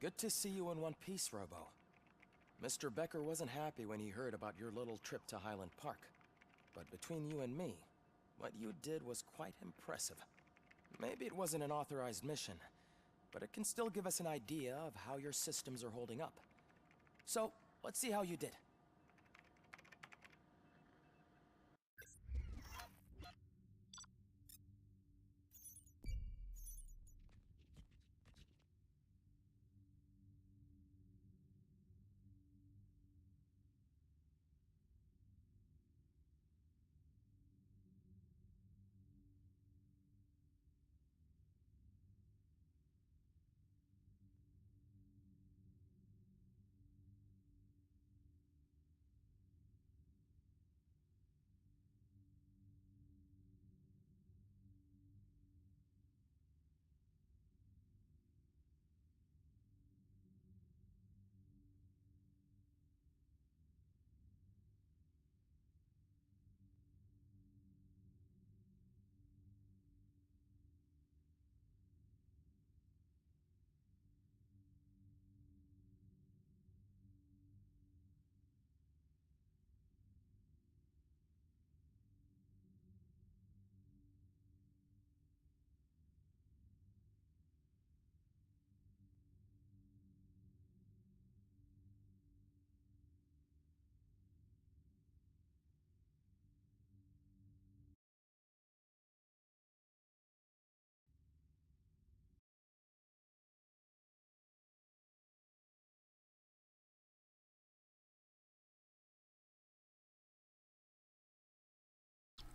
Good to see you in one piece, Robo. Mr. Becker wasn't happy when he heard about your little trip to Highland Park. But between you and me, what you did was quite impressive. Maybe it wasn't an authorized mission, but it can still give us an idea of how your systems are holding up. So, let's see how you did.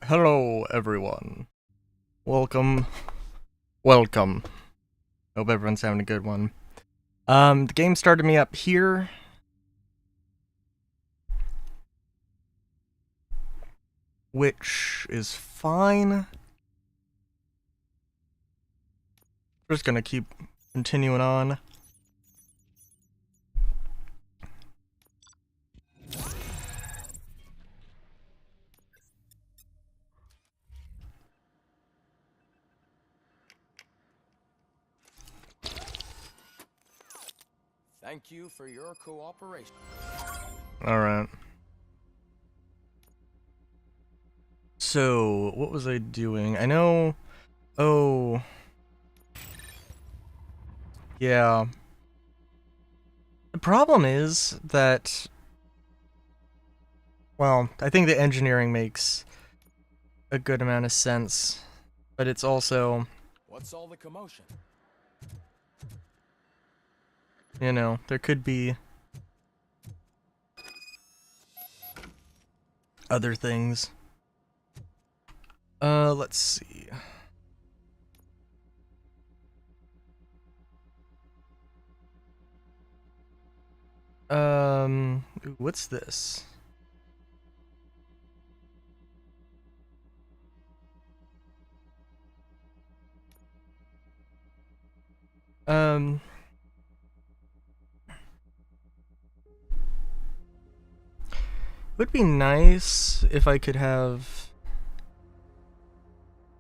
Hello, everyone. Welcome. Welcome. Hope everyone's having a good one. The game started me up here. Which is fine. Just gonna keep continuing on. Thank you for your cooperation. Alright. So, what was I doing? I know... Oh... Yeah. The problem is that... Well, I think the engineering makes a good amount of sense, but it's also... What's all the commotion? You know, there could be other things. Let's see. What's this? It would be nice if I could have...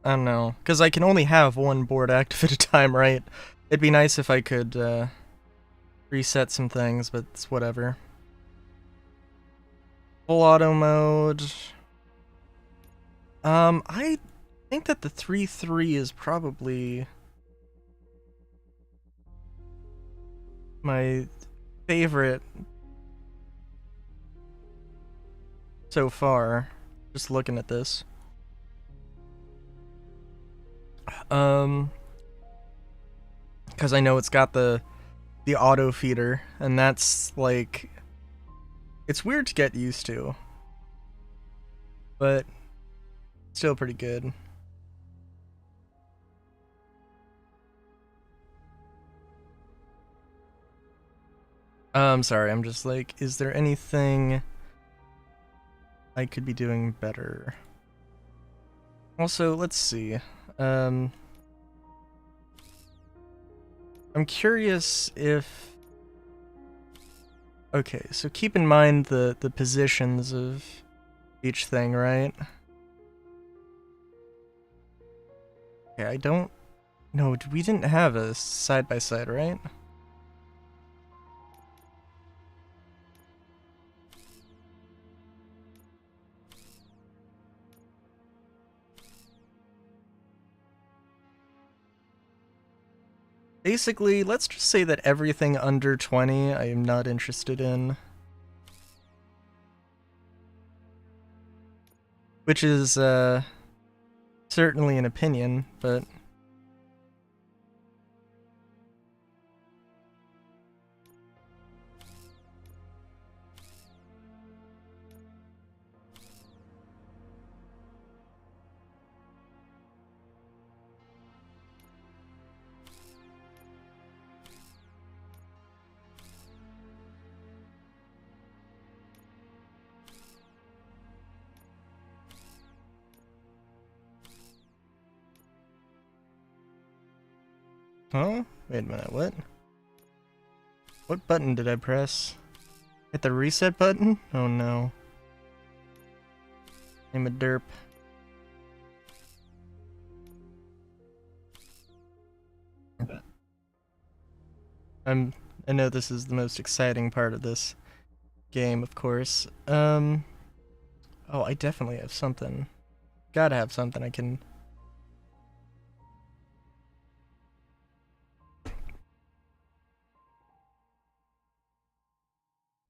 I don't know, because I can only have one board active at a time, right? It'd be nice if I could, reset some things, but it's whatever. Full auto mode... I think that the 3-3 is probably... my favorite so far, just looking at this. Because I know it's got the auto feeder, and that's like, it's weird to get used to, but still pretty good. Sorry, I'm just like, is there anything I could be doing better? Also, let's see. I'm curious if... Okay, so keep in mind the positions of each thing, right? Okay, I don't... No, we didn't have a side-by-side, right? Basically, let's just say that everything under 20 I am not interested in. Which is, certainly an opinion, but... Huh? Wait a minute, what? What button did I press? Hit the reset button? Oh no. I'm a derp. I know this is the most exciting part of this game, of course. Oh, I definitely have something. Gotta have something I can...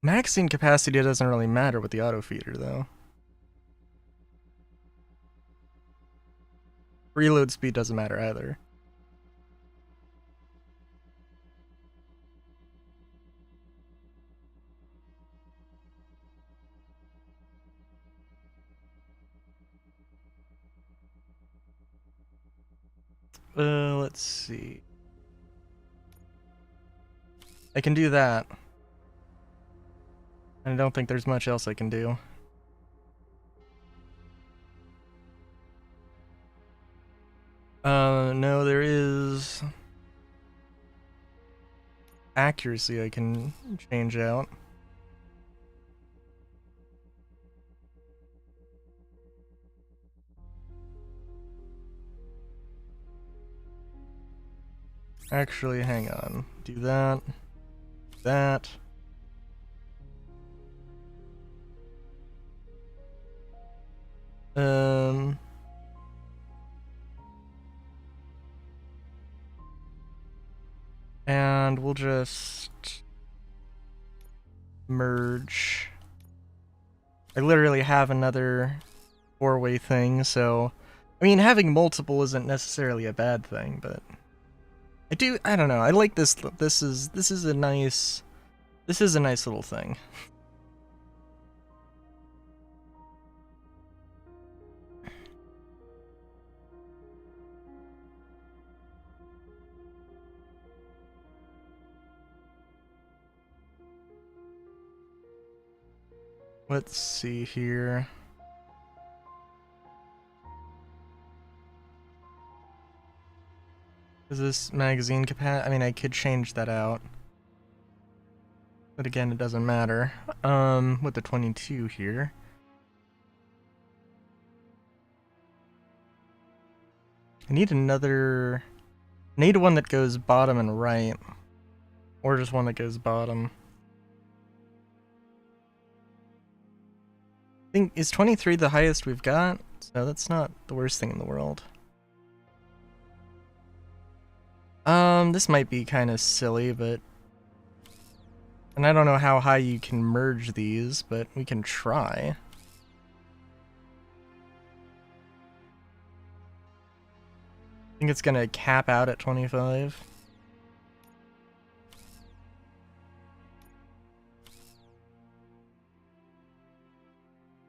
Magazine capacity doesn't really matter with the auto feeder, though. Reload speed doesn't matter either. Let's see. I can do that. I don't think there's much else I can do. No, there is... accuracy I can change out. Actually, hang on. Do that. That. And we'll just merge. I literally have another four-way thing, so I mean, having multiple isn't necessarily a bad thing, but I don't know. I like this. This is a nice little thing. Let's see here. Is this magazine capacity? I mean, I could change that out. But again, it doesn't matter. With the 22 here. I need another... I need one that goes bottom and right. Or just one that goes bottom. I think, is 23 the highest we've got? So that's not the worst thing in the world. This might be kind of silly, but... And I don't know how high you can merge these, but we can try. I think it's gonna cap out at 25.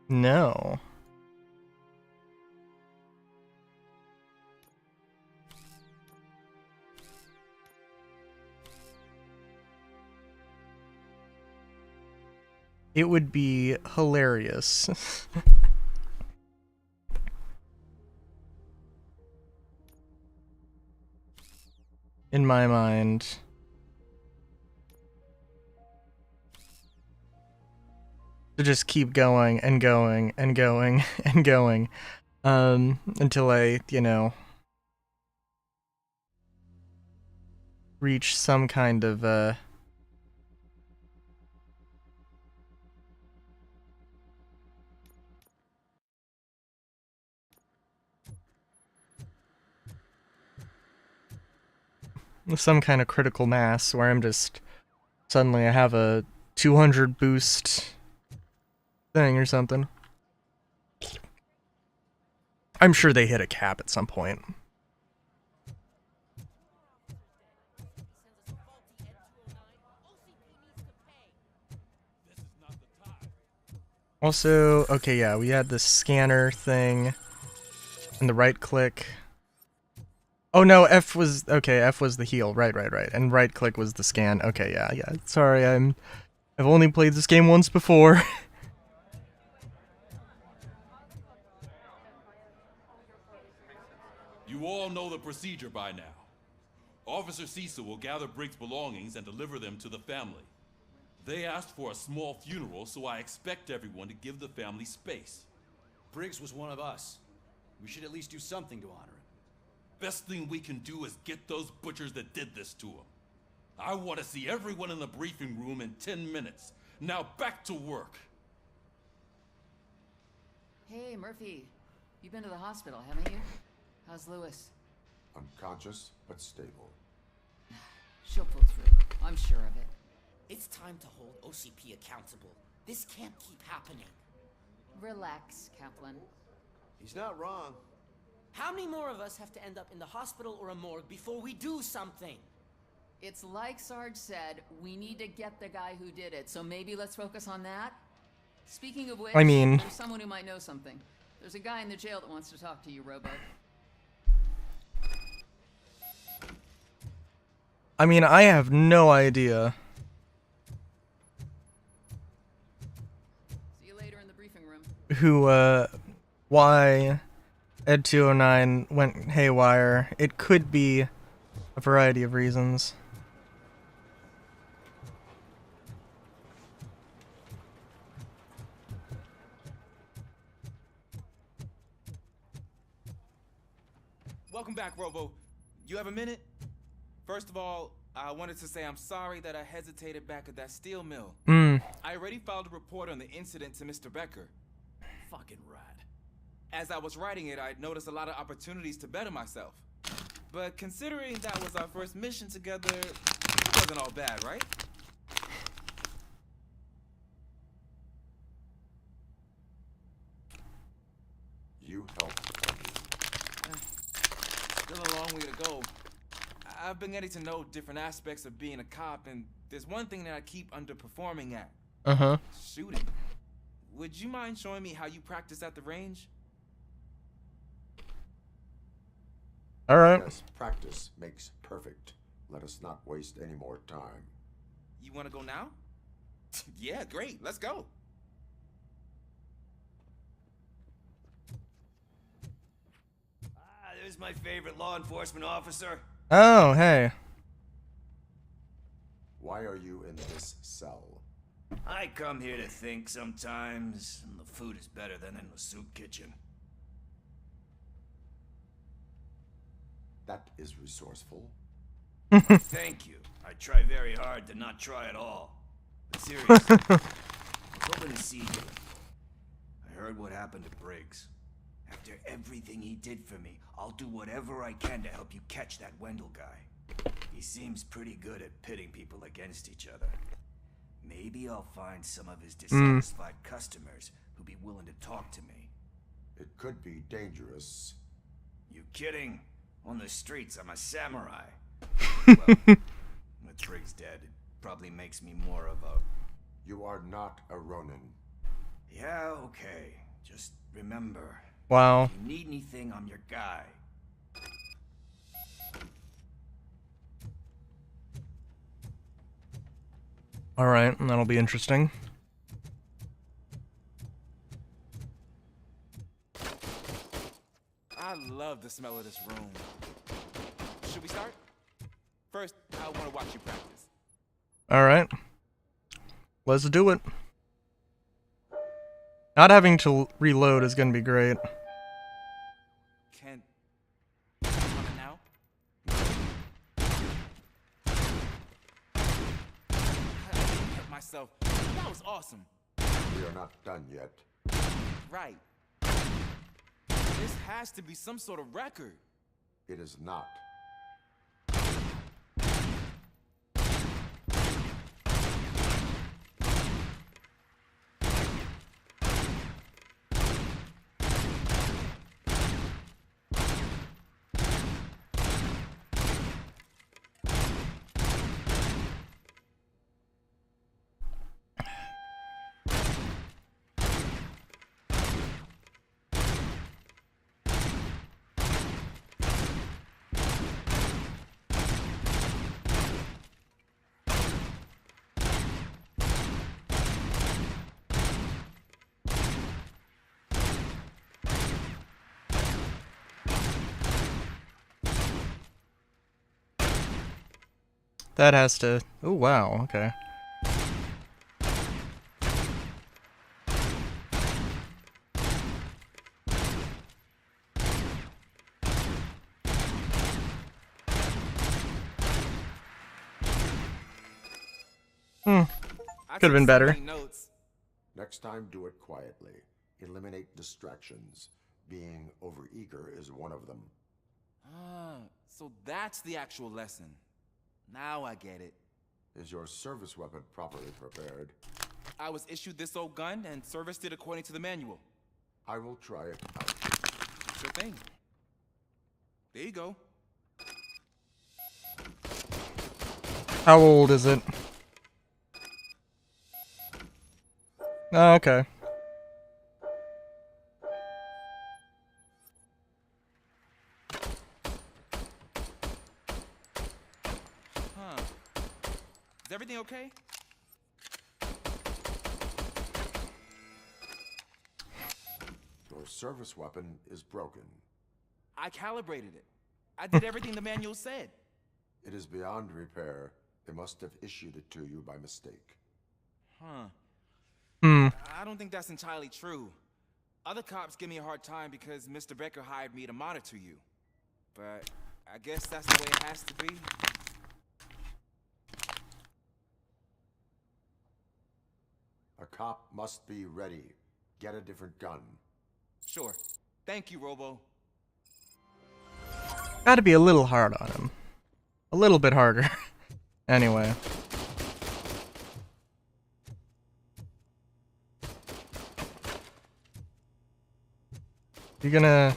No. It would be hilarious. In my mind. To just keep going and going and going and going. Until I, you know, reach some kind of, some kind of critical mass where I'm just suddenly I have a 200 boost thing or something. I'm sure they hit a cap at some point. Also, okay, yeah, we had the scanner thing and the right click. Oh no, F was the heal. Right. And right click was the scan. Okay, yeah. Sorry, I've only played this game once before. You all know the procedure by now. Officer Cecil will gather Briggs' belongings and deliver them to the family. They asked for a small funeral, so I expect everyone to give the family space. Briggs was one of us. We should at least do something to honor him. Best thing we can do is get those butchers that did this to him. I want to see everyone in the briefing room in 10 minutes. Now back to work. Hey, Murphy. You've been to the hospital, haven't you? How's Lewis? Unconscious, but stable. She'll pull through. I'm sure of it. It's time to hold OCP accountable. This can't keep happening. Relax, Kaplan. He's not wrong. How many more of us have to end up in the hospital or a morgue before we do something? It's like Sarge said, we need to get the guy who did it, so maybe let's focus on that? Speaking of which, I mean, there's someone who might know something. There's a guy in the jail that wants to talk to you, Robo. I mean, I have no idea. See you later in the briefing room. Why Ed 209 went haywire. It could be a variety of reasons. Welcome back, Robo. You have a minute? First of all, I wanted to say I'm sorry that I hesitated back at that steel mill. I already filed a report on the incident to Mr. Becker. Fucking rad. As I was writing it, I noticed a lot of opportunities to better myself. But considering that was our first mission together, it wasn't all bad, right? You helped me. Still a long way to go. I've been getting to know different aspects of being a cop, and there's one thing that I keep underperforming at. Shooting. Would you mind showing me how you practice at the range? Alright. Yes, practice makes perfect. Let us not waste any more time. You want to go now? Yeah, great. Let's go. There's my favorite law enforcement officer. Oh, hey. Why are you in this cell? I come here to think sometimes, and the food is better than in the soup kitchen. That is resourceful. Thank you. I try very hard to not try at all. But seriously, I'm hoping to see you. I heard what happened to Briggs. After everything he did for me, I'll do whatever I can to help you catch that Wendell guy. He seems pretty good at pitting people against each other. Maybe I'll find some of his dissatisfied customers who'll be willing to talk to me. It could be dangerous. You kidding? On the streets, I'm a samurai. Well, with Briggs dead, it probably makes me more of a... You are not a Ronin. Yeah, okay. Just remember... Wow. If you need anything, I'm your guy. Alright, that'll be interesting. I love the smell of this room. Should we start? First, I want to watch you practice. Alright. Let's do it. Not having to reload is gonna be great. Can... now? I hurt myself. That was awesome. We are not done yet. Right. This has to be some sort of record. It is not. that has to... Oh, wow, okay. Could have been better. Next time, do it quietly. Eliminate distractions. Being overeager is one of them. Ah, so that's the actual lesson. Now I get it. Is your service weapon properly prepared? I was issued this old gun and serviced it according to the manual. I will try it out. Sure thing. There you go. How old is it? Oh, okay. Huh. Is everything okay? Your service weapon is broken. I calibrated it. I did everything the manual said. It is beyond repair. They must have issued it to you by mistake. Huh. Hmm. I don't think that's entirely true. Other cops give me a hard time because Mr. Becker hired me to monitor you. But I guess that's the way it has to be. A cop must be ready. Get a different gun. Sure. Thank you, Robo. Gotta be a little hard on him. A little bit harder. Anyway. You're gonna...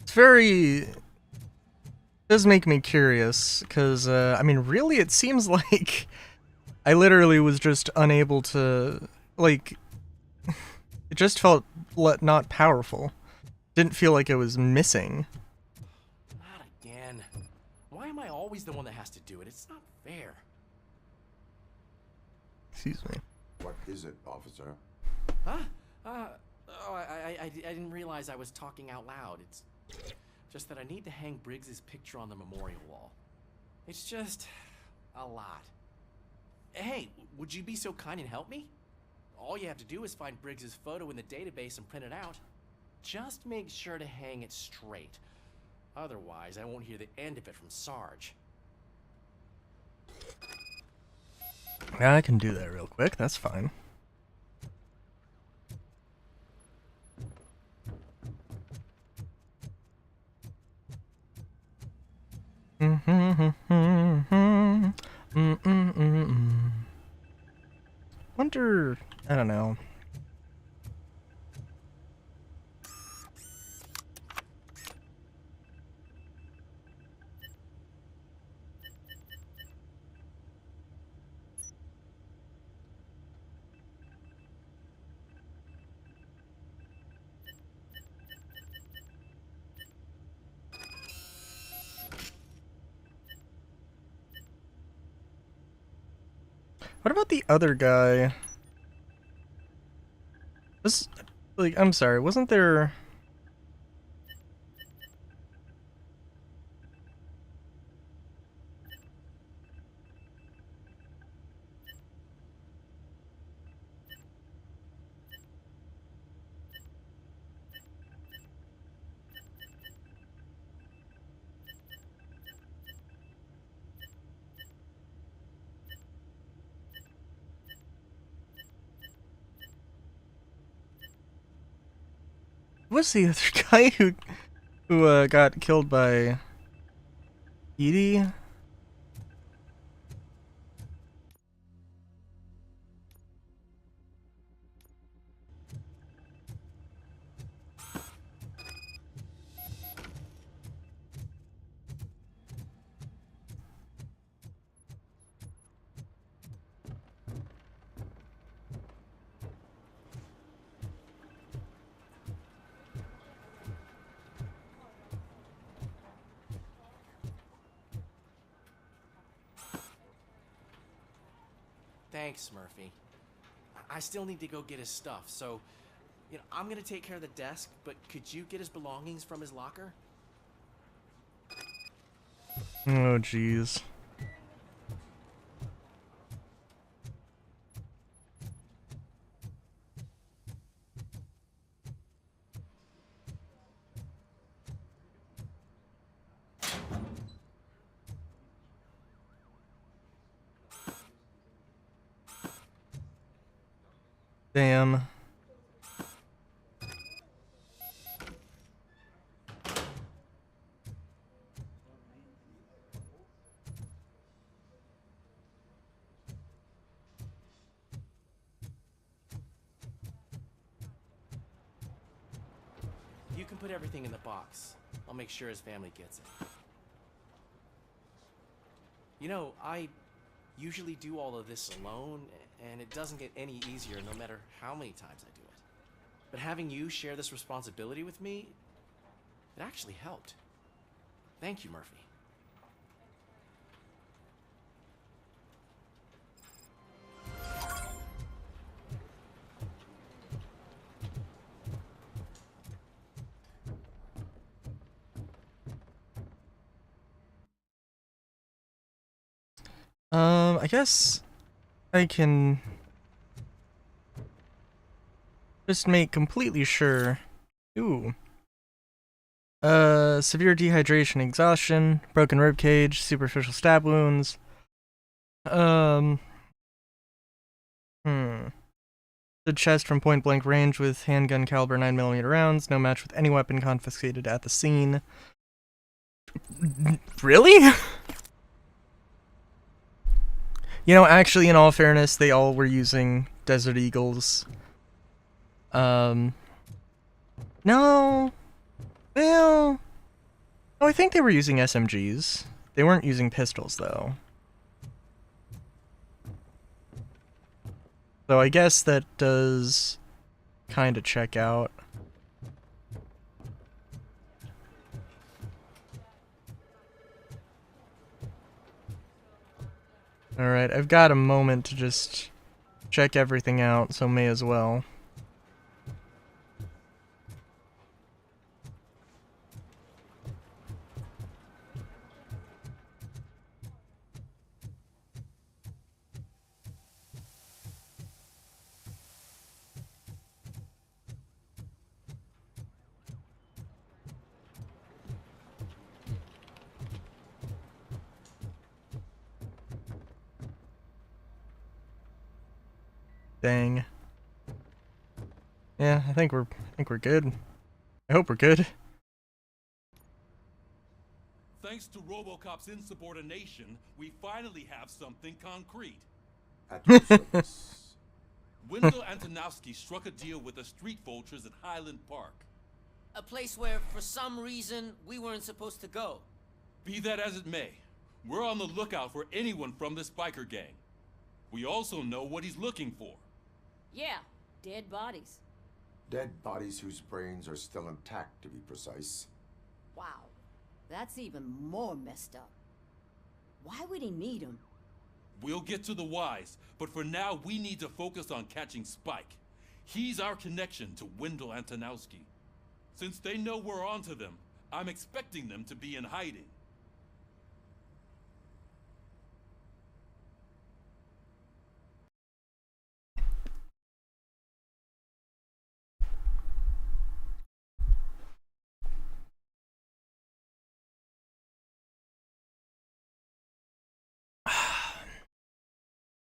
It's very... It does make me curious, because, I mean, really, it seems like I literally was just unable to, like, it just felt not powerful. Didn't feel like it was missing. Not again. Why am I always the one that has to do it? It's not fair. Excuse me. What is it, officer? Huh? I didn't realize I was talking out loud. It's just that I need to hang Briggs's picture on the memorial wall. It's just a lot. Hey, would you be so kind and help me? All you have to do is find Briggs's photo in the database and print it out. Just make sure to hang it straight. Otherwise, I won't hear the end of it from Sarge. Yeah, I can do that real quick. That's fine. Wonder, I don't know. What about the other guy? This, like, I'm sorry, wasn't there... Was the other guy who got killed by Edie? Thanks, Murphy. I still need to go get his stuff, so, I'm gonna take care of the desk, but could you get his belongings from his locker? Oh, jeez. Damn. You can put everything in the box. I'll make sure his family gets it. I usually do all of this alone, and it doesn't get any easier no matter how many times I do it. But having you share this responsibility with me, it actually helped. Thank you, Murphy. I guess I can just make completely sure. Ooh. Severe dehydration, exhaustion, broken rib cage, superficial stab wounds. The chest from point blank range with handgun caliber 9mm rounds, no match with any weapon confiscated at the scene. Really? Actually, in all fairness, they all were using Desert Eagles. No. Well, no, I think they were using SMGs. They weren't using pistols, though. So I guess that does kind of check out. Alright, I've got a moment to just check everything out, so may as well. Dang. Yeah, I think we're good. I hope we're good. Thanks to RoboCop's insubordination, we finally have something concrete. At your service. Wendell Antonowski struck a deal with the street vultures at Highland Park. A place where, for some reason, we weren't supposed to go. Be that as it may, we're on the lookout for anyone from this biker gang. We also know what he's looking for. Yeah, dead bodies. Dead bodies whose brains are still intact, to be precise. Wow, that's even more messed up. Why would he need them? We'll get to the whys, but for now we need to focus on catching Spike. He's our connection to Wendell Antonowski. Since they know we're onto them, I'm expecting them to be in hiding.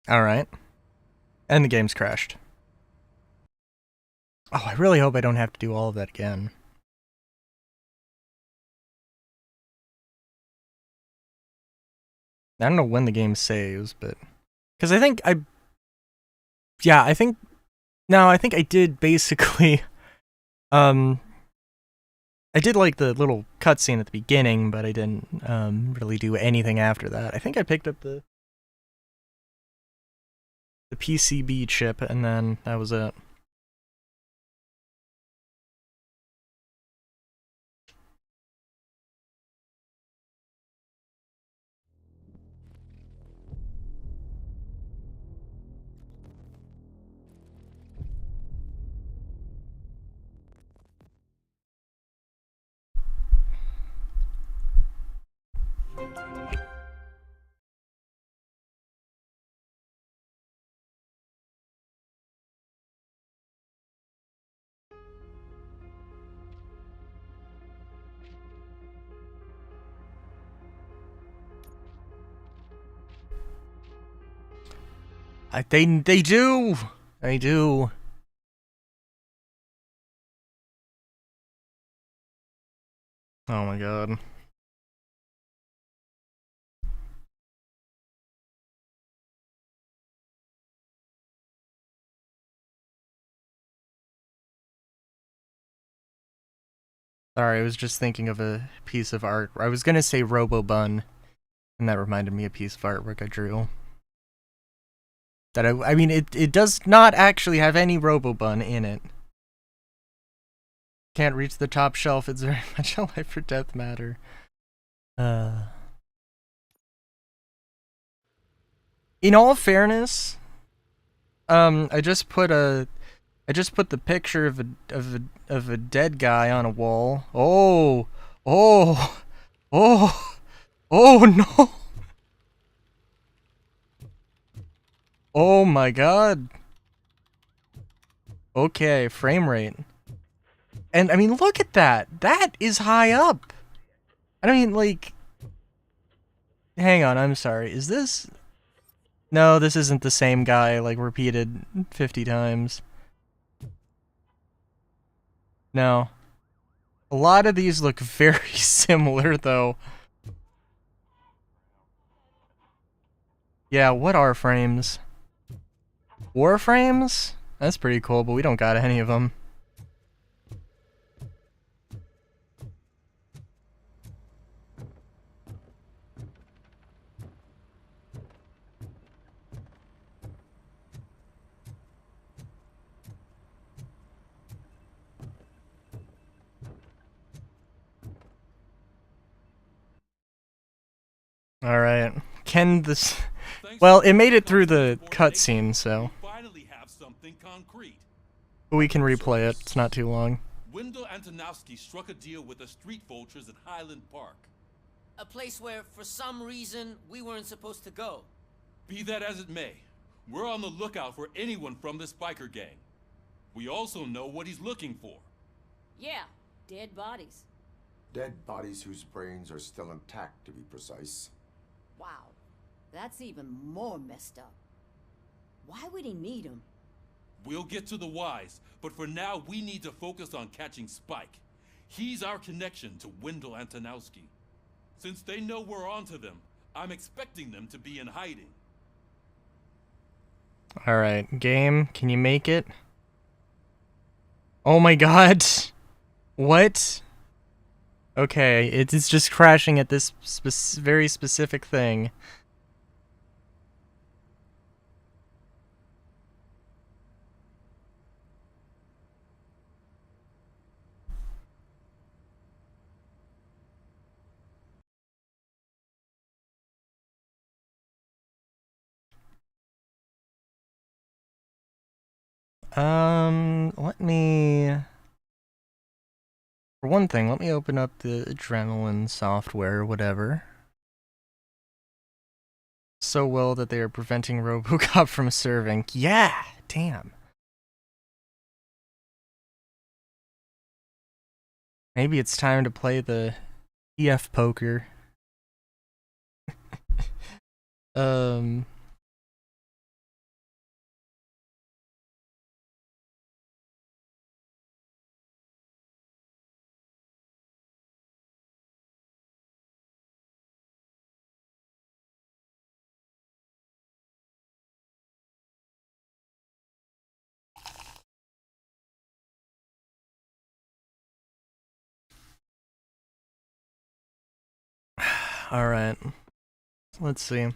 Alright. And the game's crashed. Oh, I really hope I don't have to do all of that again. I don't know when the game saves, but... Because I think I... Yeah, I think... No, I think I did basically... I did like the little cutscene at the beginning, but I didn't really do anything after that. I think I picked up the PCB chip, and then that was it. They do! They do. Oh my god. Sorry, I was just thinking of a piece of art. I was gonna say Robo-Bun, and that reminded me of a piece of artwork I drew. That I mean, it does not actually have any Robo-Bun in it. Can't reach the top shelf, it's very much a life or death matter. In all fairness, I just put the picture of a dead guy on a wall. Oh, oh, oh, oh no! Oh my god. Okay, frame rate. And I mean, look at that. That is high up. I mean, like, hang on. I'm sorry. Is this? No, this isn't the same guy. Like repeated 50 times. No. A lot of these look very similar, though. Yeah, what are frames? Warframes? That's pretty cool, but we don't got any of them. Alright. Can this... Well, it made it through the cutscene, so... Finally have something concrete. We can replay it, it's not too long. Wendell Antonowski struck a deal with the street vultures at Highland Park. A place where, for some reason, we weren't supposed to go. Be that as it may, we're on the lookout for anyone from this biker gang. We also know what he's looking for. Yeah, dead bodies. Dead bodies whose brains are still intact, to be precise. Wow, that's even more messed up. Why would he need them? We'll get to the whys, but for now we need to focus on catching Spike. He's our connection to Wendell Antonowski. Since they know we're onto them, I'm expecting them to be in hiding. Alright, game, can you make it? Oh my god! What? Okay, it's just crashing at this very specific thing. Let me... For one thing, let me open up the Adrenaline software, whatever. So well that they are preventing RoboCop from serving. Yeah! Damn. Maybe it's time to play the EF poker. Alright. Let's see.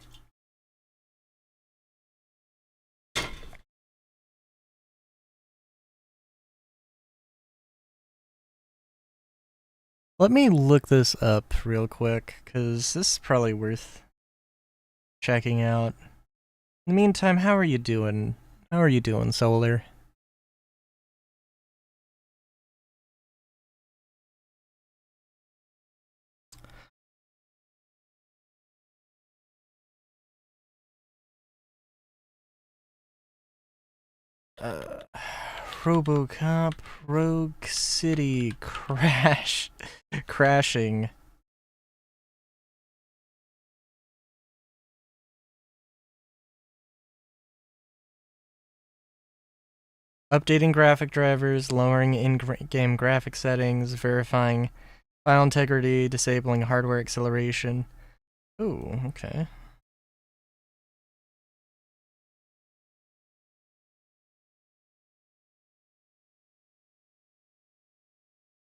Let me look this up real quick, because this is probably worth checking out. In the meantime, how are you doing? How are you doing, Solar? RoboCop, Rogue City, crashing. Updating graphic drivers, lowering in-game graphic settings, verifying file integrity, disabling hardware acceleration. Ooh, okay.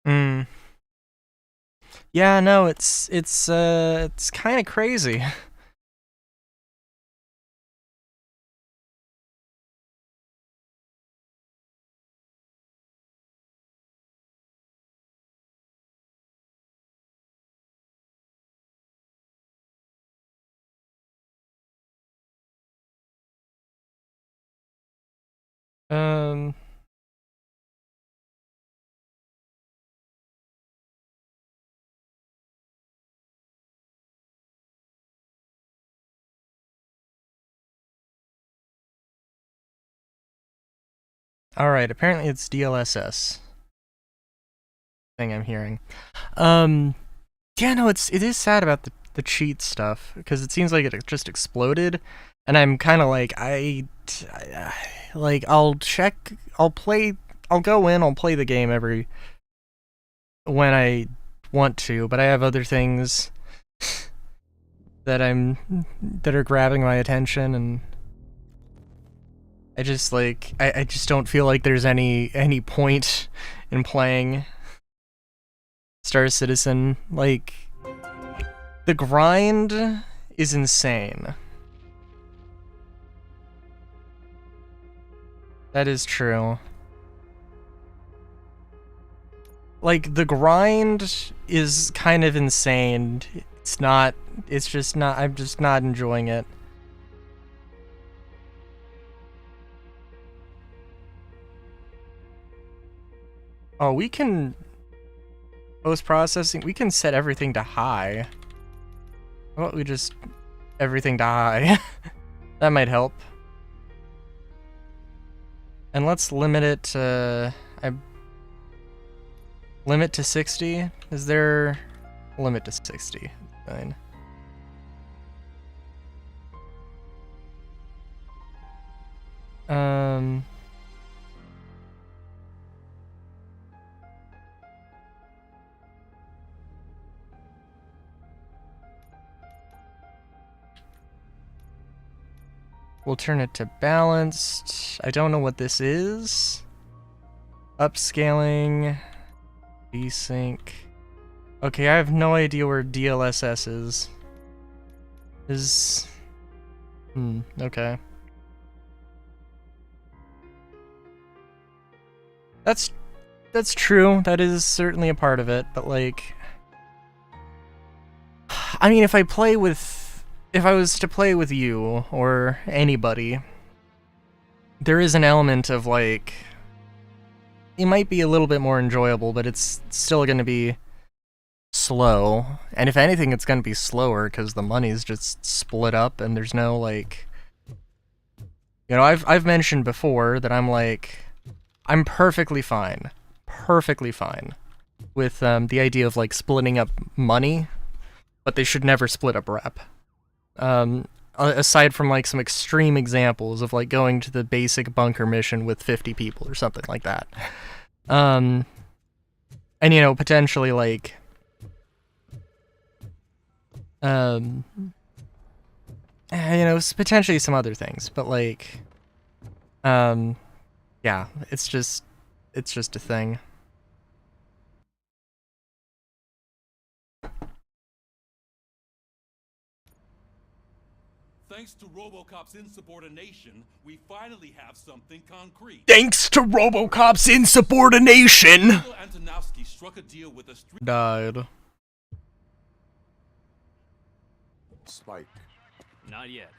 Hmm. Yeah, no, it's kind of crazy. Um. All right. Apparently, it's DLSS thing I'm hearing. Yeah, no, it is sad about the cheat stuff because it seems like it just exploded, and I'm kind of like like I'll go in, I'll play the game when I want to, but I have other things that are grabbing my attention, and I just I just don't feel like there's any point in playing Star Citizen. Like, the grind is insane. That is true. Like, the grind is kind of insane. It's just not, I'm just not enjoying it. Oh, we can, post-processing, we can set everything to high. How about we just, everything to high? That might help. And let's limit it to, limit to 60? Is there a limit to 60? Fine. We'll turn it to balanced. I don't know what this is. Upscaling. Desync. Okay, I have no idea where DLSS is. Okay. That's true. That is certainly a part of it, but like, I mean, if I was to play with you or anybody, there is an element of like, it might be a little bit more enjoyable, but it's still going to be slow. And if anything, it's going to be slower because the money's just split up and there's no like, you know, I've mentioned before that I'm perfectly fine with the idea of like splitting up money, but they should never split up rep. Aside from like some extreme examples of like going to the basic bunker mission with 50 people or something like that. And you know, potentially like you know, potentially some other things, but like yeah, it's just a thing. Thanks to RoboCop's insubordination, we finally have something concrete. Thanks to RoboCop's insubordination! Antonowski struck a deal with a street... Died. Spike. Not yet.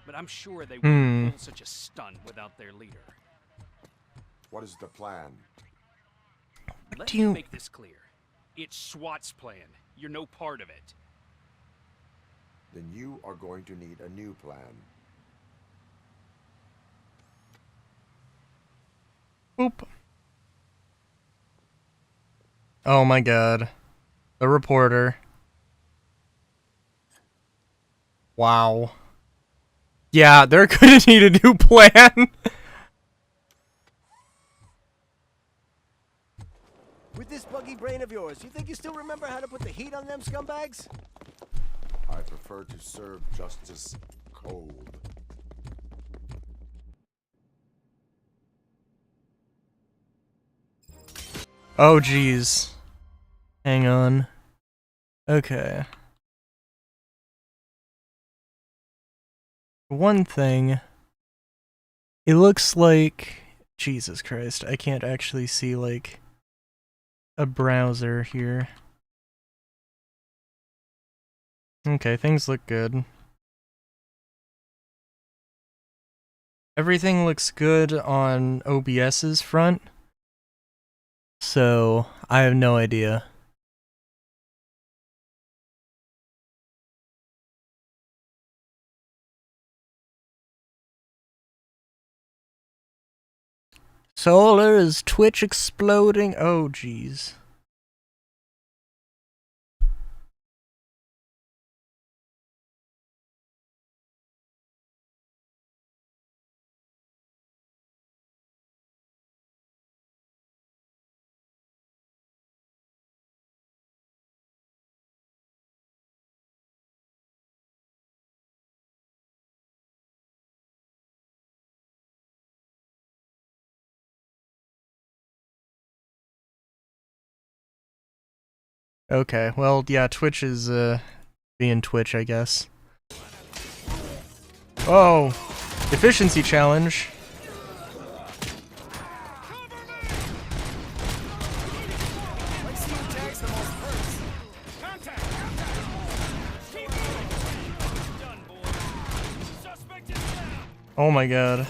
But I'm sure they wouldn't pull such a stunt without their leader. What is the plan? Let me make this clear. It's SWAT's plan. You're no part of it. Then you are going to need a new plan. Boop. Oh my god. The reporter. Wow. Yeah, they're gonna need a new plan. With this buggy brain of yours, you think you still remember how to put the heat on them scumbags? I prefer to serve justice cold. Oh, jeez. Hang on. Okay. One thing. It looks like... Jesus Christ, I can't actually see, like, a browser here. Okay, things look good. Everything looks good on OBS's front. So, I have no idea. Solar, is Twitch exploding? Oh, jeez. Okay, well, yeah, Twitch is, being Twitch, I guess. Oh! Efficiency challenge. Oh my god.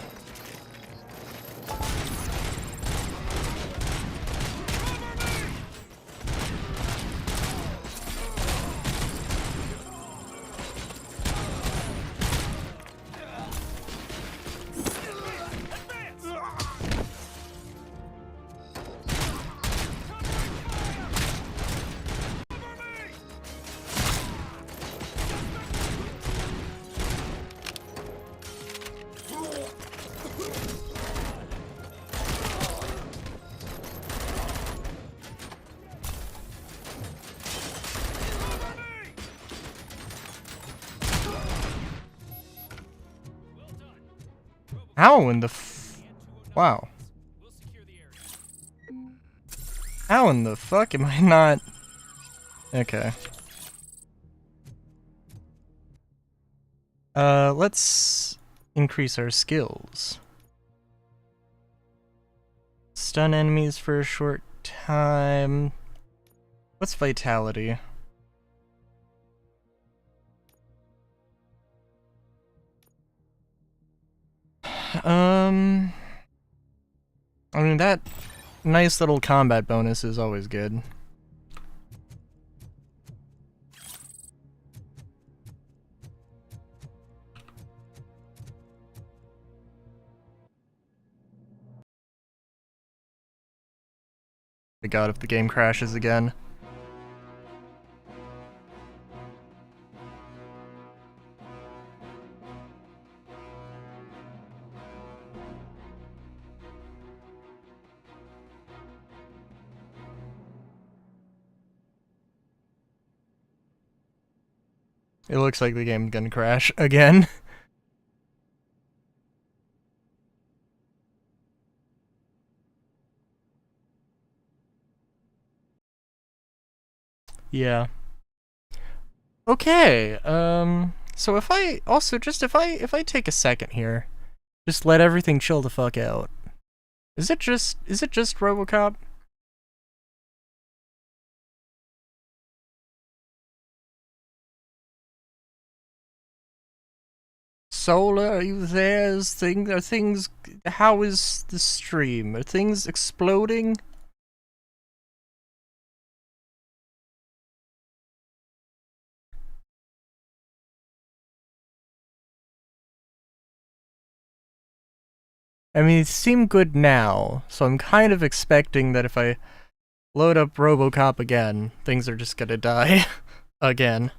How in the wow. How in the fuck am I not... Okay. Let's increase our skills. Stun enemies for a short time. What's vitality? I mean, that nice little combat bonus is always good. My god, if the game crashes again. It looks like the game's gonna crash again. Yeah. Okay, so if I also just if I take a second here, just let everything chill the fuck out. Is it just RoboCop? Solar, are you there? Are things how is the stream? Are things exploding? I mean, it seemed good now, so I'm kind of expecting that if I load up RoboCop again, things are just gonna die again.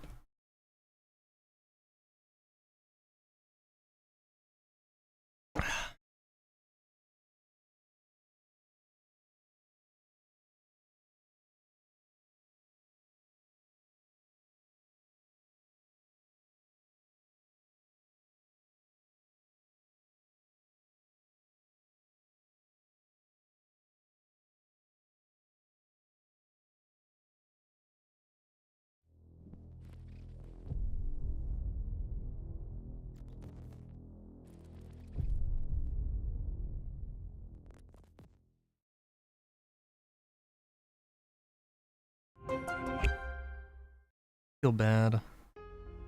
Feel bad.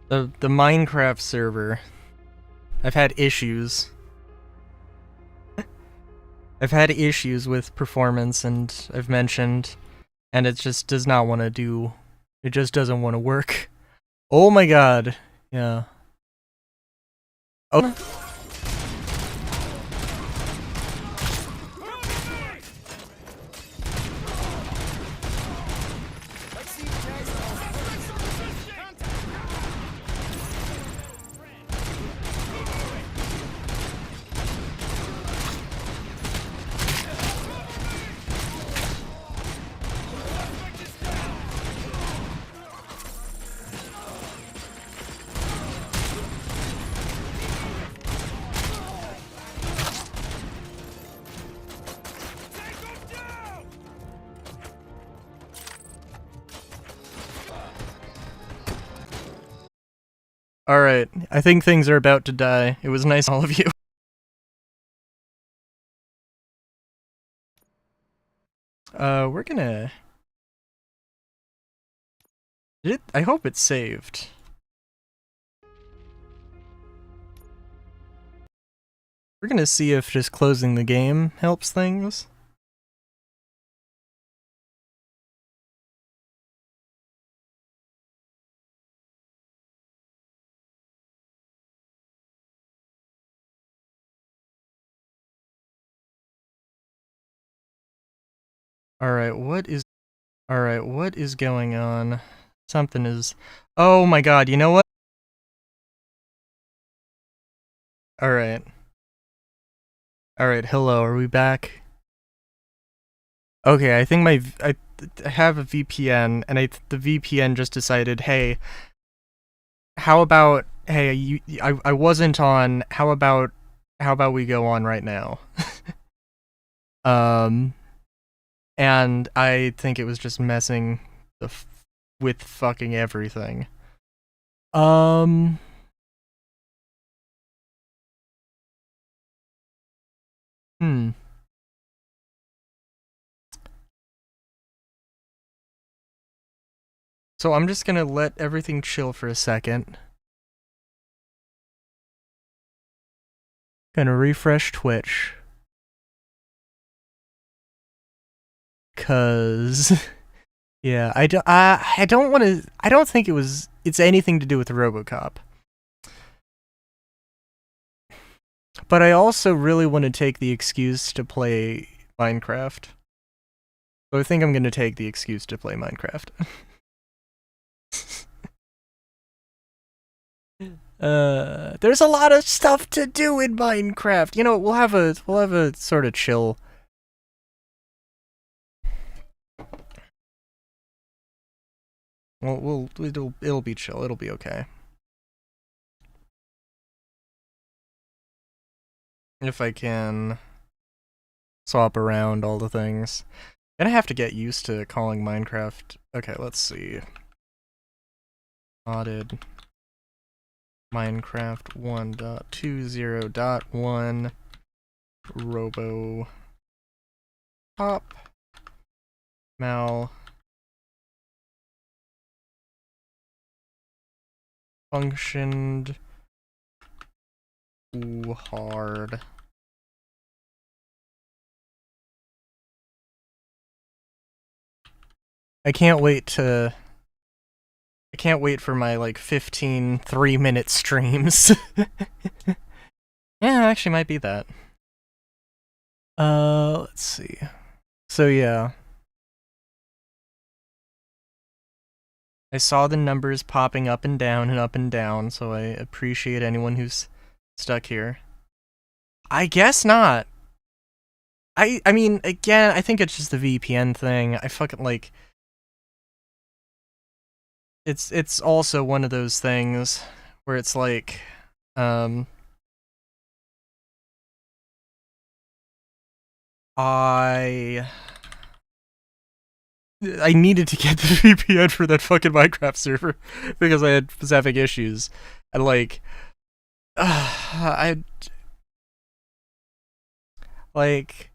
The Minecraft server. I've had issues. I've had issues with performance, and I've mentioned, and it just does not want to do. It just doesn't want to work. Oh my god. Yeah. Oh. Alright, I think things are about to die. It was nice all of you. We're gonna... I hope it's saved. We're gonna see if just closing the game helps things. Alright, what is going on? Something is... Oh my god, you know what? Alright. Alright, hello, are we back? Okay, I think I have a VPN, and the VPN just decided, hey, how about, hey, I wasn't on, how about we go on right now? And I think it was just messing with fucking everything. So I'm just gonna let everything chill for a second. Gonna refresh Twitch. 'Cause yeah, I don't want to. I don't think it's anything to do with RoboCop. But I also really want to take the excuse to play Minecraft. So I think I'm gonna take the excuse to play Minecraft. There's a lot of stuff to do in Minecraft. You know, we'll have a sort of chill. Well, it'll be chill. It'll be okay. If I can swap around all the things. Gonna have to get used to calling Minecraft. Okay, let's see. Modded Minecraft 1.20.1 RoboCop malfunctioned too hard. I can't wait for my like 15 3-minute streams. Yeah, actually might be that. Let's see. So yeah. I saw the numbers popping up and down, so I appreciate anyone who's stuck here. I guess not. I mean, again, I think it's just the VPN thing. I fucking like... It's also one of those things where it's like, I needed to get the VPN for that fucking Minecraft server because I was having issues, and like, like,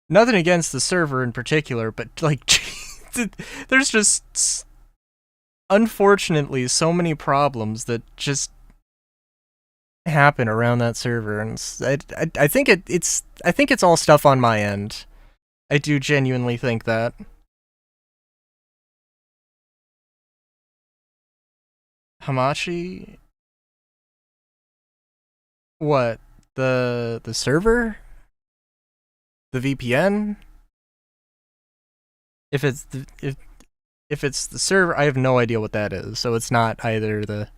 nothing against the server in particular, but like, there's just unfortunately so many problems that just happen around that server, and I think it's all stuff on my end. I do genuinely think that. Hamachi? What? The server? The VPN? If it's the server, I have no idea what that is. So it's not either the.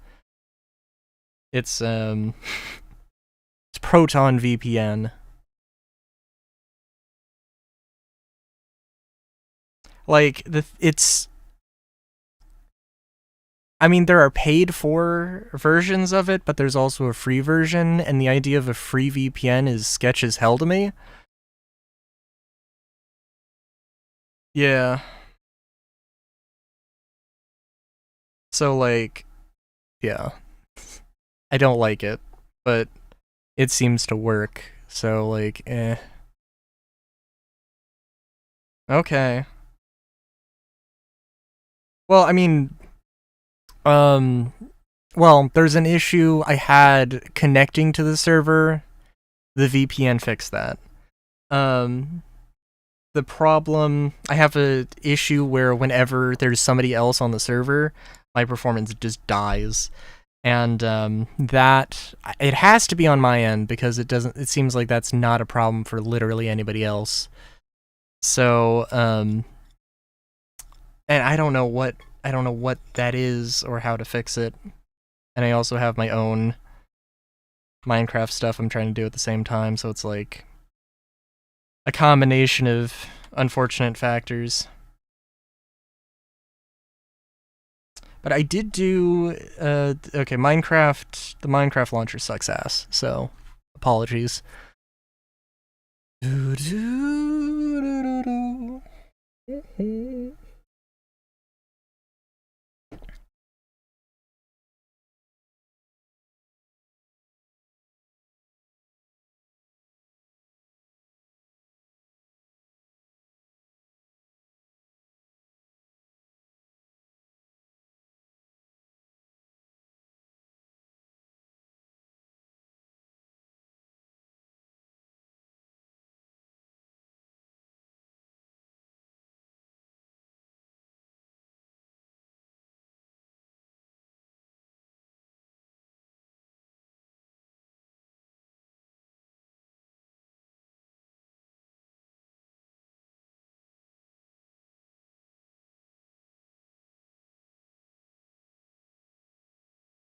It's it's Proton VPN. Like it's. I mean, there are paid for versions of it, but there's also a free version, and the idea of a free VPN is sketch as hell to me. Yeah. So, like, yeah. I don't like it, but it seems to work, so, like, eh. Okay. Well, I mean, well, there's an issue I had connecting to the server. The VPN fixed that. The problem, I have a issue where whenever there's somebody else on the server, my performance just dies. And that, it has to be on my end because it seems like that's not a problem for literally anybody else. So, and I don't know what that is or how to fix it. And I also have my own Minecraft stuff I'm trying to do at the same time, so it's like a combination of unfortunate factors. But I did do okay, the Minecraft launcher sucks ass, so apologies.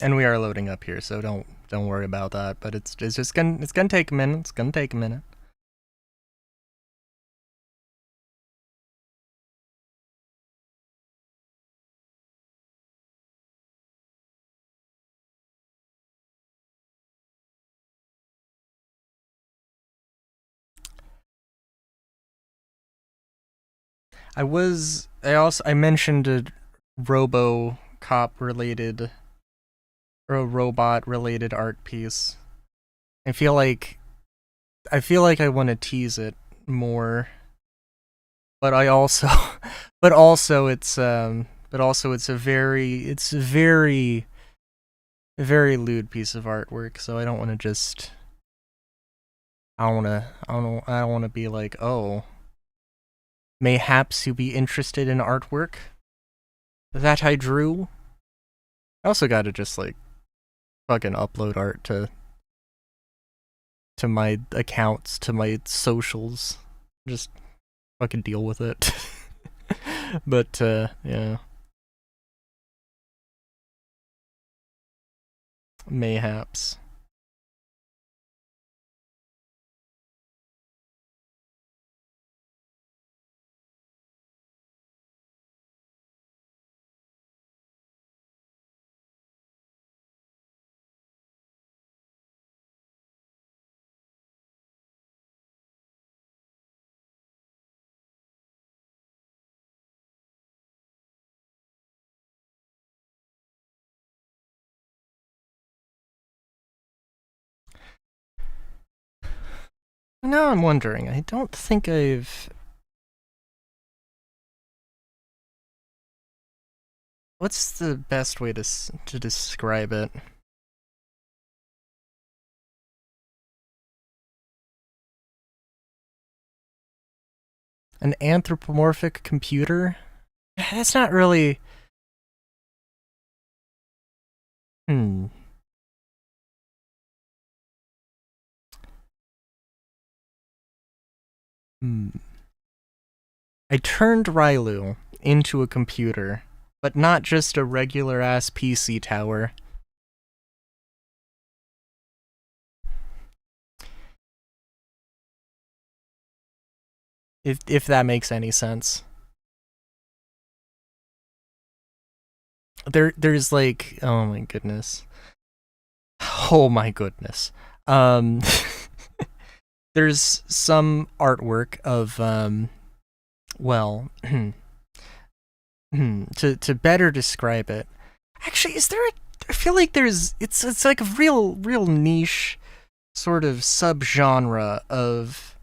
And we are loading up here, so don't worry about that. But it's just gonna take a minute. It's gonna take a minute. I mentioned a RoboCop related or a robot related art piece. I feel like I want to tease it more, but I also but also it's a very very lewd piece of artwork, so I don't want to just I don't want to be like, "Oh, mayhaps you be interested in artwork that I drew." I also got to just like fucking upload art to my accounts, to my socials. Just fucking deal with it. But yeah. Mayhaps. Now I'm wondering, I don't think I've What's the best way to describe it? An anthropomorphic computer? That's not really... Hmm. I turned Rylu into a computer, but not just a regular-ass PC tower. If that makes any sense. There's like, oh my goodness. Oh my goodness. There's some artwork of, well, to better describe it. Actually, is there I feel like it's like a real niche sort of subgenre of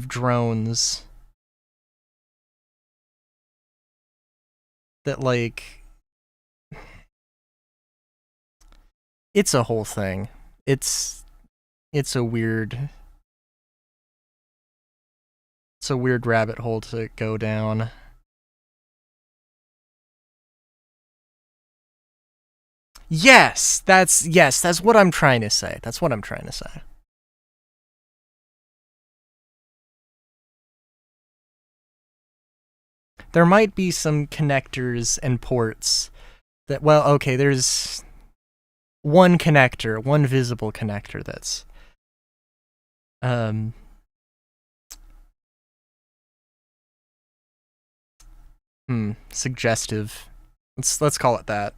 drones that, like, it's a whole thing. It's a weird rabbit hole to go down. Yes, that's what I'm trying to say. That's what I'm trying to say. There might be some connectors and ports that, well, okay, there's one connector, one visible connector that's suggestive. Let's call it that.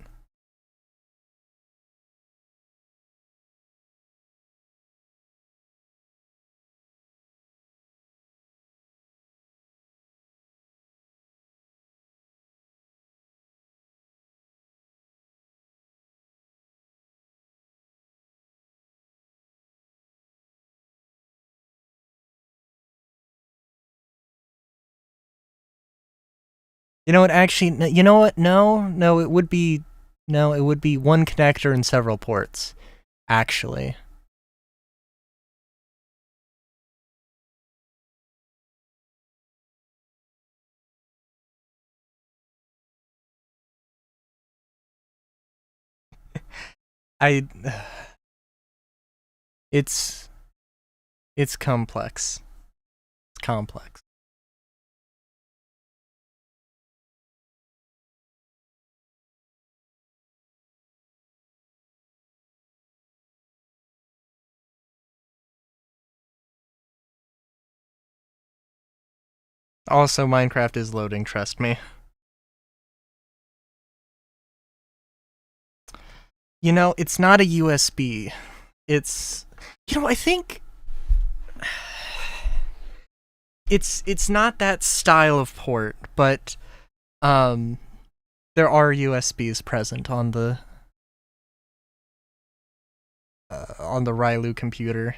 You know what? Actually, you know what? No, it would be one connector and several ports. Actually. It's complex. It's complex. Also, Minecraft is loading, trust me. You know, it's not a USB. It's, you know, I think it's not that style of port, but there are USBs present on the Rylu computer.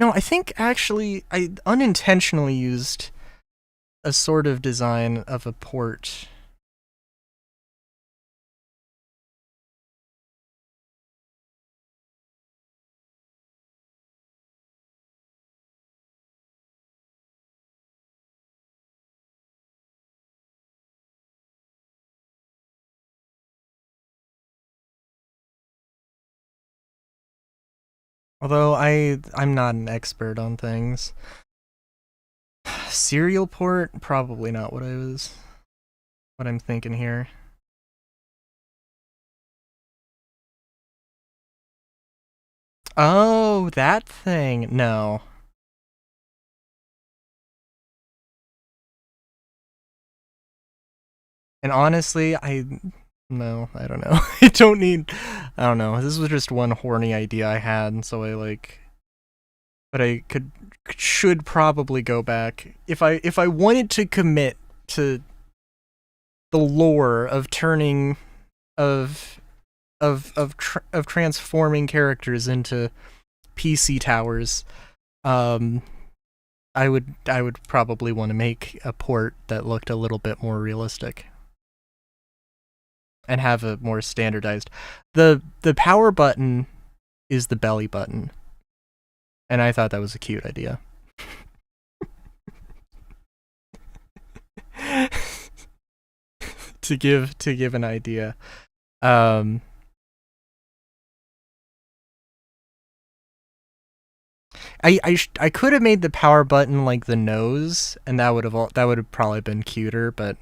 No, I think actually I unintentionally used a sort of design of a port. Although I'm not an expert on things. Serial port? Probably not what I'm thinking here. Oh, that thing. No. And honestly, no, I don't know. I don't know. This was just one horny idea I had, and so but I should probably go back if I wanted to commit to the lore of turning of transforming characters into PC towers. I would probably want to make a port that looked a little bit more realistic and have a more standardized. The power button is the belly button, and I thought that was a cute idea. to give an idea. I could have made the power button like the nose, and that would have probably been cuter, but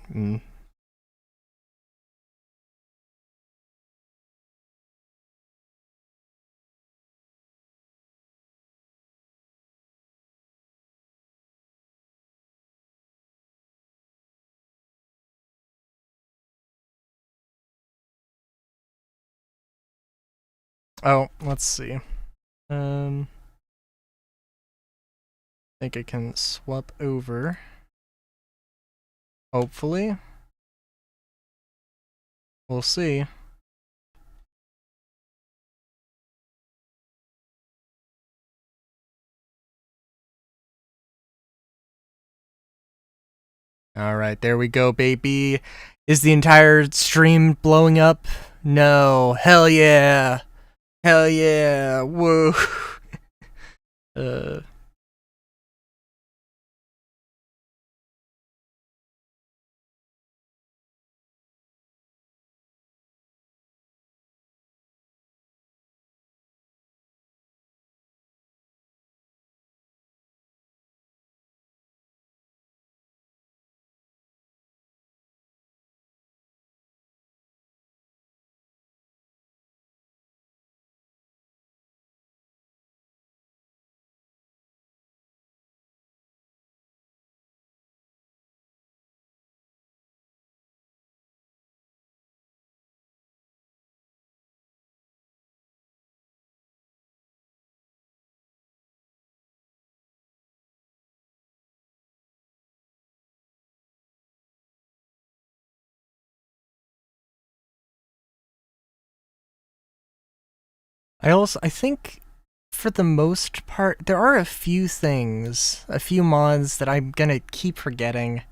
oh, let's see. I think I can swap over. Hopefully. We'll see. Alright, there we go, baby. Is the entire stream blowing up? No. Hell yeah. Hell yeah. Woo. I think for the most part, there are a few things, a few mods that I'm gonna keep forgetting.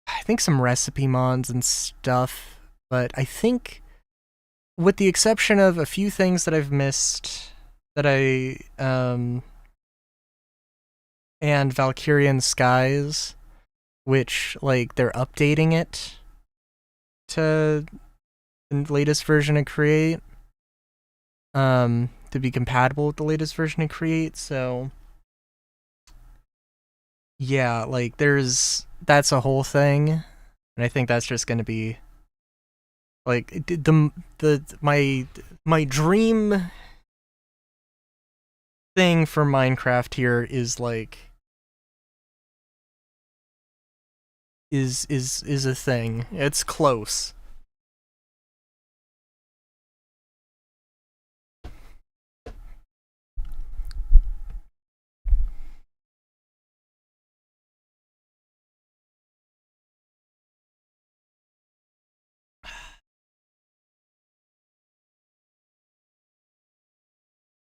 I think some recipe mods and stuff, but I think, with the exception of a few things that I've missed, that and Valkyrian Skies, which, like, they're updating it to the latest version of Create, to be compatible with the latest version of Create, so yeah, like, that's a whole thing, and I think that's just gonna be, like, my dream thing for Minecraft here is, like, is a thing. It's close.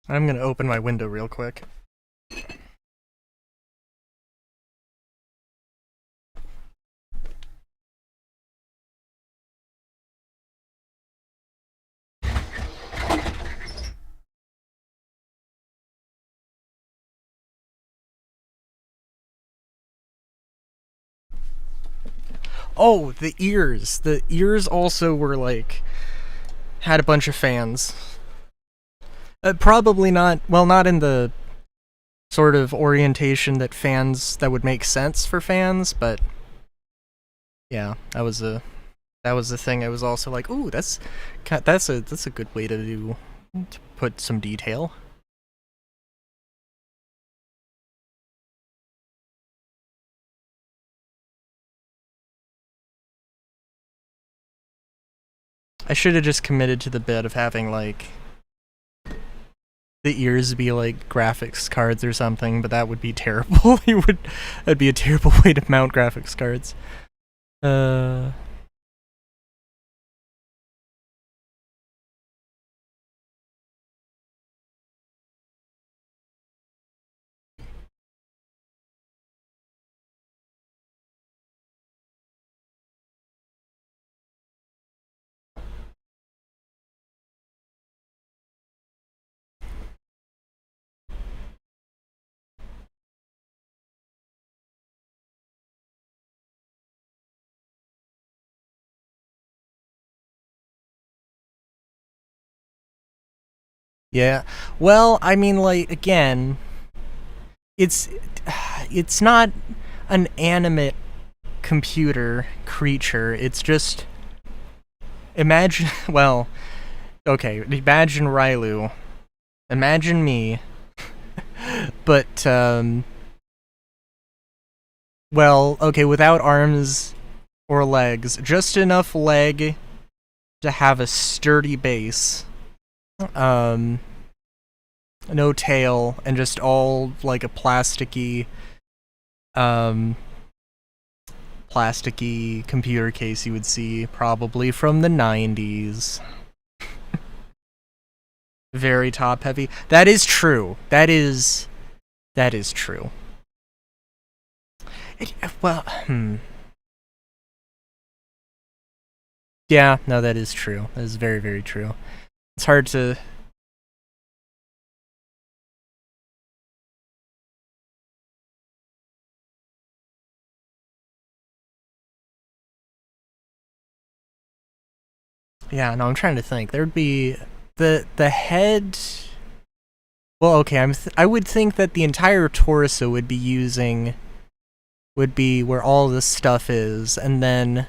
I'm gonna open my window real quick. Oh, the ears. The ears also were, like, had a bunch of fans. Probably not, well, not in the sort of orientation that would make sense for fans, but yeah, that was the thing. I was also like, ooh, that's a good way to put some detail. I should have just committed to the bit of having, like, the ears be like graphics cards or something, but that would be terrible. That'd be a terrible way to mount graphics cards. Yeah. Well, I mean, like, again, it's not an animate computer creature. It's just, imagine, well, okay, imagine Rylu. Imagine me. But, well, okay, without arms or legs, just enough leg to have a sturdy base. No tail, and just all like a plasticky computer case you would see probably from the 90s. Very top heavy. That is true. That is true. Yeah, no, that is true. That is very, very true. It's hard to... Yeah, no, I'm trying to think. There'd be... The head... Well, okay, I would think that the entire torso would be where all this stuff is, and then...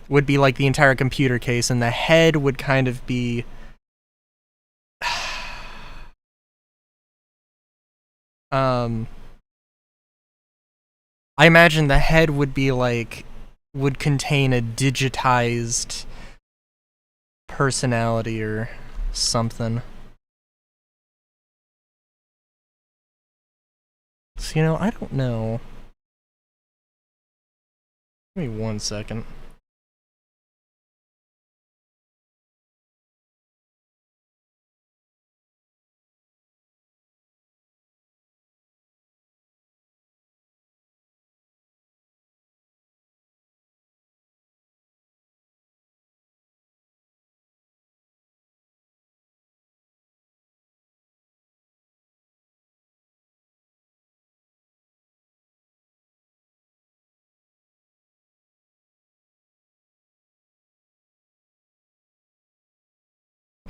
would be like the entire computer case, and the head would kind of be... I imagine the head would be like... would contain a digitized personality or something. So, you know, I don't know. Give me 1 second.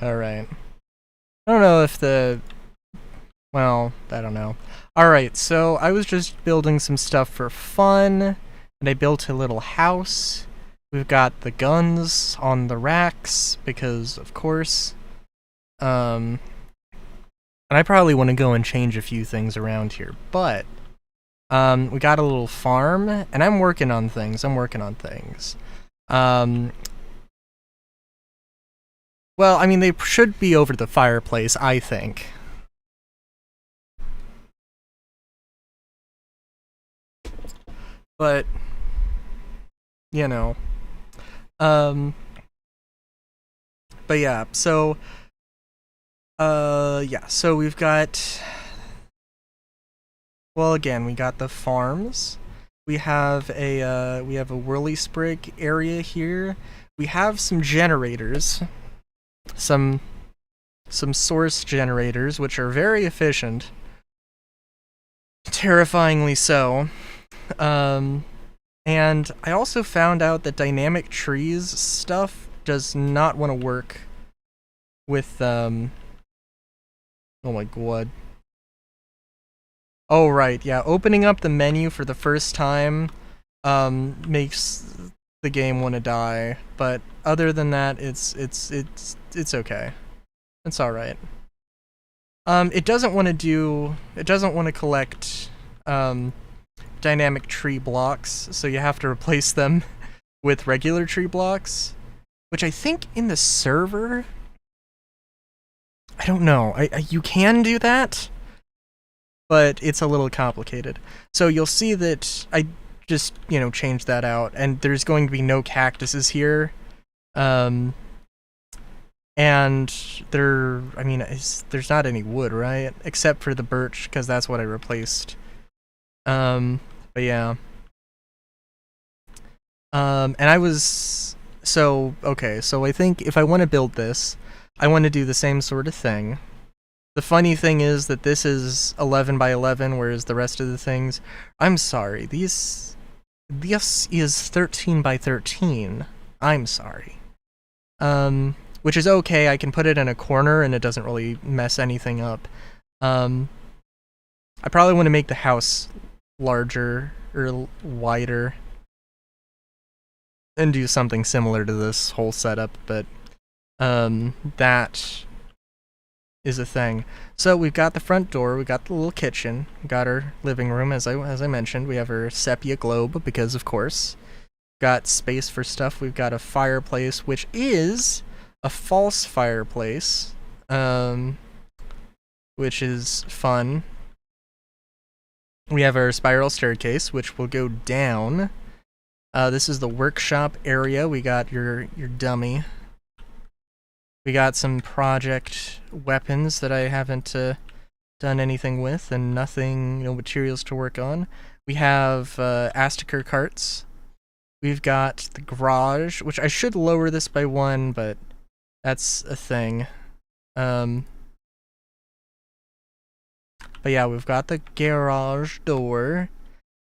Alright. I don't know if the... Well, I don't know. Alright, so I was just building some stuff for fun, and I built a little house. We've got the guns on the racks, because, of course. And I probably want to go and change a few things around here, but... we got a little farm, and I'm working on things. Well, I mean, they should be over the fireplace, I think. But, you know. But yeah, so... yeah, so we've got... Well, again, we got the farms. We have a whirly sprig area here. We have some generators. Some source generators, which are very efficient. Terrifyingly so. And I also found out that dynamic trees stuff does not want to work with, oh my god. Oh, right, yeah, opening up the menu for the first time, makes the game want to die, but other than that, it's okay. It's alright. It doesn't want to collect, dynamic tree blocks, so you have to replace them with regular tree blocks, which I think in the server, I don't know, you can do that, but it's a little complicated. So you'll see that I just, you know, changed that out, and there's going to be no cactuses here, and there's not any wood, right? Except for the birch, because that's what I replaced. But yeah. And I was... okay, so I think if I want to build this, I want to do the same sort of thing. The funny thing is that this is 11 by 11, whereas the rest of the things... I'm sorry, this is 13 by 13. I'm sorry. which is okay. I can put it in a corner and it doesn't really mess anything up. I probably want to make the house larger or wider and do something similar to this whole setup, but that is a thing. So we've got the front door, we got the little kitchen, we got our living room, as I mentioned. We have our sepia globe because, of course, got space for stuff. We've got a fireplace, which is a false fireplace, which is fun. We have our spiral staircase, which will go down. This is the workshop area. We got your dummy. We got some project weapons that I haven't done anything with, and nothing, no materials to work on. We have Astaker carts. We've got the garage, which I should lower this by 1, but that's a thing. But yeah, we've got the garage door.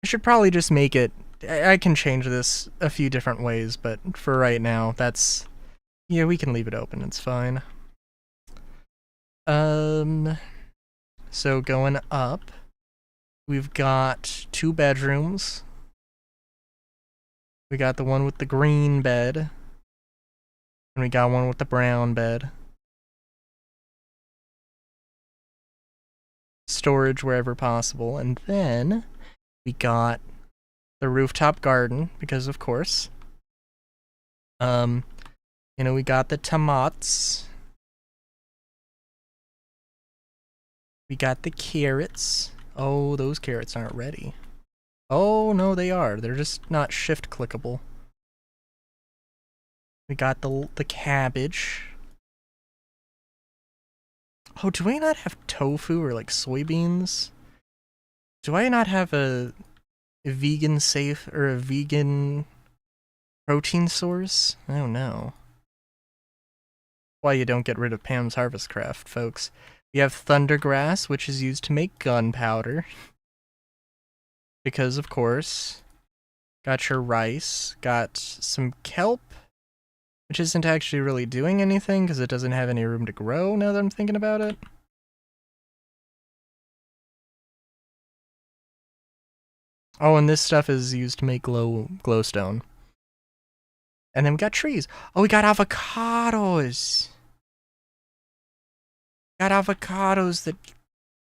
I should probably just make it... I can change this a few different ways, but for right now, that's... Yeah, we can leave it open, it's fine. So going up, we've got 2 bedrooms. We got the one with the green bed, and we got one with the brown bed. Storage wherever possible, and then we got the rooftop garden, because of course. You know, we got the tomatoes. We got the carrots. Oh, those carrots aren't ready. Oh, no, they are. They're just not shift clickable. We got the cabbage. Oh, do I not have tofu or like soybeans? Do I not have a vegan safe or a vegan protein source? I don't know. Why you don't get rid of Pam's Harvest Craft, folks. We have thundergrass, which is used to make gunpowder. Because, of course. Got your rice. Got some kelp, which isn't actually really doing anything because it doesn't have any room to grow now that I'm thinking about it. Oh, and this stuff is used to make glowstone. And then we got trees. Oh, we got avocados. Got avocados that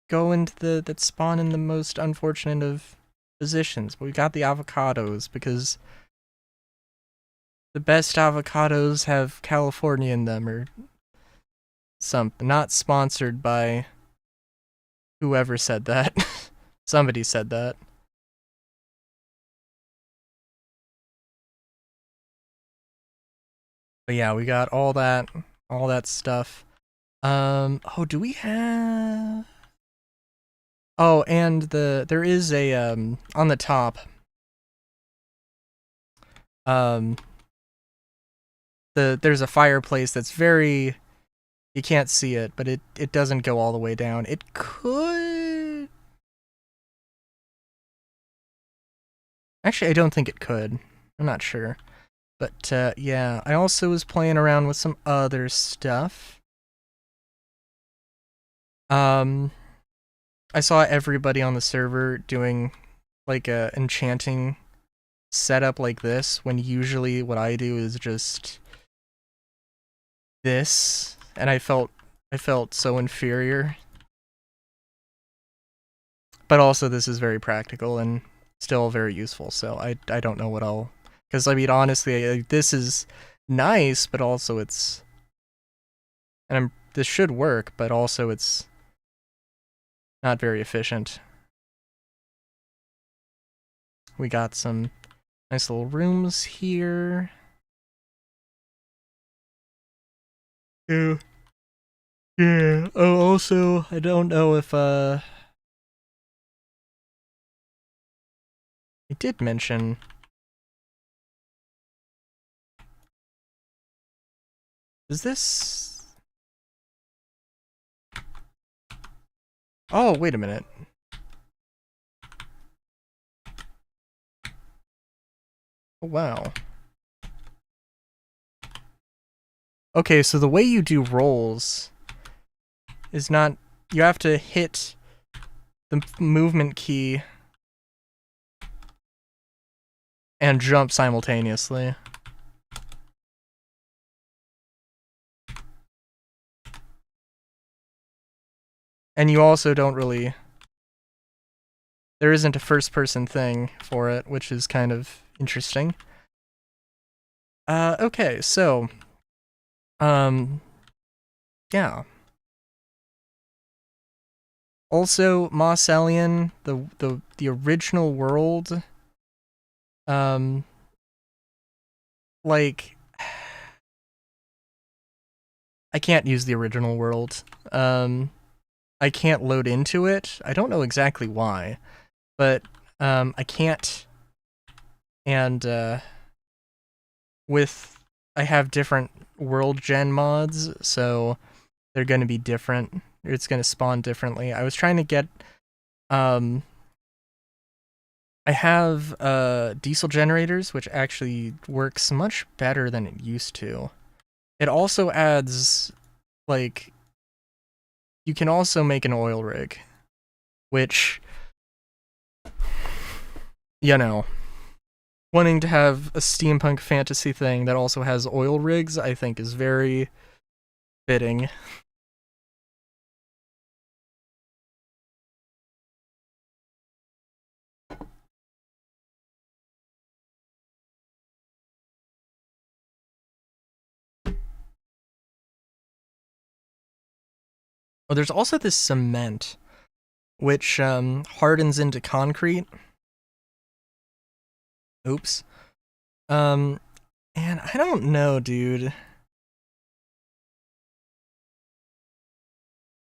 go into that spawn in the most unfortunate of positions. But we got the avocados because the best avocados have California in them or something. Not sponsored by whoever said that. Somebody said that. But yeah, we got all that stuff. Oh, do we have... Oh, and there is a, on the top, there's a fireplace that's very, you can't see it, but it doesn't go all the way down. It could... Actually, I don't think it could. I'm not sure. But, yeah, I also was playing around with some other stuff. I saw everybody on the server doing, like, a enchanting setup like this, when usually what I do is just this, and I felt so inferior. But also, this is very practical and still very useful, so I don't know what I'll... Because, I mean, honestly, this is nice, but also it's... And this should work, but also it's not very efficient. We got some nice little rooms here. Yeah. Yeah. Oh, also, I don't know if, I did mention... Is this... Oh, wait a minute. Oh, wow. Okay, so the way you do rolls is not... You have to hit the movement key and jump simultaneously. And you also don't really... There isn't a first-person thing for it, which is kind of interesting. Okay, so... yeah. Also, Moss Alien, the original world... like... I can't use the original world. I can't load into it. I don't know exactly why, but I can't. And I have different world gen mods, so they're going to be different. It's going to spawn differently. I was trying to get I have diesel generators, which actually works much better than it used to. It also adds, like, you can also make an oil rig, which, you know, wanting to have a steampunk fantasy thing that also has oil rigs, I think is very fitting. Oh, there's also this cement, which hardens into concrete. Oops. And I don't know, dude.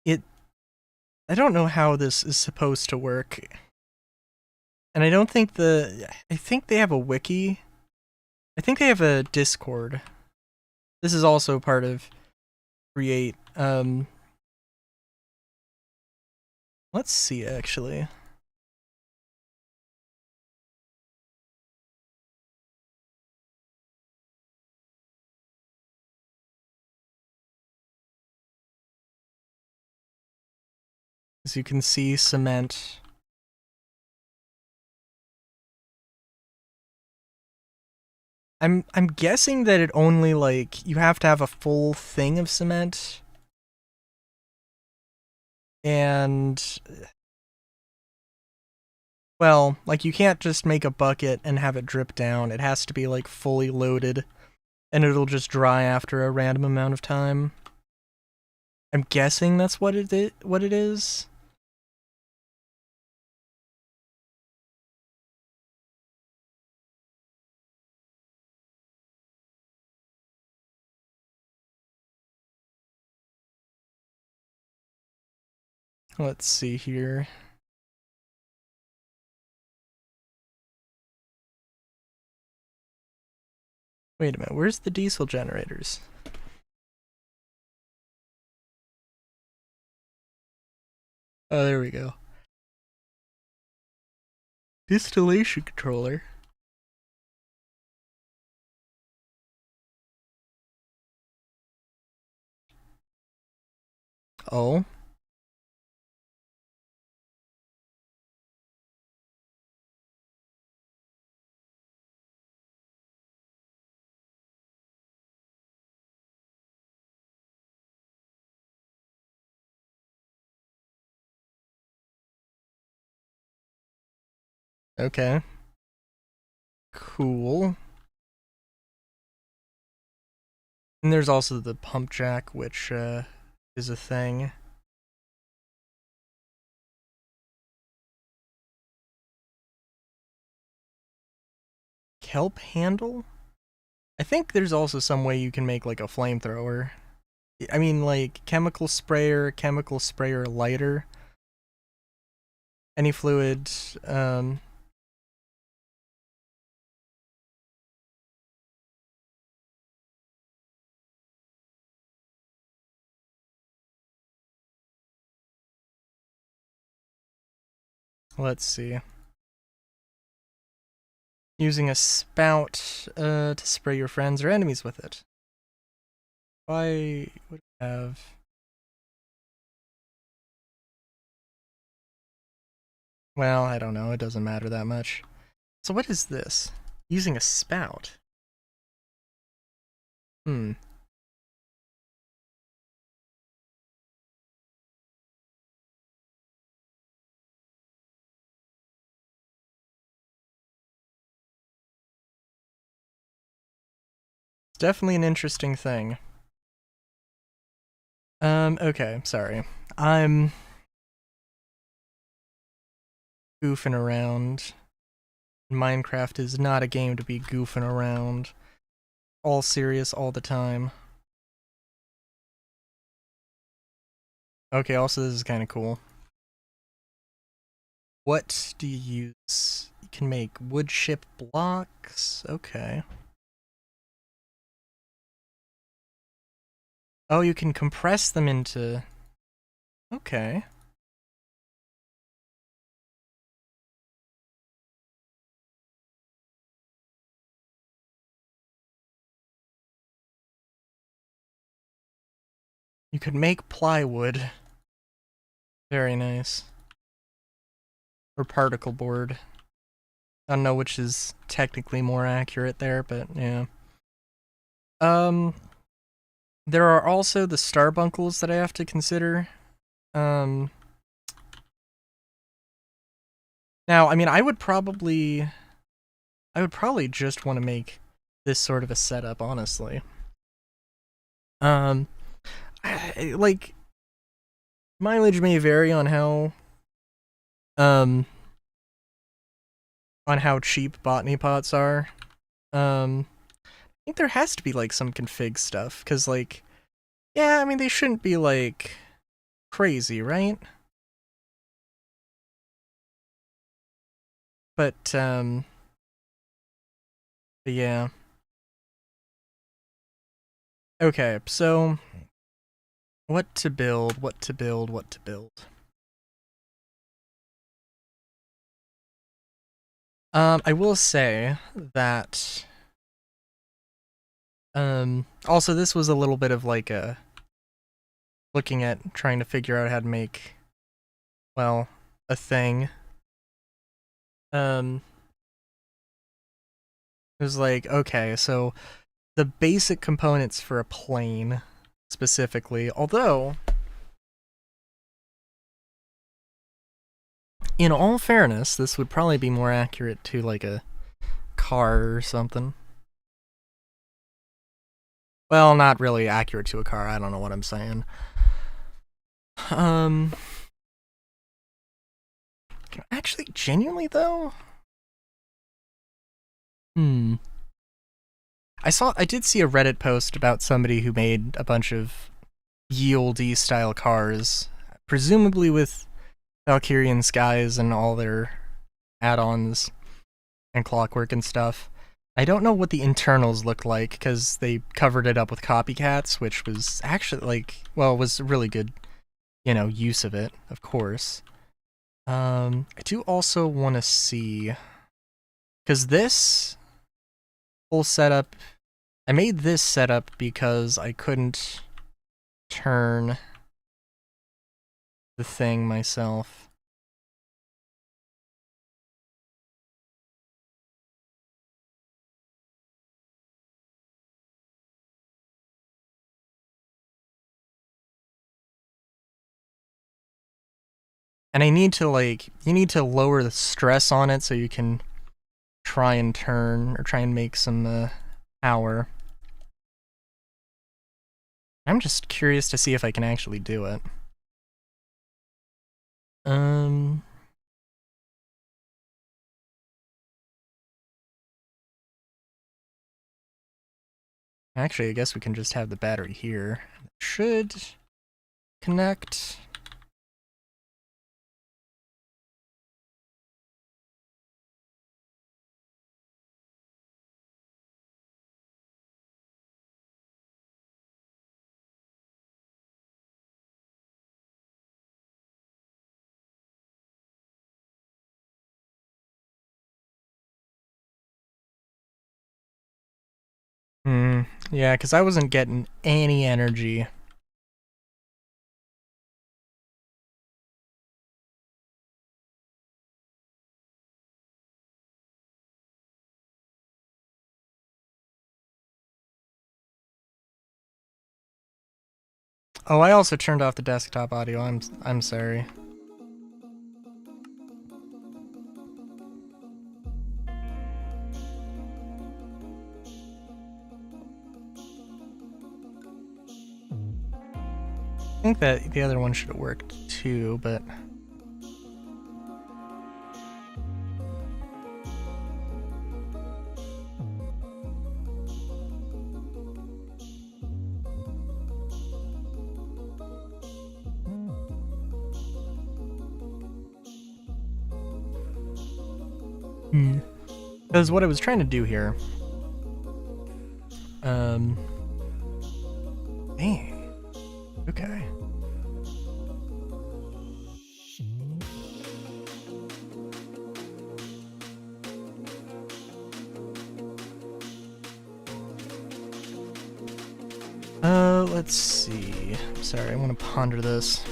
I don't know how this is supposed to work. And I don't think I think they have a wiki. I think they have a Discord. This is also part of Create. Let's see, actually. As you can see, cement. I'm guessing that it only, like, you have to have a full thing of cement. And, well, like, you can't just make a bucket and have it drip down. It has to be, like, fully loaded, and it'll just dry after a random amount of time. I'm guessing that's what it is. Let's see here. Wait a minute, where's the diesel generators? Oh, there we go. Distillation controller. Oh. Okay. Cool. And there's also the pump jack, which is a thing. Kelp handle? I think there's also some way you can make, like, a flamethrower. I mean, like, chemical sprayer lighter. Any fluid, let's see. Using a spout to spray your friends or enemies with it. I would have... Well, I don't know, it doesn't matter that much. So what is this? Using a spout. Hmm. It's definitely an interesting thing. Okay, sorry. I'm goofing around. Minecraft is not a game to be goofing around. All serious all the time. Okay, also this is kind of cool. What do you use? You can make wood chip blocks. Okay. Oh, you can compress them into... Okay. You could make plywood. Very nice. Or particle board. I don't know which is technically more accurate there, but yeah. There are also the starbuncles that I have to consider. Now, I mean, I would probably just want to make this sort of a setup, honestly. Like, mileage may vary on how cheap botany pots are. I think there has to be, like, some config stuff, because, like, yeah, I mean, they shouldn't be, like, crazy, right? But yeah. Okay, so what to build, what to build, what to build. I will say that also this was a little bit of like a looking at trying to figure out how to make, well, a thing. It was like, okay, so the basic components for a plane specifically, although in all fairness, this would probably be more accurate to like a car or something. Well, not really accurate to a car, I don't know what I'm saying. Actually, genuinely though? I did see a Reddit post about somebody who made a bunch of Yield-y style cars, presumably with Valkyrian skies and all their add-ons and clockwork and stuff. I don't know what the internals looked like, because they covered it up with copycats, which was actually, like, well, was really good, use of it, of course. I do also want to see, because this whole setup, I made this setup because I couldn't turn the thing myself. And I need to, like, you need to lower the stress on it so you can try and turn, or try and make some power. I'm just curious to see if I can actually do it. Actually, I guess we can just have the battery here. It should connect. Yeah, because I wasn't getting any energy. Oh, I also turned off the desktop audio. I'm sorry. I think that the other one should have worked too, but because what I was trying to do here, dang, okay. Let's see. Sorry, I want to ponder this.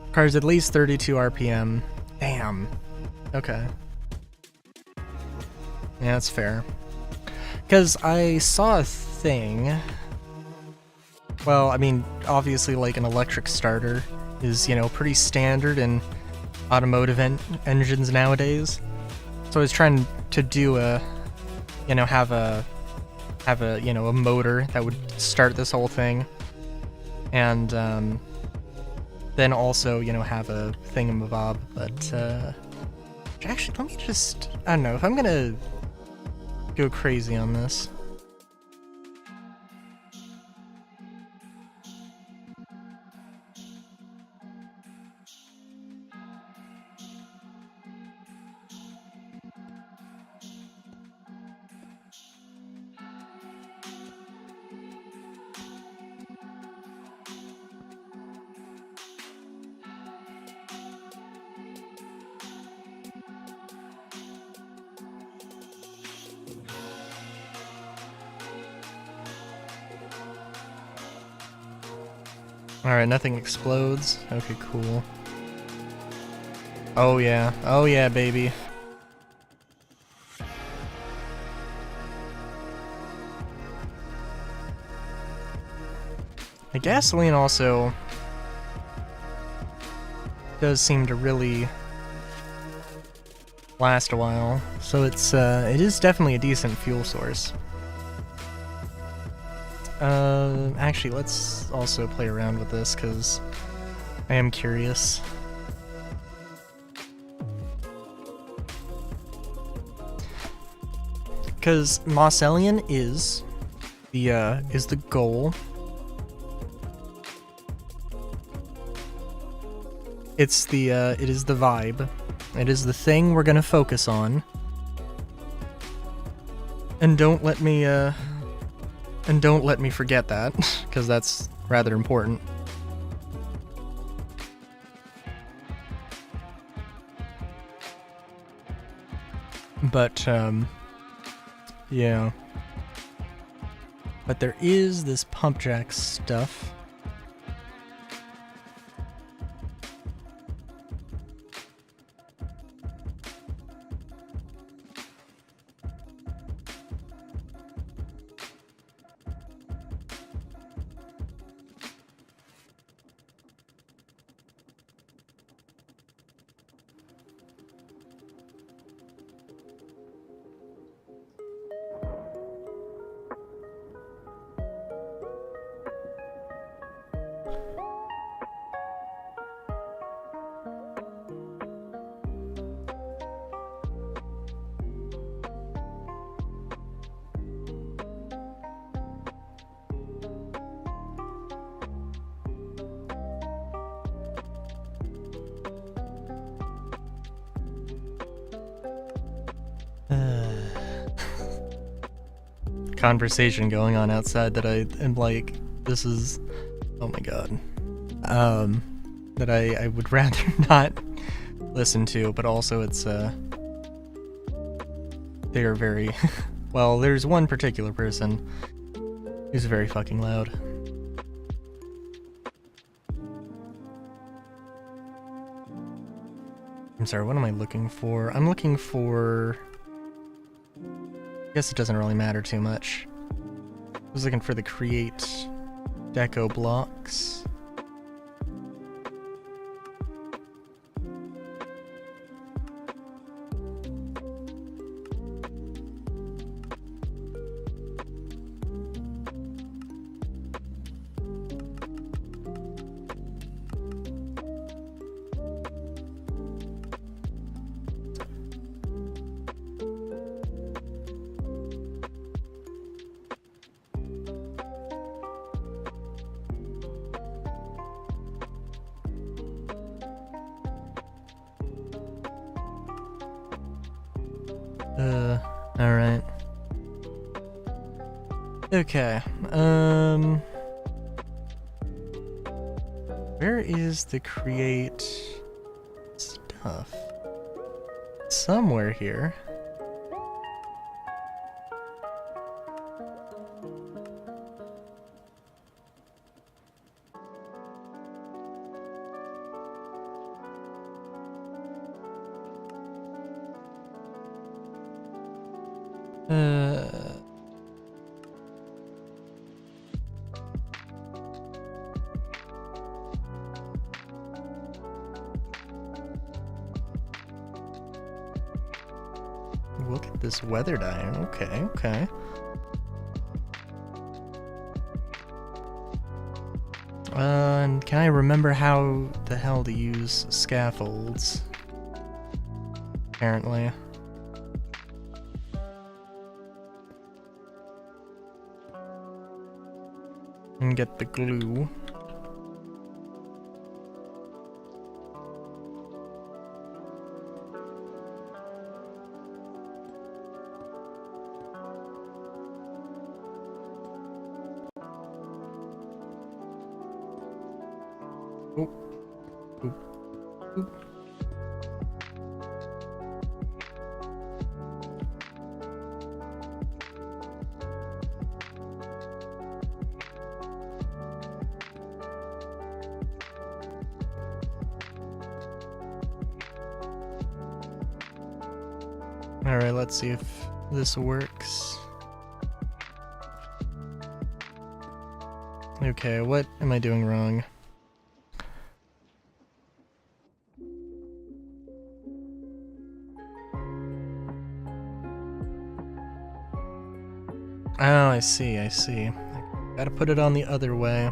Requires at least 32 RPM. Damn. Okay. Yeah, that's fair. Because I saw a thing. Well, I mean, obviously, like an electric starter is, you know, pretty standard in automotive engines nowadays. So I was trying to do a, you know, have a you know, a motor that would start this whole thing, and then also, you know, have a thingamabob. But actually, let me just, I don't know if I'm gonna go crazy on this. Alright, nothing explodes. Okay, cool. Oh yeah, baby. The gasoline also does seem to really last a while, so it is definitely a decent fuel source. Actually, let's also play around with this, because I am curious. Because Mosselian is the goal. It is the vibe. It is the thing we're gonna focus on. And don't let me forget that, because that's rather important. But, yeah. But there is this pump jack stuff. Conversation going on outside that I am like, this is, oh my god, that I would rather not listen to, but also it's they are very Well, there's one particular person who's very fucking loud. I'm sorry, what am I looking for? I'm looking for... I guess it doesn't really matter too much. I was looking for the create deco blocks. Alright. Okay, where is the create stuff? Somewhere here. Look at this weathered iron. Okay, okay. And can I remember how the hell to use scaffolds? Apparently. And get the glue. Oh. Oop. Oop. Alright, let's see if this works. Okay, what am I doing wrong? Oh, I see, I see. Gotta put it on the other way.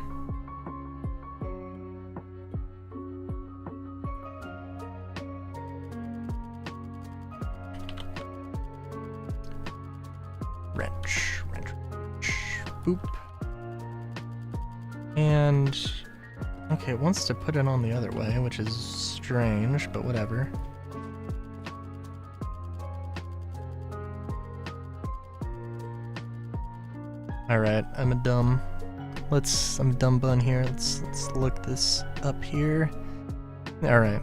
Wrench, wrench, wrench. Boop. And... okay, it wants to put it on the other way, which is strange, but whatever. Alright, I'm a dumb bun here. Let's look this up here. Alright.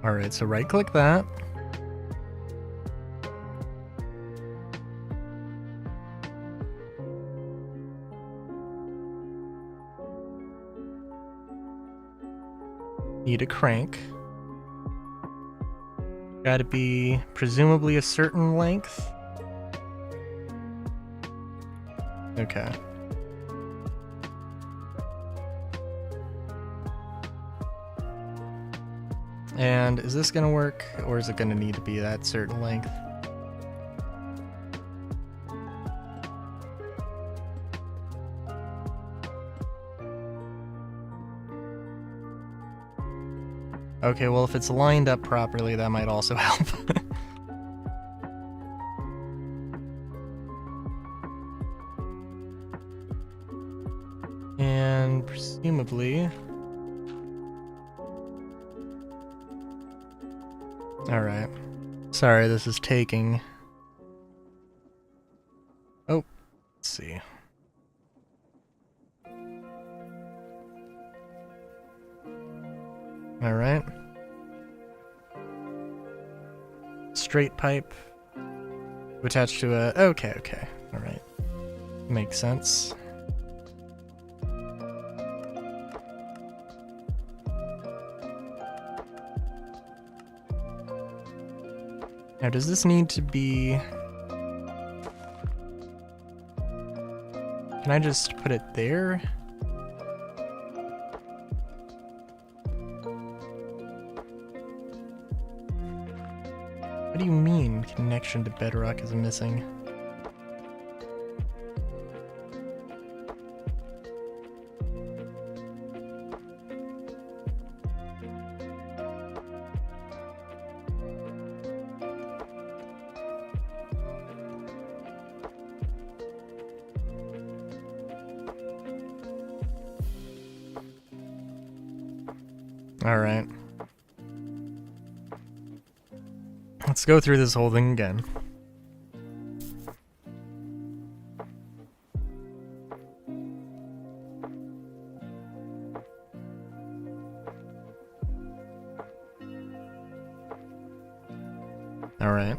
Alright, so right click that. Need a crank. Gotta be presumably a certain length. Okay. And is this gonna work, or is it gonna need to be that certain length? Okay, well if it's lined up properly, that might also help. And presumably... alright. Sorry, this is taking... oh, let's see. Alright. Straight pipe. Attached to a... Okay, okay. Alright. Makes sense. Now, does this need to be... Can I just put it there? What do you mean connection to bedrock is missing? Alright. Let's go through this whole thing again. Alright.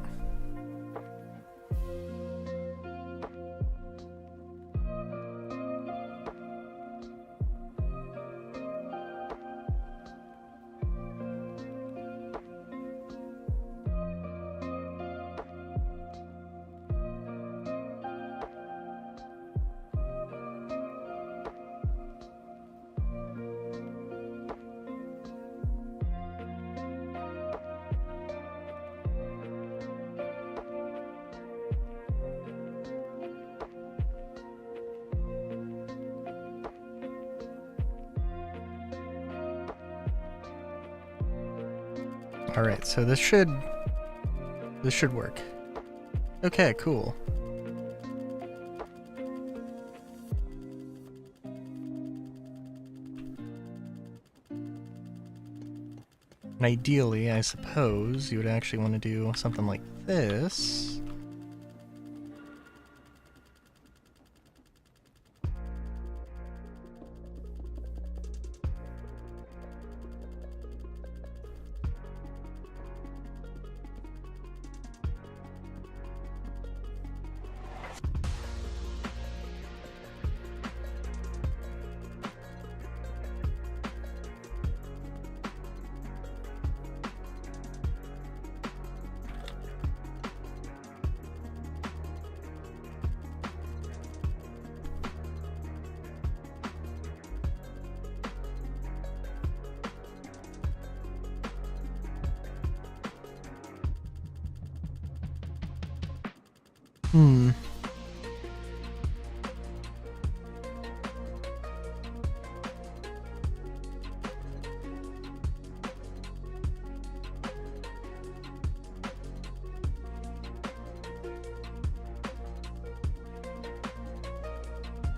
Alright, so this should work. Okay, cool. And ideally, I suppose, you would actually want to do something like this.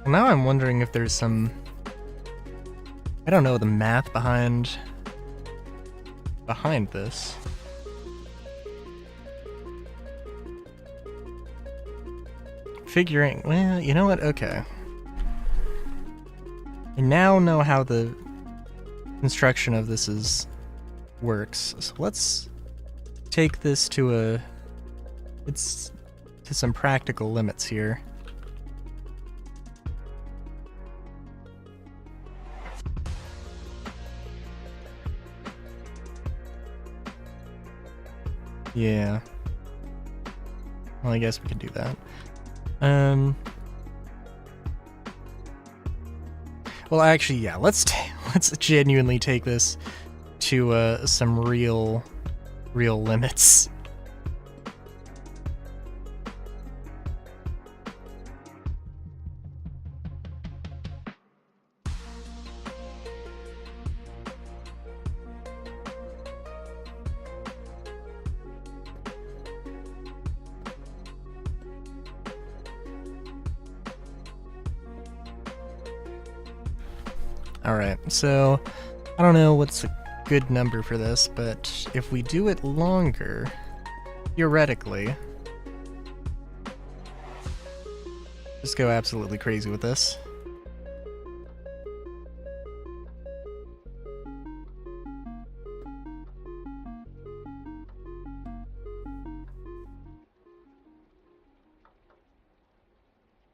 Well, now I'm wondering if there's some... I don't know the math behind this. Figuring... Well, you know what? Okay. I now know how the construction of this works. So let's take this to some practical limits here. Yeah. Well, I guess we can do that. Well, actually, yeah. Let's genuinely take this to some real limits. Alright, so I don't know what's a good number for this, but if we do it longer, theoretically, just go absolutely crazy with this.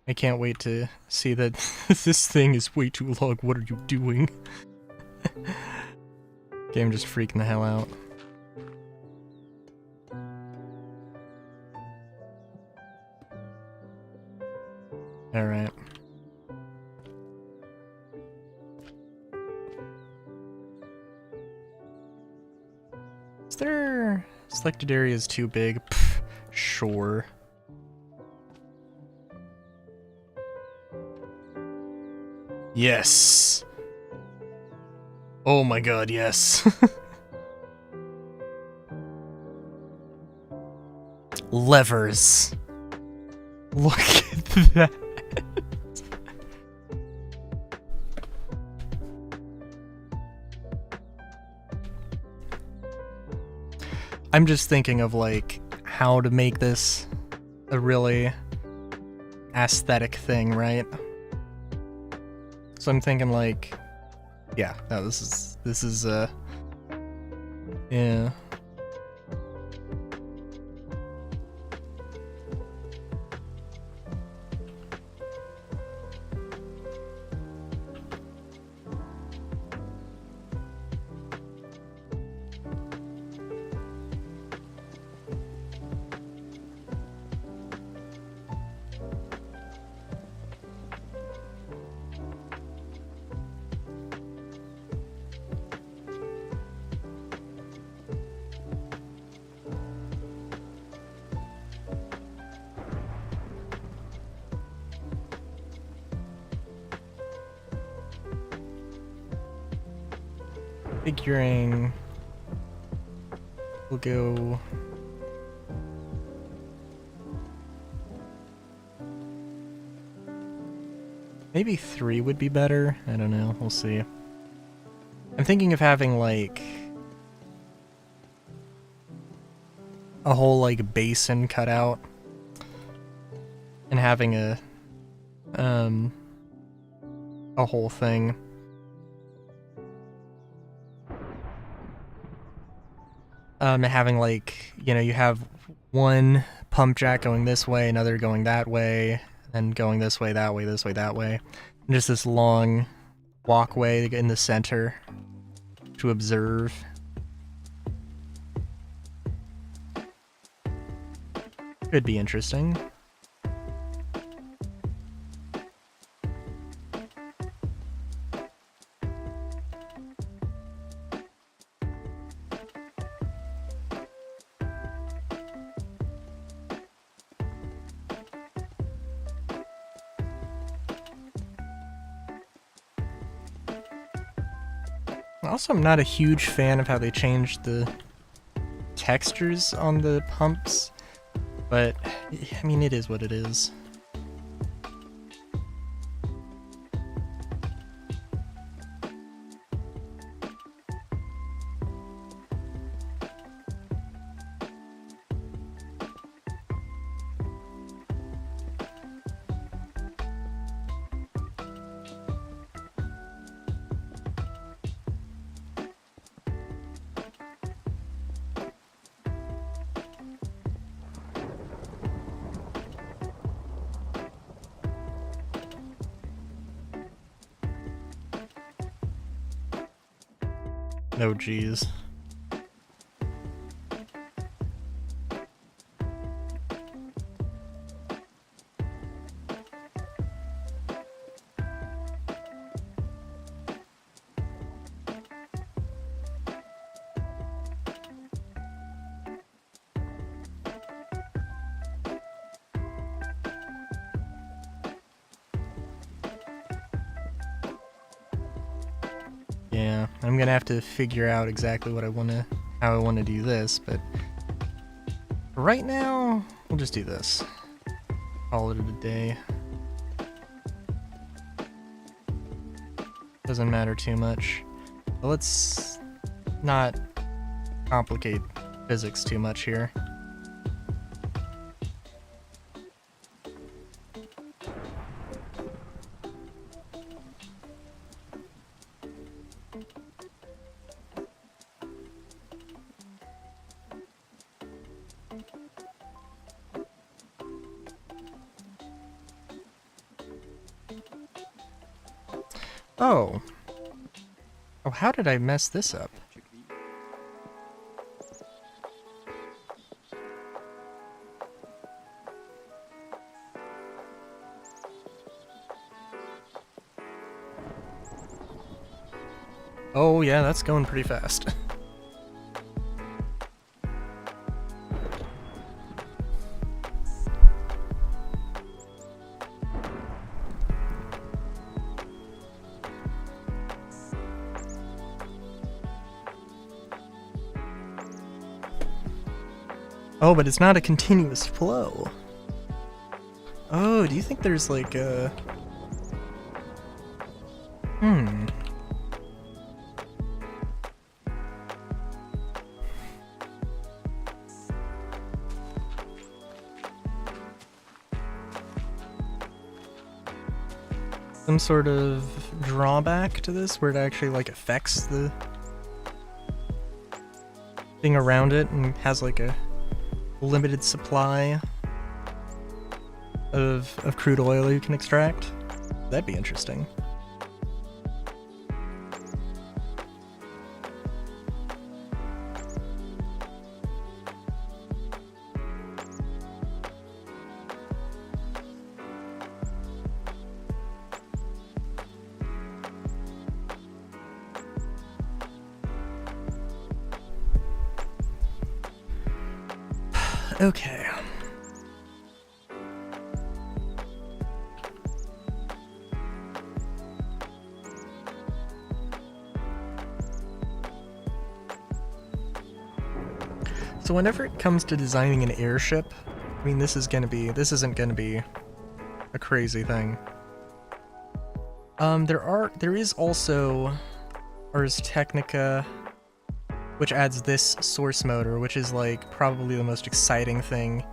I can't wait to see that this thing is way too long. What are you doing? Game just freaking the hell out. Alright. Is there... Selected area is too big? Pff, sure. Yes! Oh my god, yes. Levers. Look at that. I'm just thinking of like how to make this a really aesthetic thing, right? So I'm thinking like, yeah, no, this is yeah. Figuring we'll go maybe 3 would be better. I don't know, we'll see. I'm thinking of having like a whole like basin cut out and having a whole thing. Having like, you know, you have one pump jack going this way, another going that way, and going this way, that way, this way, that way. And just this long walkway in the center to observe. Could be interesting. Also, I'm not a huge fan of how they changed the textures on the pumps, but I mean, it is what it is. No, geez. Yeah, I'm gonna have to figure out exactly what how I wanna do this, but right now, we'll just do this. Call it a day. Doesn't matter too much. But let's not complicate physics too much here. Oh. Oh, how did I mess this up? Oh yeah, that's going pretty fast. Oh, but it's not a continuous flow. Oh, do you think there's like a... some sort of drawback to this where it actually like affects the thing around it and has like a limited supply of crude oil you can extract? That'd be interesting. Okay. So whenever it comes to designing an airship, I mean, this isn't gonna be a crazy thing. There is also Ars Technica, which adds this source motor, which is like probably the most exciting thing.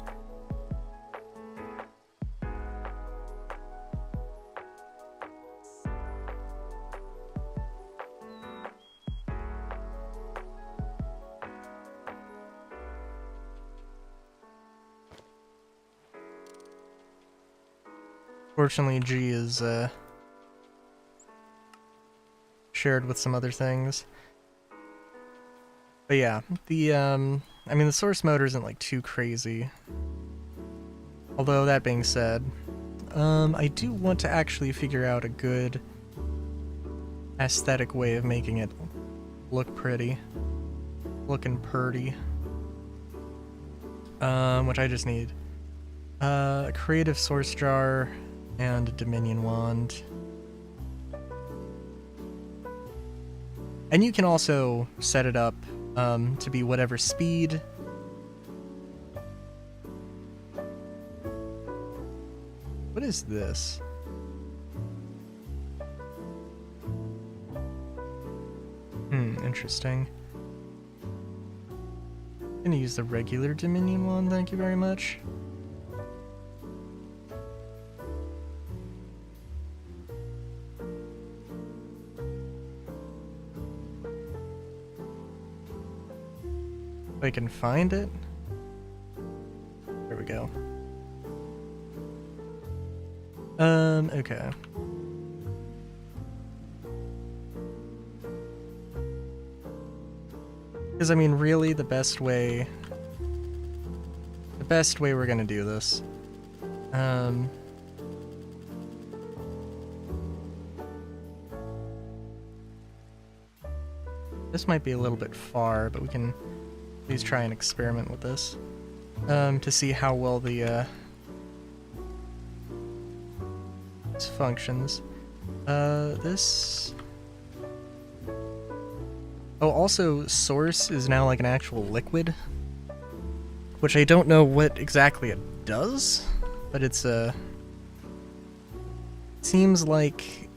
Fortunately, G is shared with some other things. But yeah, I mean, the source motor isn't like too crazy. Although that being said, I do want to actually figure out a good aesthetic way of making it look pretty, looking purty. Which I just need a creative source jar and a Dominion wand. And you can also set it up to be whatever speed. What is this? Interesting. I'm gonna use the regular Dominion one, thank you very much. If I can find it. There we go. Okay. Because, I mean, really, the best way we're gonna do this, this might be a little bit far, but we can at least try and experiment with this, to see how well this functions. This... Oh, also, source is now like an actual liquid, which I don't know what exactly it does, but it's seems like,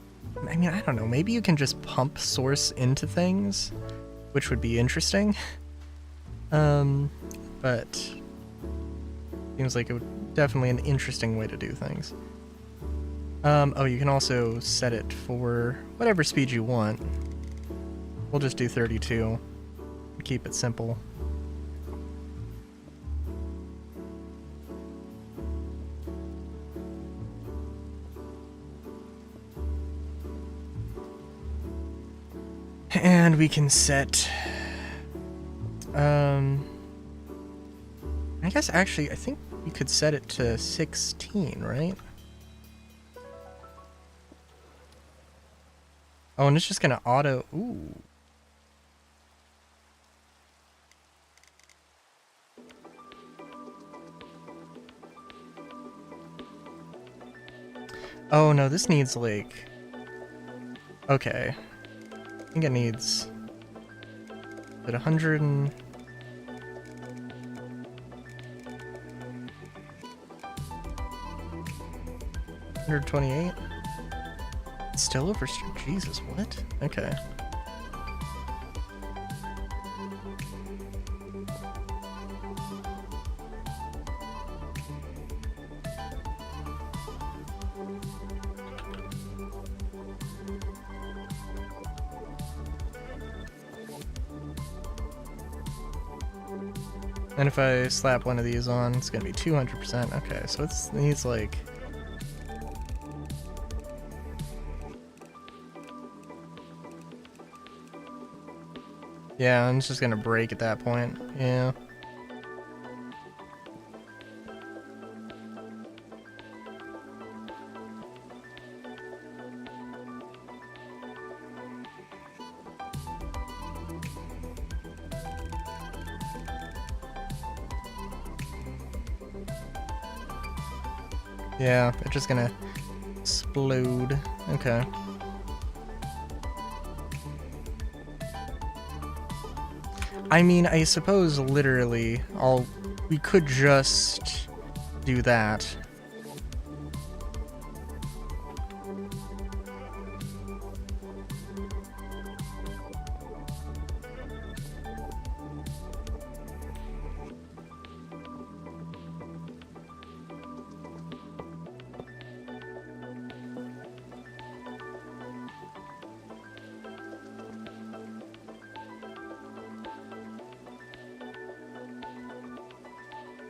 I mean, I don't know, maybe you can just pump source into things, which would be interesting. But seems like it would definitely an interesting way to do things. Oh, you can also set it for whatever speed you want. We'll just do 32. Keep it simple. And we can set... I guess actually, I think we could set it to 16, right? Oh, and it's just gonna auto... Ooh. Oh, no, this needs, like... Okay. I think it needs... At 100 and... 128? It's still over... Jesus, what? Okay. And if I slap one of these on, it's gonna be 200%. Okay, so it needs like... Yeah, I'm just gonna break at that point. Yeah. Yeah, it's just gonna explode. Okay. I mean, I suppose literally we could just do that.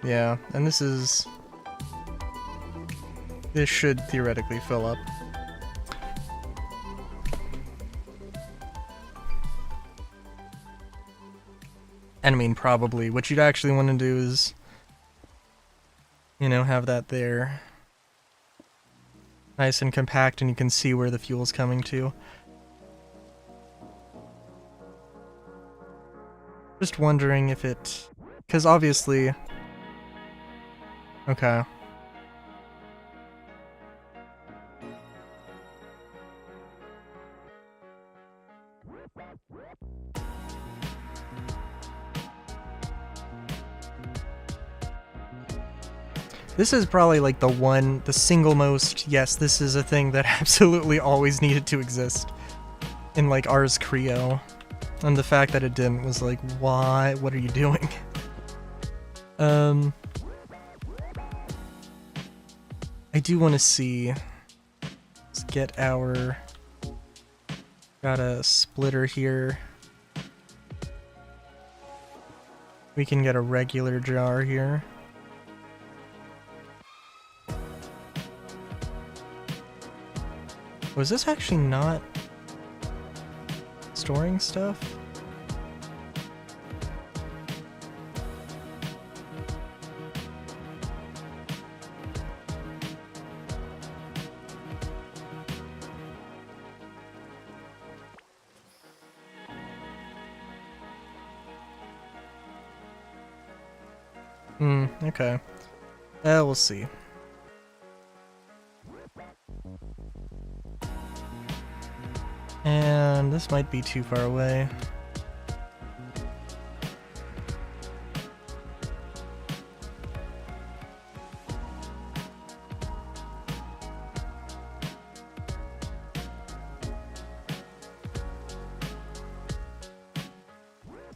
Yeah, and this should theoretically fill up. And I mean, probably, what you'd actually want to do is, you know, have that there. Nice and compact, and you can see where the fuel's coming to. Just wondering if it... Because obviously... Okay. This is probably like the single most, yes, this is a thing that absolutely always needed to exist in like Ars Creo. And the fact that it didn't was like, why? What are you doing? I do want to see. Let's get our... Got a splitter here. We can get a regular jar here. Was this actually not storing stuff? Okay. We'll see. And this might be too far away.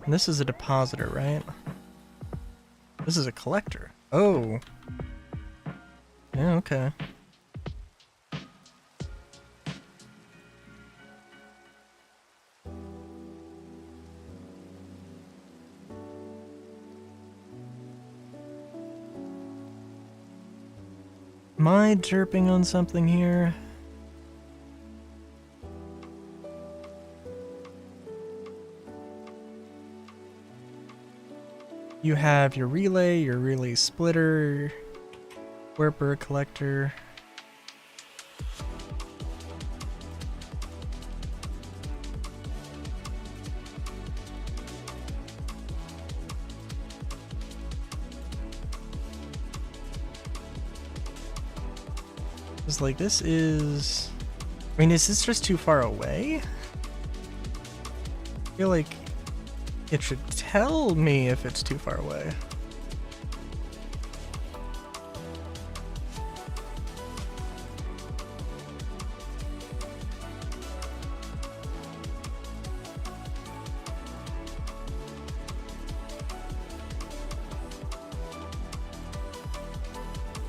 And this is a depositor, right? This is a collector. Oh. Yeah, okay. Am I derping on something here? You have your relay splitter, warper collector. It's like, this is... I mean, is this just too far away? I feel like it should tell me if it's too far away.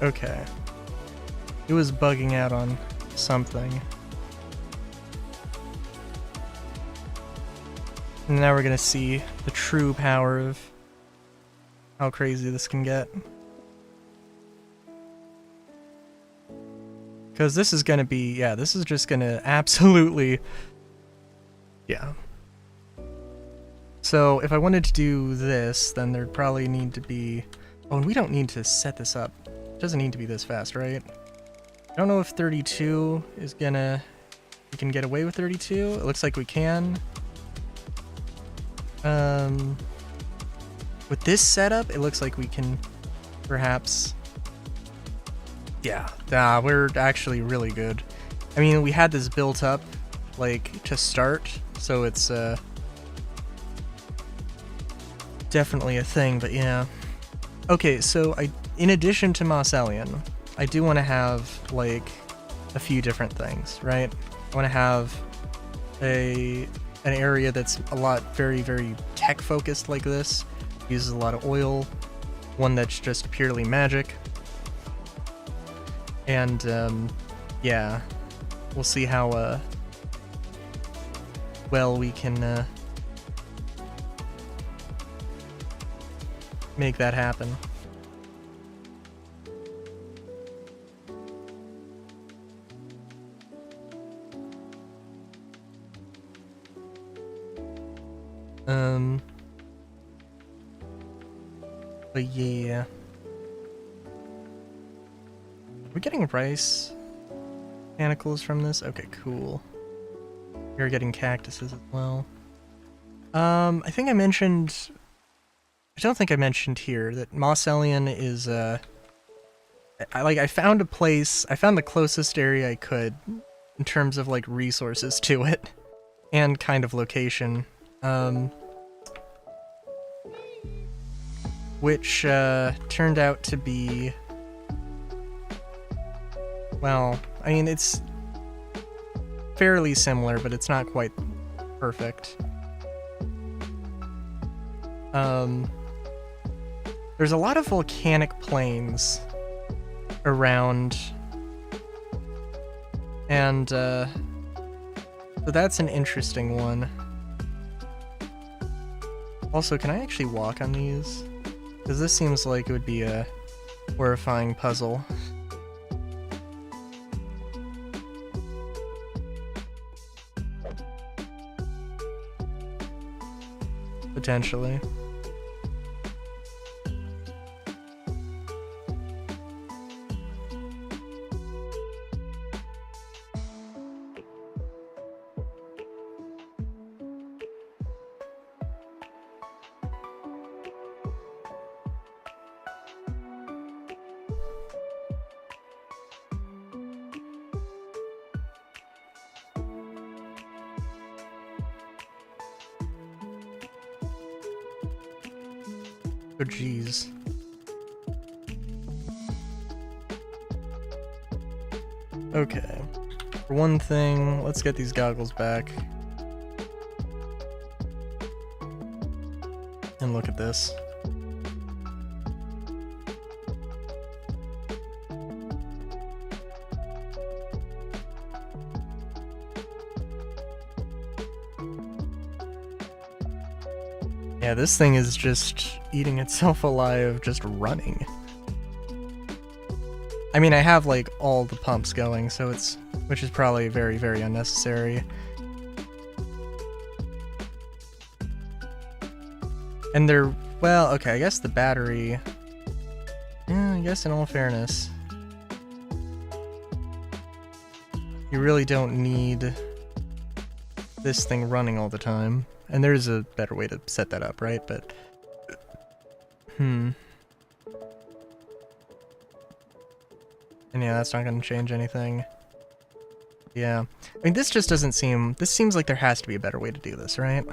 Okay. It was bugging out on something. And now we're gonna see the true power of how crazy this can get. Because this is gonna be, yeah, this is just gonna absolutely, yeah. So if I wanted to do this, then there'd probably need to be, oh, and we don't need to set this up. It doesn't need to be this fast, right? I don't know if 32 is gonna, we can get away with 32. It looks like we can. With this setup, it looks like we can perhaps, yeah, we're actually really good. I mean, we had this built up, like, to start, so it's, definitely a thing, but yeah. Okay, so in addition to Moss Alien, I do want to have, like, a few different things, right? I want to have an area that's a lot very tech focused like this, uses a lot of oil, one that's just purely magic, and yeah, we'll see how well we can make that happen. But yeah. We're getting rice botanicals from this? Okay, cool. We're getting cactuses as well. I think I mentioned... I don't think I mentioned here that Moss Alien is, I found a place, I found the closest area I could in terms of, like, resources to it. And kind of location. Which turned out to be, well, I mean, it's fairly similar, but it's not quite perfect. There's a lot of volcanic plains around, and so that's an interesting one. Also, can I actually walk on these? Because this seems like it would be a horrifying puzzle. Potentially. Oh, jeez. Okay. For one thing, let's get these goggles back. And look at this. Yeah, this thing is just eating itself alive, just running. I mean, I have, like, all the pumps going, so it's... which is probably very unnecessary. And they're Well, okay, I guess the battery... Yeah, I guess in all fairness... You really don't need this thing running all the time. And there's a better way to set that up, right? But... And yeah, that's not gonna change anything. Yeah. I mean, this just doesn't seem... This seems like there has to be a better way to do this, right?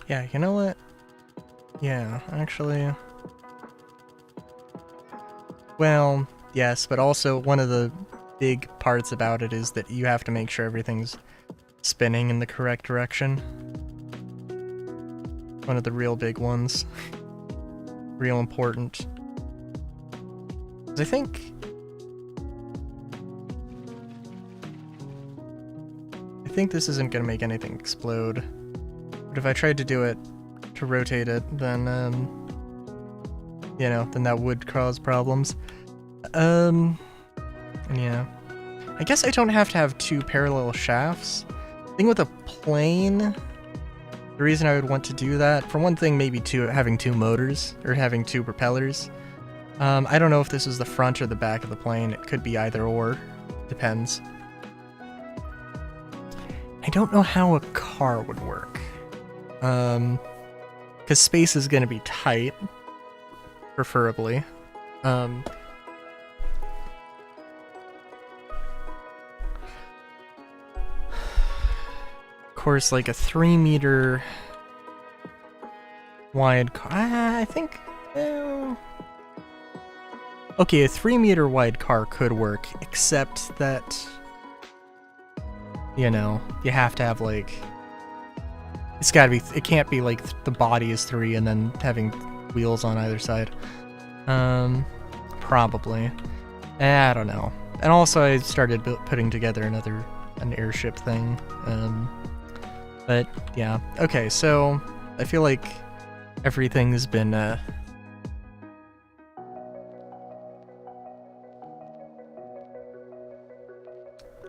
Yeah, you know what? Yeah, actually... Well, yes, but also one of the big parts about it is that you have to make sure everything's spinning in the correct direction. One of the real big ones. Real important. 'Cause I think this isn't gonna make anything explode. But if I tried to do it to rotate it, then, you know, then that would cause problems. Yeah. I guess I don't have to have two parallel shafts. The thing with a plane, the reason I would want to do that, for one thing, maybe having two motors, or having two propellers. I don't know if this is the front or the back of the plane. It could be either or. Depends. I don't know how a car would work. Because space is going to be tight, preferably. Of course, like a 3-meter wide car. I think. Okay, a 3-meter wide car could work, except that, you know, you have to have like. It's gotta be. It can't be like the body is 3 and then having wheels on either side. Probably. I don't know. And also, I started putting together an airship thing. But yeah. Okay, so I feel like everything's been a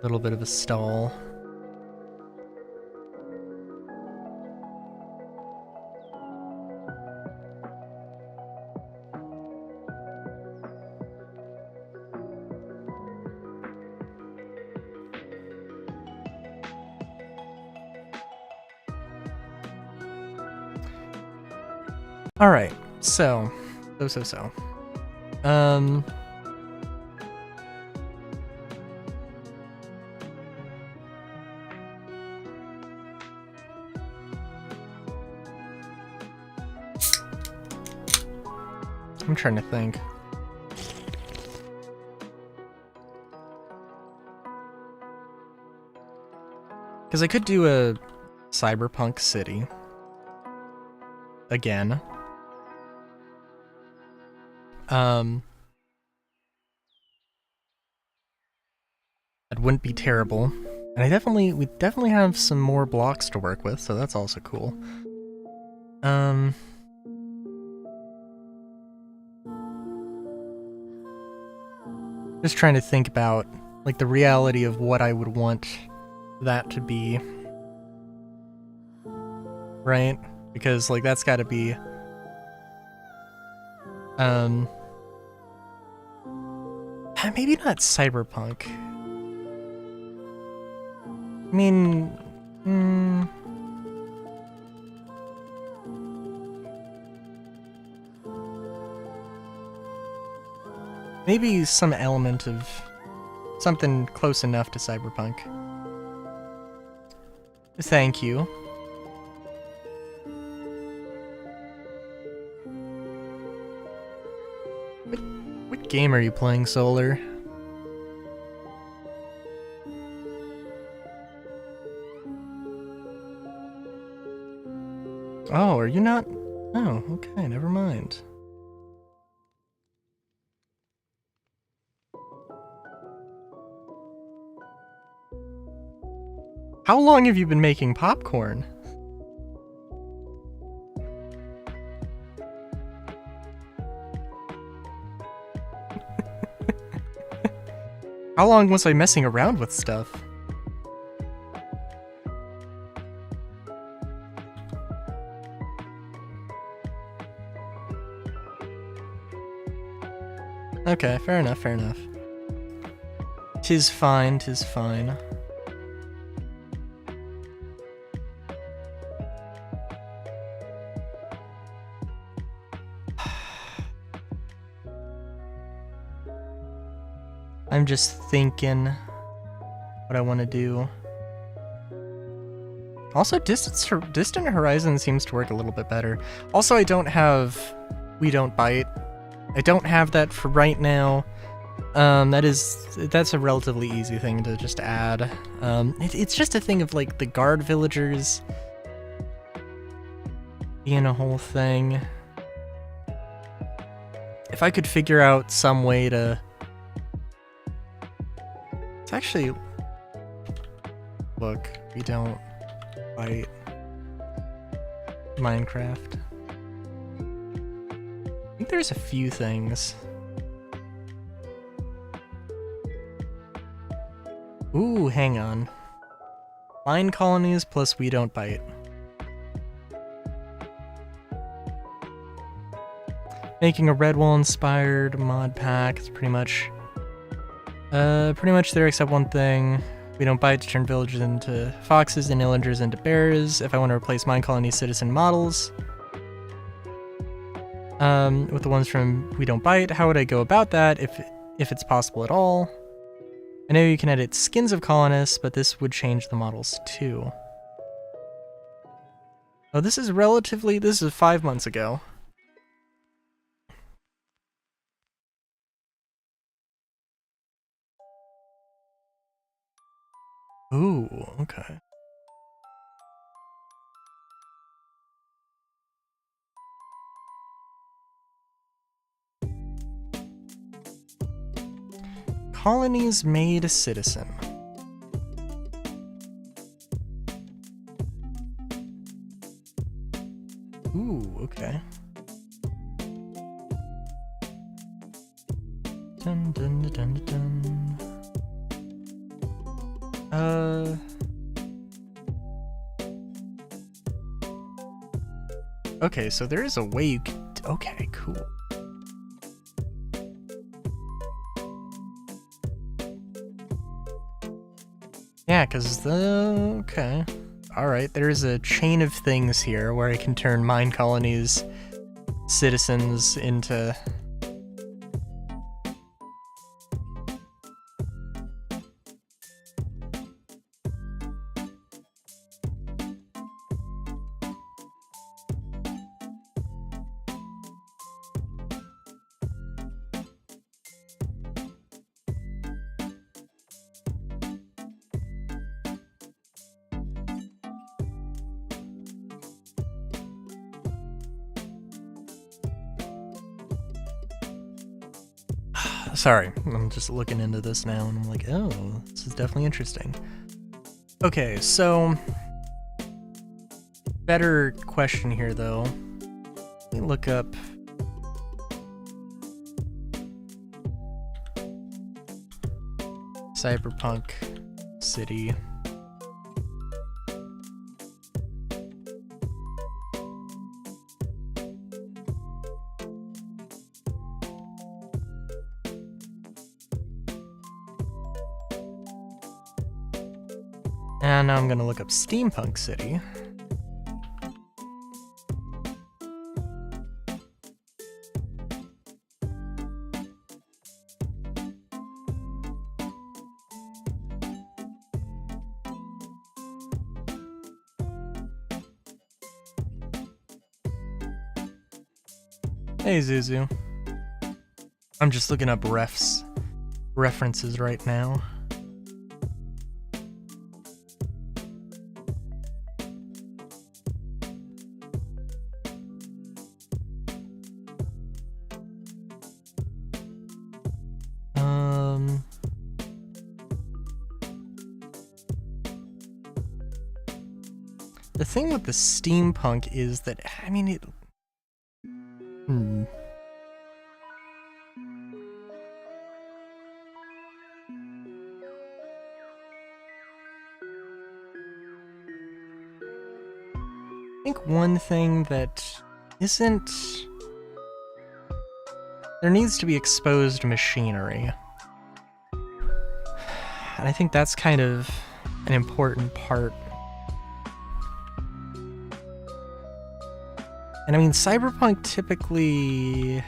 little bit of a stall. Alright, so. I'm trying to think. Because I could do a cyberpunk city. Again. That wouldn't be terrible. And we definitely have some more blocks to work with, so that's also cool. Just trying to think about, like, the reality of what I would want that to be. Right? Because, like, that's gotta be... maybe not cyberpunk. I mean... maybe some element of something close enough to cyberpunk. Thank you. What game are you playing, Solar? Oh, are you not? Oh, okay, never mind. How long have you been making popcorn? How long was I messing around with stuff? Okay, fair enough, fair enough. 'Tis fine, 'tis fine. I'm just thinking what I want to do. Also, Distant Horizon seems to work a little bit better. Also, I don't have We Don't Bite. I don't have that for right now. That's a relatively easy thing to just add. It's just a thing of like the guard villagers being a whole thing. If I could figure out some way to... It's actually... Look, We Don't Bite Minecraft. I think there's a few things. Ooh, hang on. Mine colonies plus We Don't Bite. Making a Redwall inspired mod pack. It's pretty much there except one thing. We don't bite to turn villagers into foxes and illagers into bears. If I want to replace mine colony citizen models with the ones from We Don't Bite, how would I go about that if it's possible at all? I know you can edit skins of colonists, but this would change the models too. Oh, this is 5 months ago. Ooh, okay. Colonies made citizen. Ooh, okay. Dun dun dun dun dun. Okay, so there is a way you can... Okay, cool. Yeah, because okay. Alright, there's a chain of things here where I can turn mine colonies' citizens into... Sorry, I'm just looking into this now and I'm like, oh, this is definitely interesting. Okay, so... Better question here, though. Let me look up... Cyberpunk City. And now I'm gonna look up Steampunk City. Hey Zuzu. I'm just looking up references right now. The thing with the steampunk is that, I mean, it... I think one thing that isn't... There needs to be exposed machinery. And I think that's kind of an important part. And I mean, Cyberpunk typically...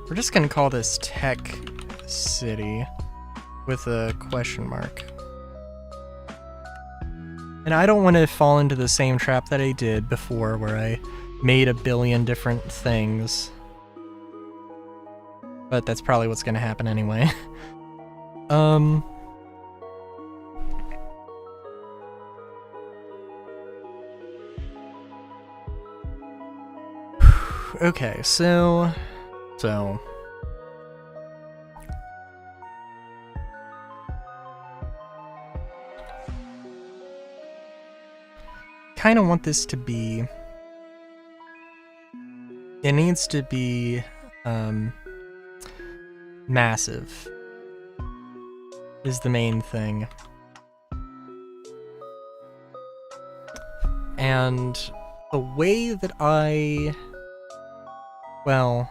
We're just gonna call this Tech City with a question mark. And I don't want to fall into the same trap that I did before, where I made a billion different things. But that's probably what's gonna happen anyway. Okay, so... Kind of want this to be... It needs to be, massive. Is the main thing. And the way that I... Well...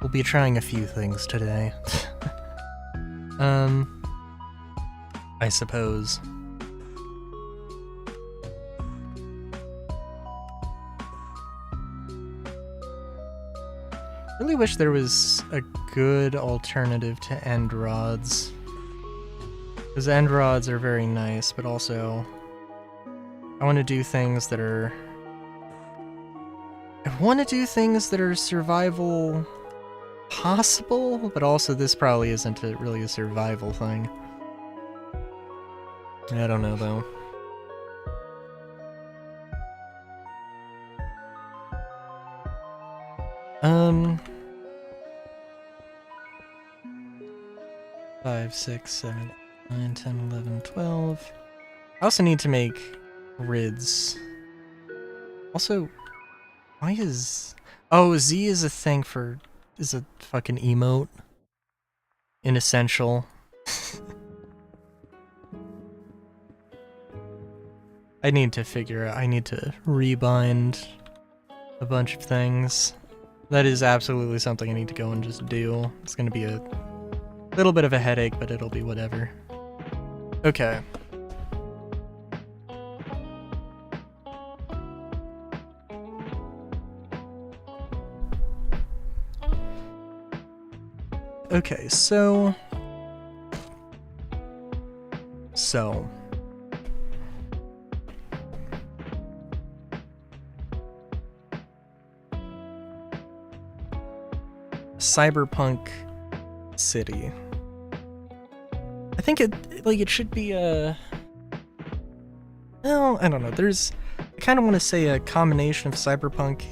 We'll be trying a few things today. I suppose. Really wish there was a good alternative to end rods. Because end rods are very nice, but also I want to do things that are... I want to do things that are survival possible, but also this probably isn't really a survival thing. I don't know, though. 5, 6, 7, 9, 10, 11, 12. I also need to make grids. Also, why is... Oh, Z is a thing for... is a fucking emote. In Essential. I need to figure out... I need to rebind a bunch of things. That is absolutely something I need to go and just do. It's gonna be a little bit of a headache, but it'll be whatever. Okay. Okay, so... Cyberpunk City. I think it should be a... Well, I don't know, I kind of want to say a combination of Cyberpunk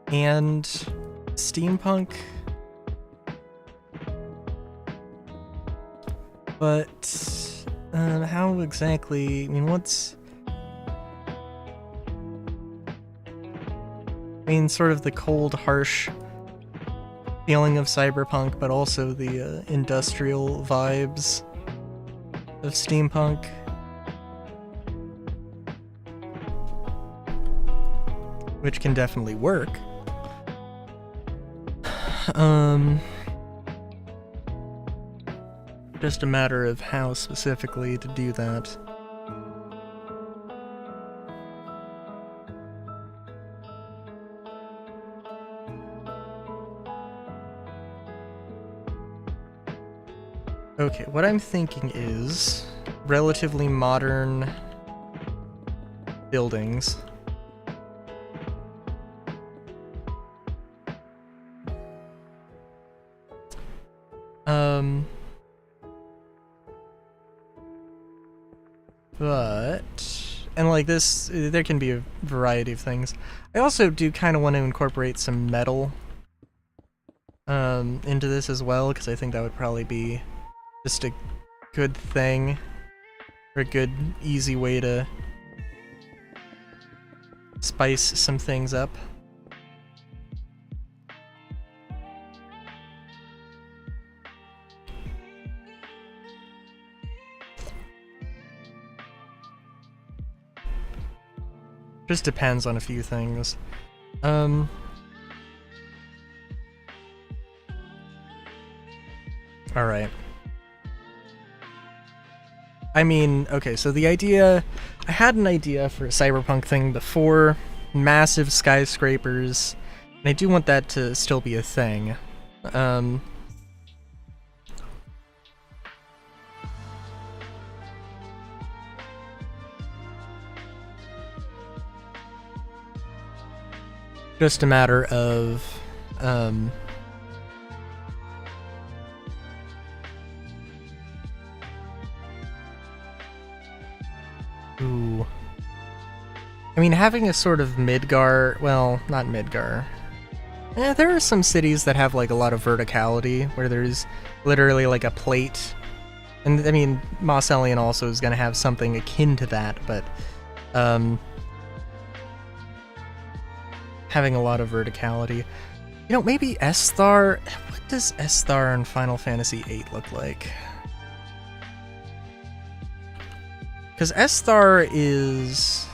and Steampunk. But, how exactly, I mean, sort of the cold, harsh feeling of Cyberpunk, but also the industrial vibes of Steampunk. Which can definitely work. Just a matter of how specifically to do that. Okay, what I'm thinking is relatively modern buildings. And like this, there can be a variety of things. I also do kind of want to incorporate some metal into this as well, because I think that would probably be just a good thing, or a good, easy way to spice some things up. Just depends on a few things. Alright. I mean, okay, so the idea... I had an idea for a cyberpunk thing before, massive skyscrapers, and I do want that to still be a thing. Just a matter of, ooh. I mean, having a sort of Midgar, well, not Midgar. There are some cities that have, like, a lot of verticality, where there's literally, like, a plate. And, I mean, Moss Alien also is gonna have something akin to that, but, having a lot of verticality. You know, maybe S-Star... What does S-Star in Final Fantasy VIII look like? Because S-Star is...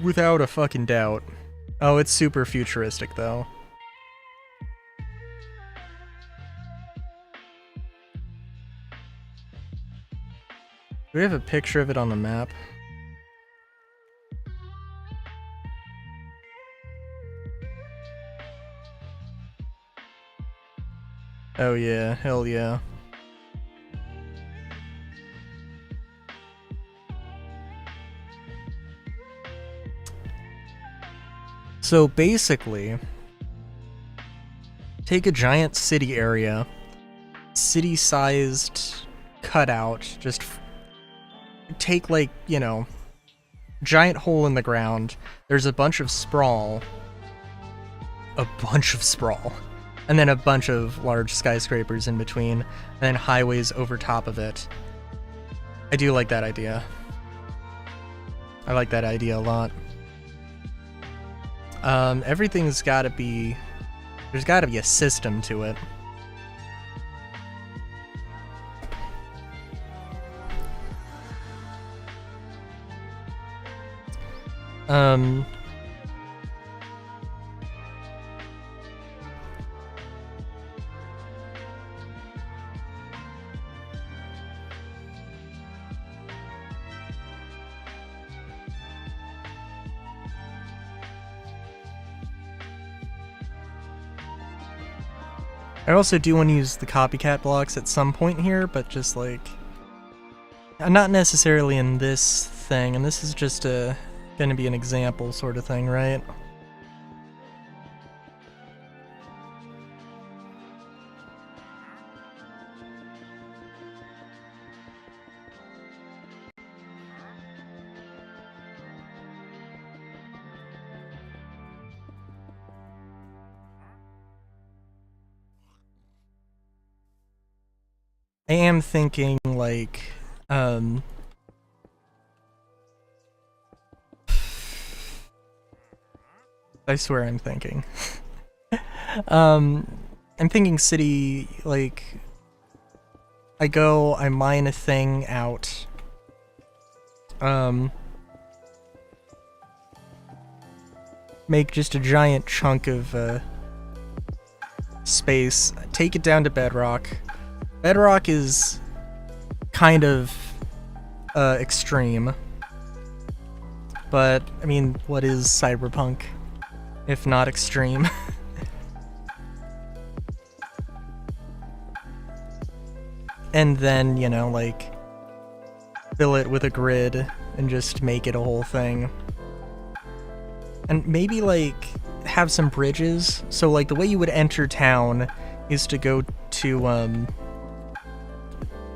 without a fucking doubt. Oh, it's super futuristic, though. Do we have a picture of it on the map? Oh yeah, hell yeah. So basically, take a giant city area, city-sized cutout, just take, like, you know, giant hole in the ground, there's a bunch of sprawl, and then a bunch of large skyscrapers in between, and then highways over top of it. I do like that idea. I like that idea a lot. Everything's gotta be... there's gotta be a system to it. I also do want to use the copycat blocks at some point here, but just like... not necessarily in this thing, and this is just gonna be an example sort of thing, right? I am thinking, like, I swear I'm thinking. I'm thinking city, like, I mine a thing out. Make just a giant chunk of, space, take it down to bedrock. Bedrock is kind of extreme, but I mean, what is cyberpunk if not extreme? And then, you know, like, fill it with a grid and just make it a whole thing. And maybe, like, have some bridges. So, like, the way you would enter town is to go to,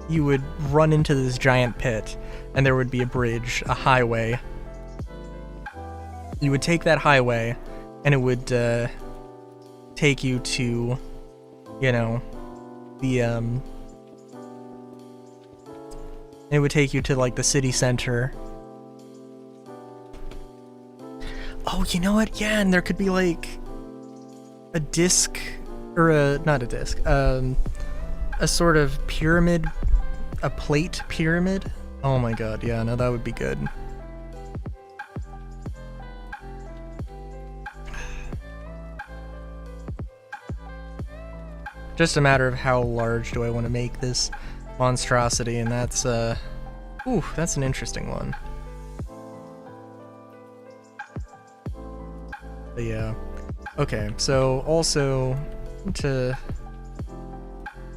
you would run into this giant pit, and there would be a bridge, a highway. You would take that highway, and it would take you to, you know, the It would take you to like the city center. Oh, you know what? Yeah, and there could be like a disc, or not a disc, a sort of pyramid, a plate pyramid. Oh my god, yeah, no, that would be good. Just a matter of how large do I want to make this monstrosity, and that's, ooh, that's an interesting one. But yeah. Okay, so also to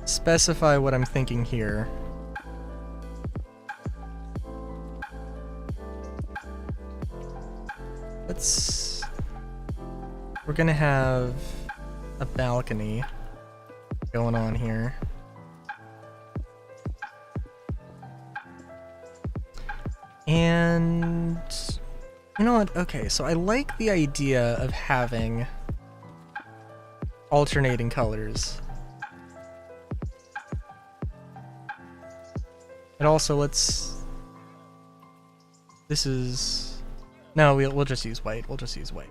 specify what I'm thinking here. We're gonna have a balcony going on here. And you know what? Okay, so I like the idea of having alternating colors. And also, this is... No, we'll just use white. We'll just use white.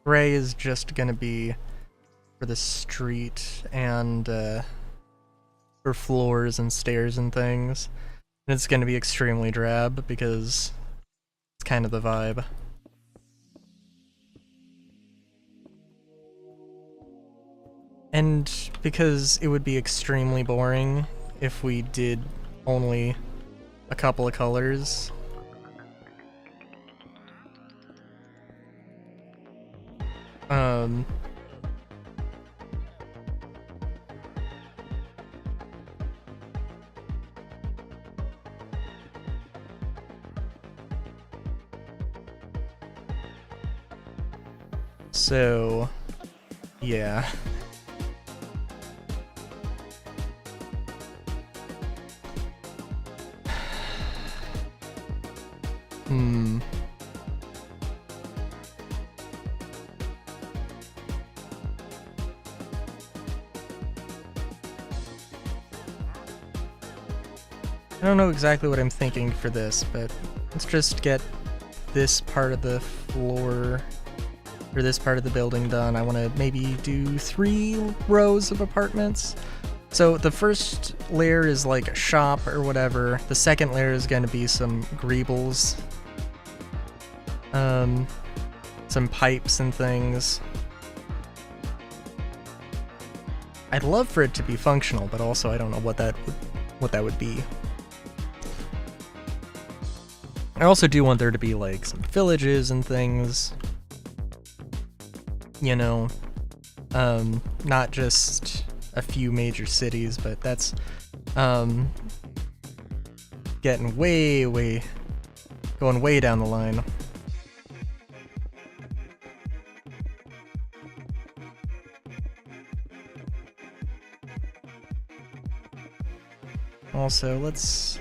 Gray is just gonna be for the street and for floors and stairs and things. And it's gonna be extremely drab because it's kind of the vibe. And because it would be extremely boring if we did only a couple of colors. So, yeah. I don't know exactly what I'm thinking for this, but let's just get this part of the floor, or this part of the building done. I want to maybe do 3 rows of apartments. So the first layer is like a shop or whatever. The second layer is going to be some greebles. Some pipes and things. I'd love for it to be functional, but also I don't know what that would be. I also do want there to be like some villages and things. You know, not just a few major cities, but that's getting going way down the line. Also, let's...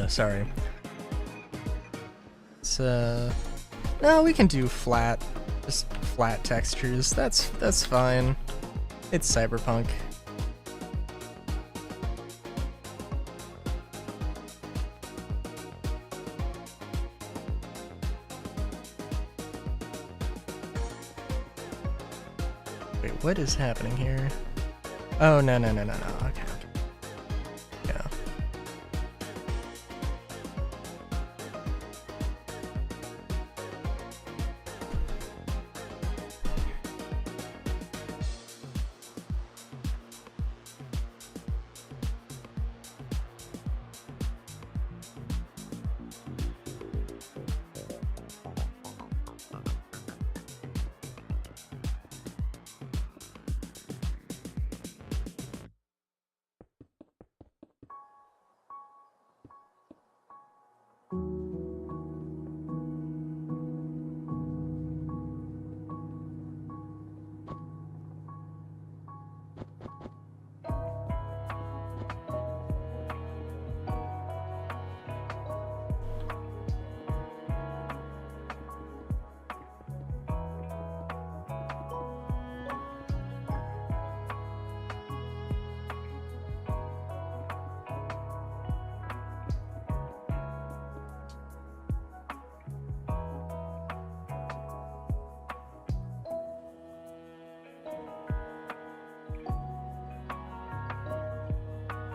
sorry. It's, no, we can do flat. Just flat textures. That's fine. It's cyberpunk. Wait, what is happening here? Oh, no. Okay. Yeah.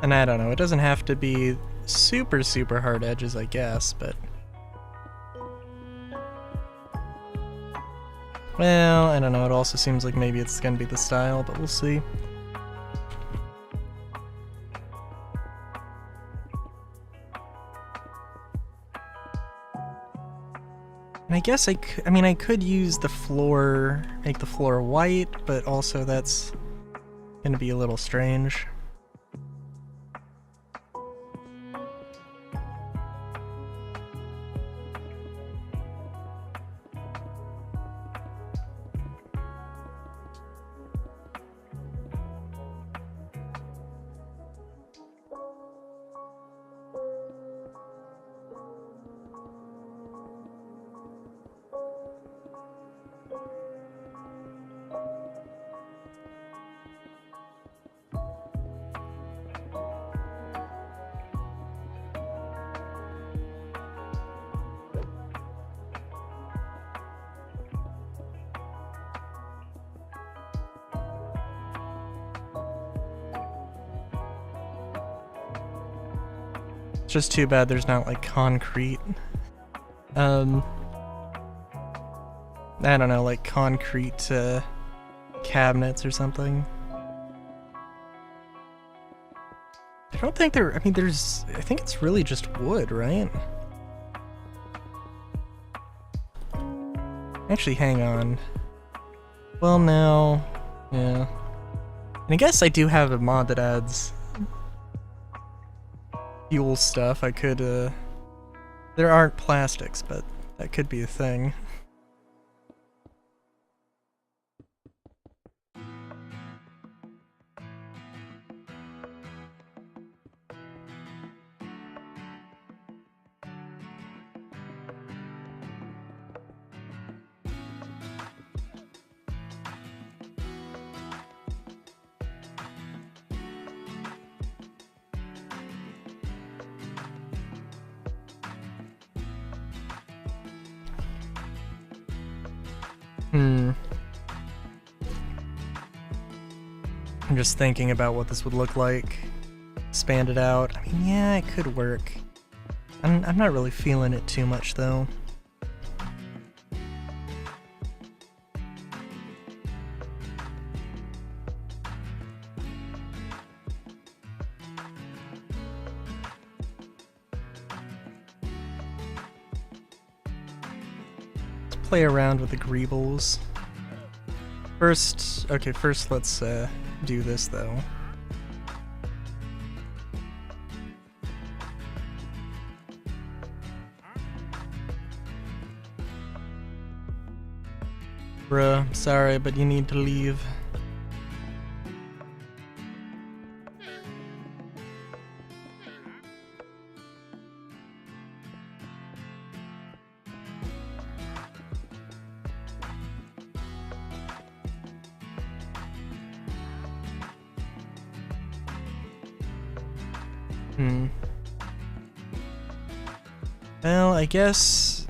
And I don't know, it doesn't have to be super, super hard edges, I guess, but... Well, I don't know, it also seems like maybe it's gonna be the style, but we'll see. And I guess I could use the floor, make the floor white, but also that's gonna be a little strange. Just too bad there's not like concrete. I don't know, like concrete cabinets or something. I don't think there, I think it's really just wood, right? Actually, hang on. Well, no. Yeah. And I guess I do have a mod that adds fuel stuff. I could, there aren't plastics, but that could be a thing. I'm just thinking about what this would look like. Expand it out. I mean, yeah, it could work. I'm not really feeling it too much, though. Let's play around with the greebles. First let's do this though. Bruh, sorry, but you need to leave. Well, I guess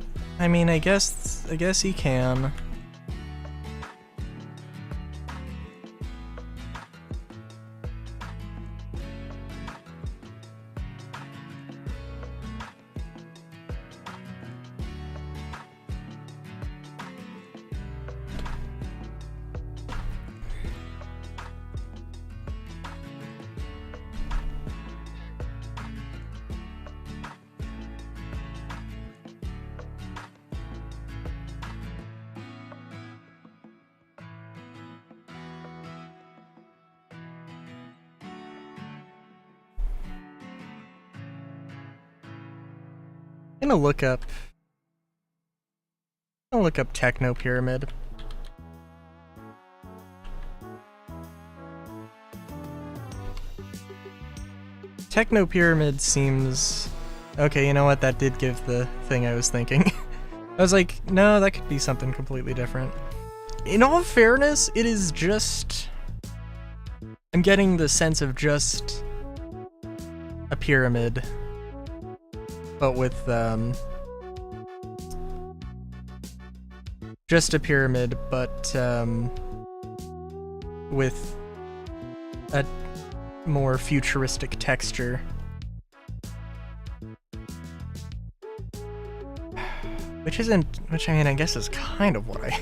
he can. I'm gonna look up Techno Pyramid. Techno Pyramid seems... Okay, you know what? That did give the thing I was thinking. I was like, no, that could be something completely different. In all fairness, it is just... I'm getting the sense of just a pyramid, but with, just a pyramid, but, with a more futuristic texture. Which I mean, I guess is kind of what I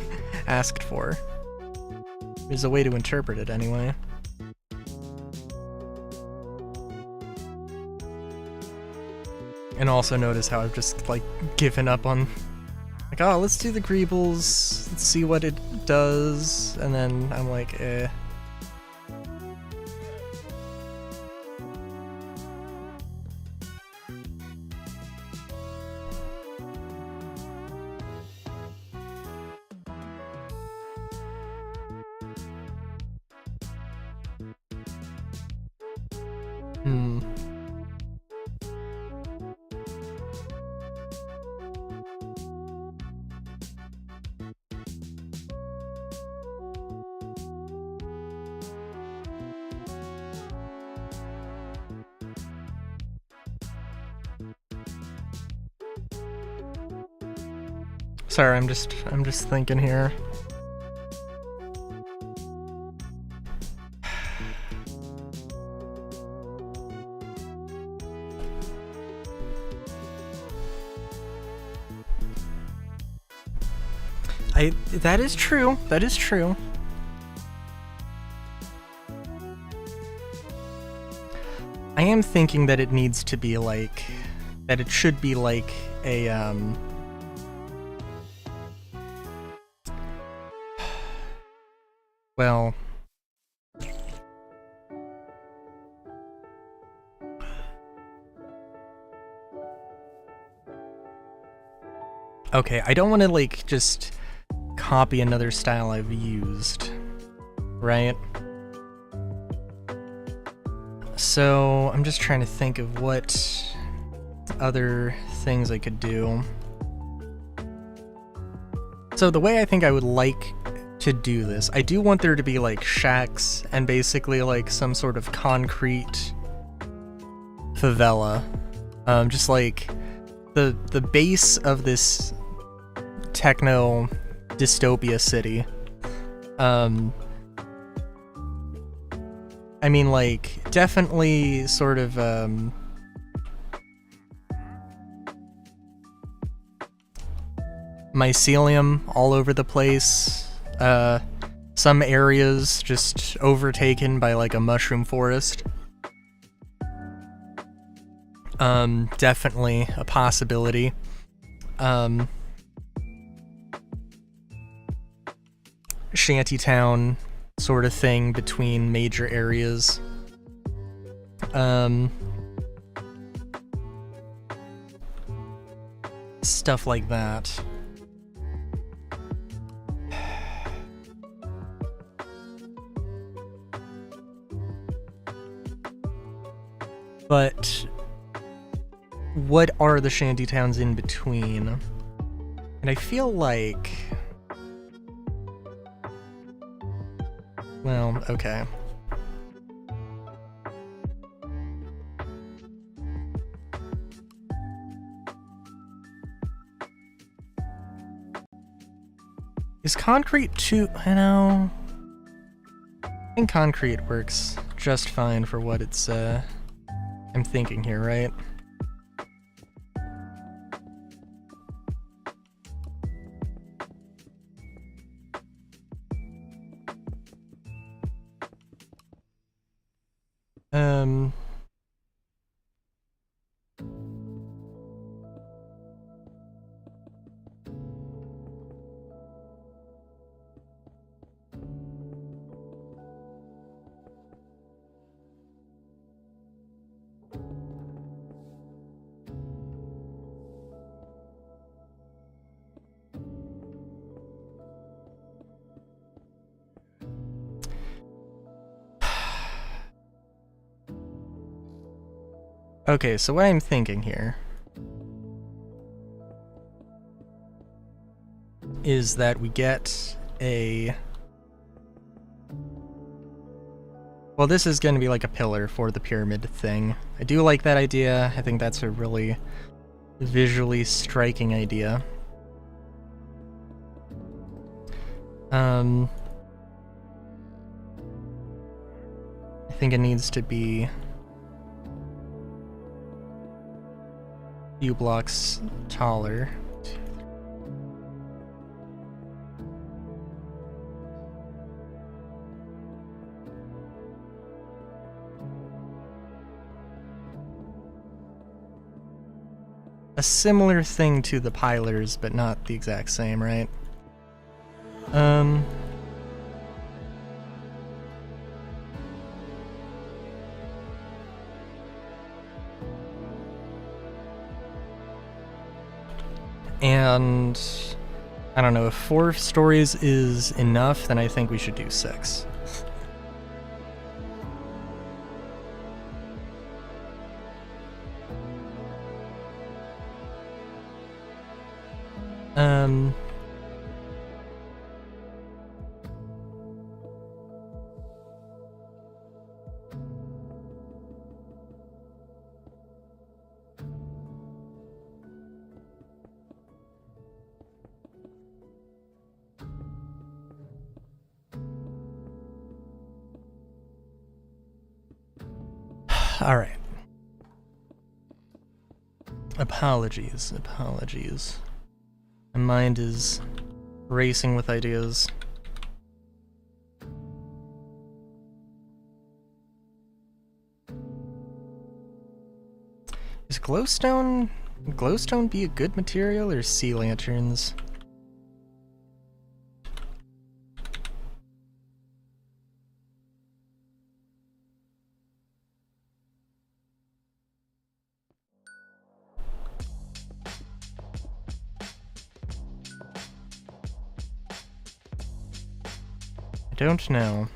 asked for. There's a way to interpret it anyway. And also notice how I've just, like, given up on... Like, oh, let's do the Greebles, let's see what it does, and then I'm like, eh. Sorry, I'm just thinking here. That is true. That is true. I am thinking that it needs to be like, that it should be like a, well, okay, I don't want to, like, just copy another style I've used, right? So, I'm just trying to think of what other things I could do. So, the way I think I would like to do this, I do want there to be, like, shacks and basically, like, some sort of concrete favela. Just, like, the base of this techno dystopia city. I mean, like, definitely sort of, mycelium all over the place. Some areas just overtaken by, like, a mushroom forest. Definitely a possibility. Shantytown sort of thing between major areas. Stuff like that. But what are the shantytowns in between? And I feel like... Well, okay. Is concrete too... I know... I think concrete works just fine for what it's, I'm thinking here, right? Okay, so what I'm thinking here is that we get a... Well, this is going to be like a pillar for the pyramid thing. I do like that idea. I think that's a really visually striking idea. I think it needs to be a few blocks taller. A similar thing to the pilers, but not the exact same, right? And I don't know, if 4 stories is enough, then I think we should do 6. All right. Apologies. My mind is racing with ideas. Is glowstone be a good material, or sea lanterns? I don't know.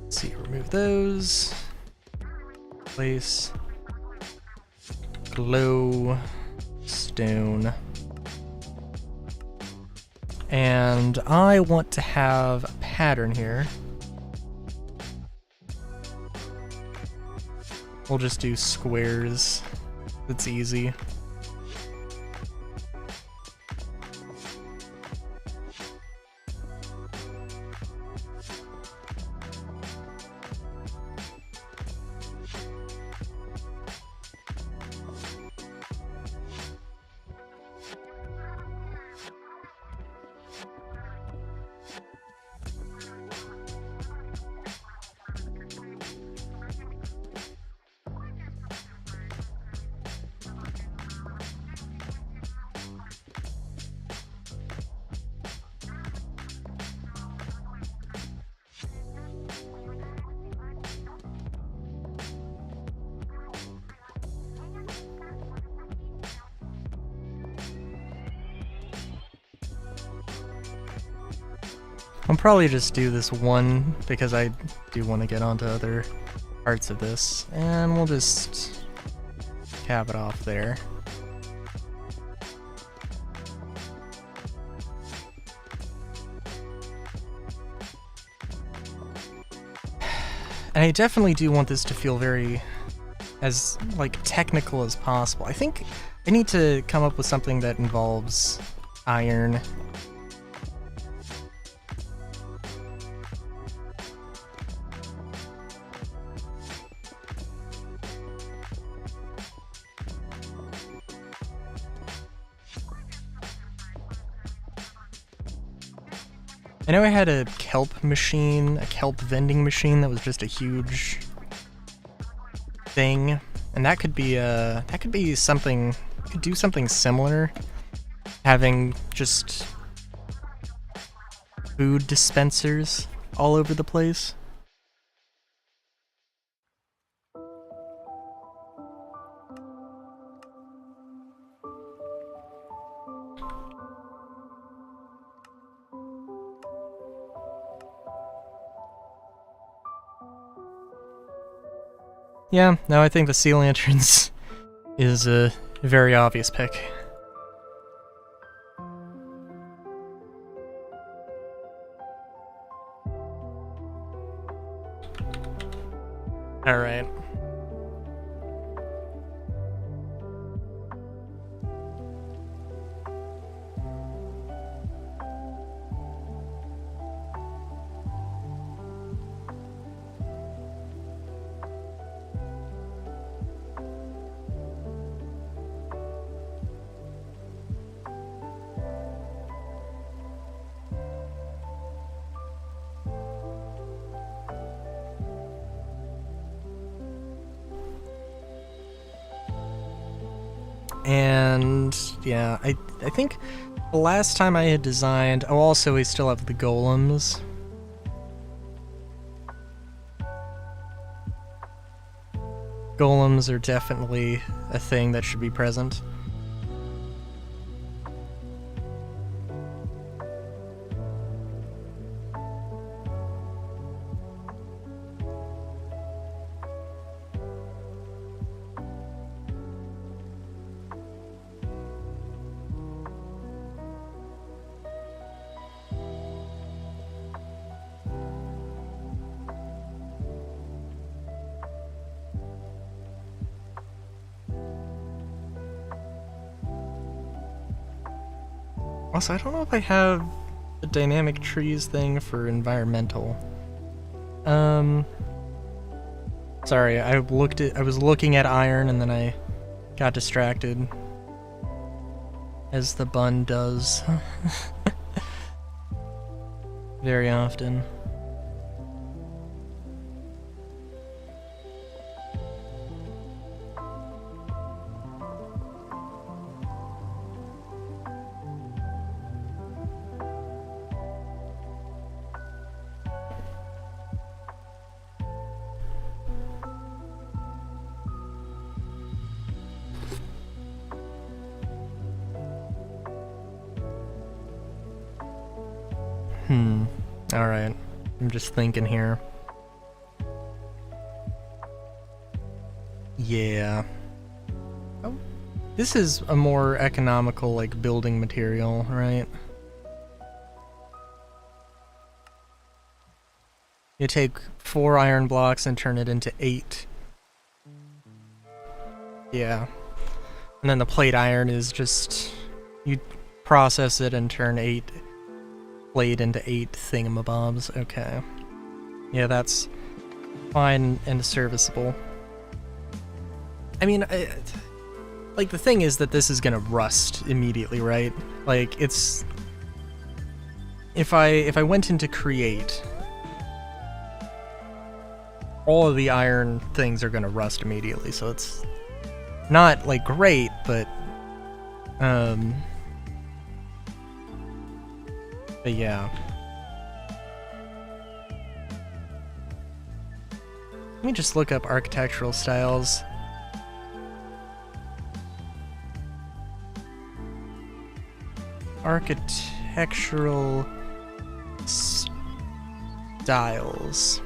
Let's see, remove those. Place glowstone. And I want to have a pattern here. We'll just do squares. It's easy. I'll probably just do this one because I do want to get onto other parts of this, and we'll just cap it off there. And I definitely do want this to feel very as technical as possible. I think I need to come up with something that involves iron. I know I had a kelp machine, a kelp vending machine that was just a huge thing, and that could be something. Could do something similar, having just food dispensers all over the place. Yeah, no, I think the sea lanterns is a very obvious pick. Alright. And yeah, I think the last time I had designed... Oh, also we still have the golems. Golems are definitely a thing that should be present. Also, I don't know if I have a dynamic trees thing for environmental. Sorry, I was looking at iron and then I got distracted. As the bun does. Very often. Alright. I'm just thinking here. Yeah. Oh. This is a more economical, like, building material, right? You take 4 iron blocks and turn it into 8. Yeah. And then the plate iron is just... You process it and turn 8 plate into 8 thingamabobs. Okay. Yeah, that's fine and serviceable. I mean, like, the thing is that this is gonna rust immediately, right? Like, it's... If I went into create... all of the iron things are gonna rust immediately, so it's not, like, great, but yeah. Let me just look up architectural styles. Architectural styles.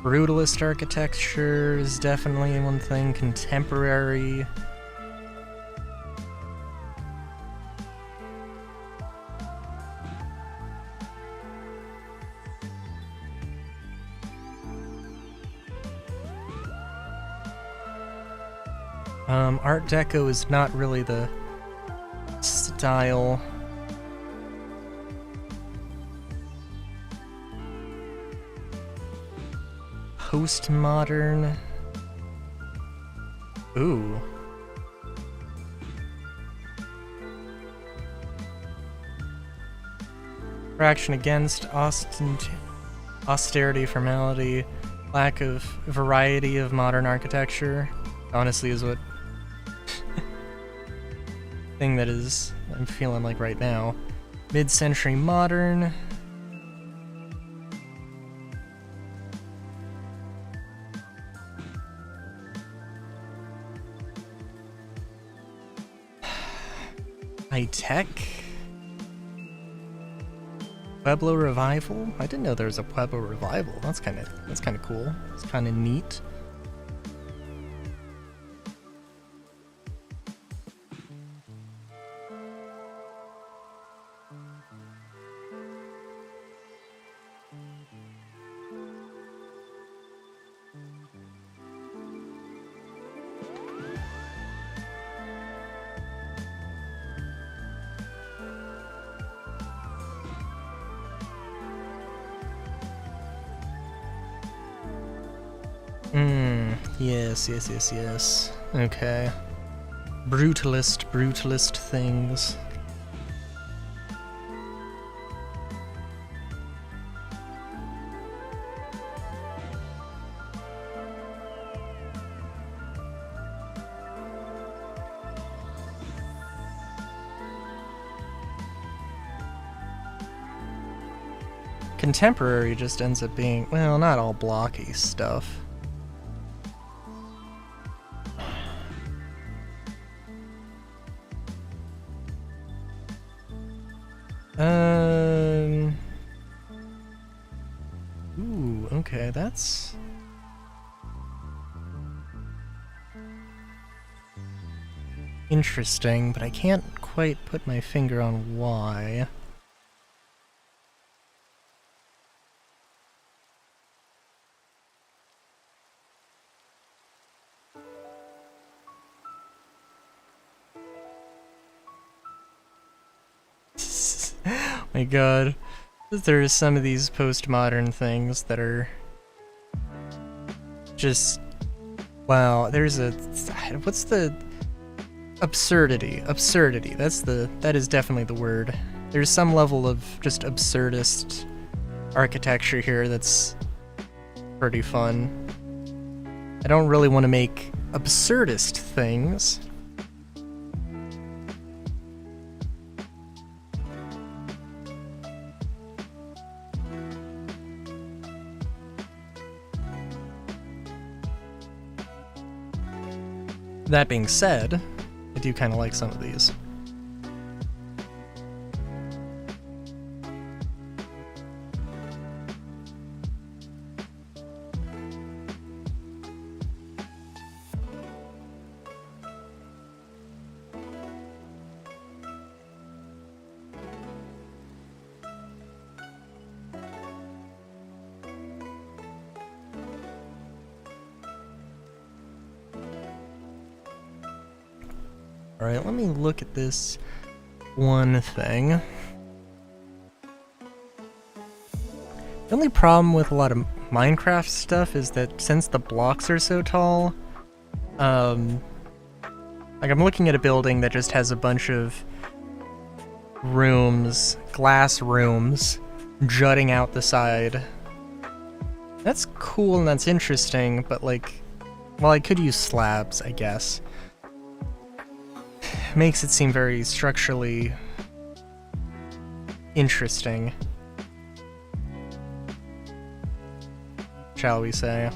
Brutalist architecture is definitely one thing. Contemporary. Art Deco is not really the style. Postmodern. Ooh. Reaction against austerity, formality, lack of variety of modern architecture. Honestly, is what thing that is I'm feeling like right now. Mid-century modern. High tech. Pueblo revival? I didn't know there was a Pueblo revival. That's kind of cool. It's kind of neat. Yes. Okay. Brutalist things. contemporary just ends up being, well, not all blocky stuff. Ooh, okay, that's... interesting, but I can't quite put my finger on why. My god. There are some of these postmodern things that are just... wow, there's a... what's the... absurdity. Absurdity. That is definitely the word. There's some level of just absurdist architecture here that's pretty fun. I don't really want to make absurdist things. That being said, I do kind of like some of these. Alright, let me look at this one thing. The only problem with a lot of Minecraft stuff is that since the blocks are so tall, like I'm looking at a building that just has a bunch of rooms, glass rooms, jutting out the side. That's cool and that's interesting, but like, well, I could use slabs, I guess. Makes it seem very structurally interesting, shall we say.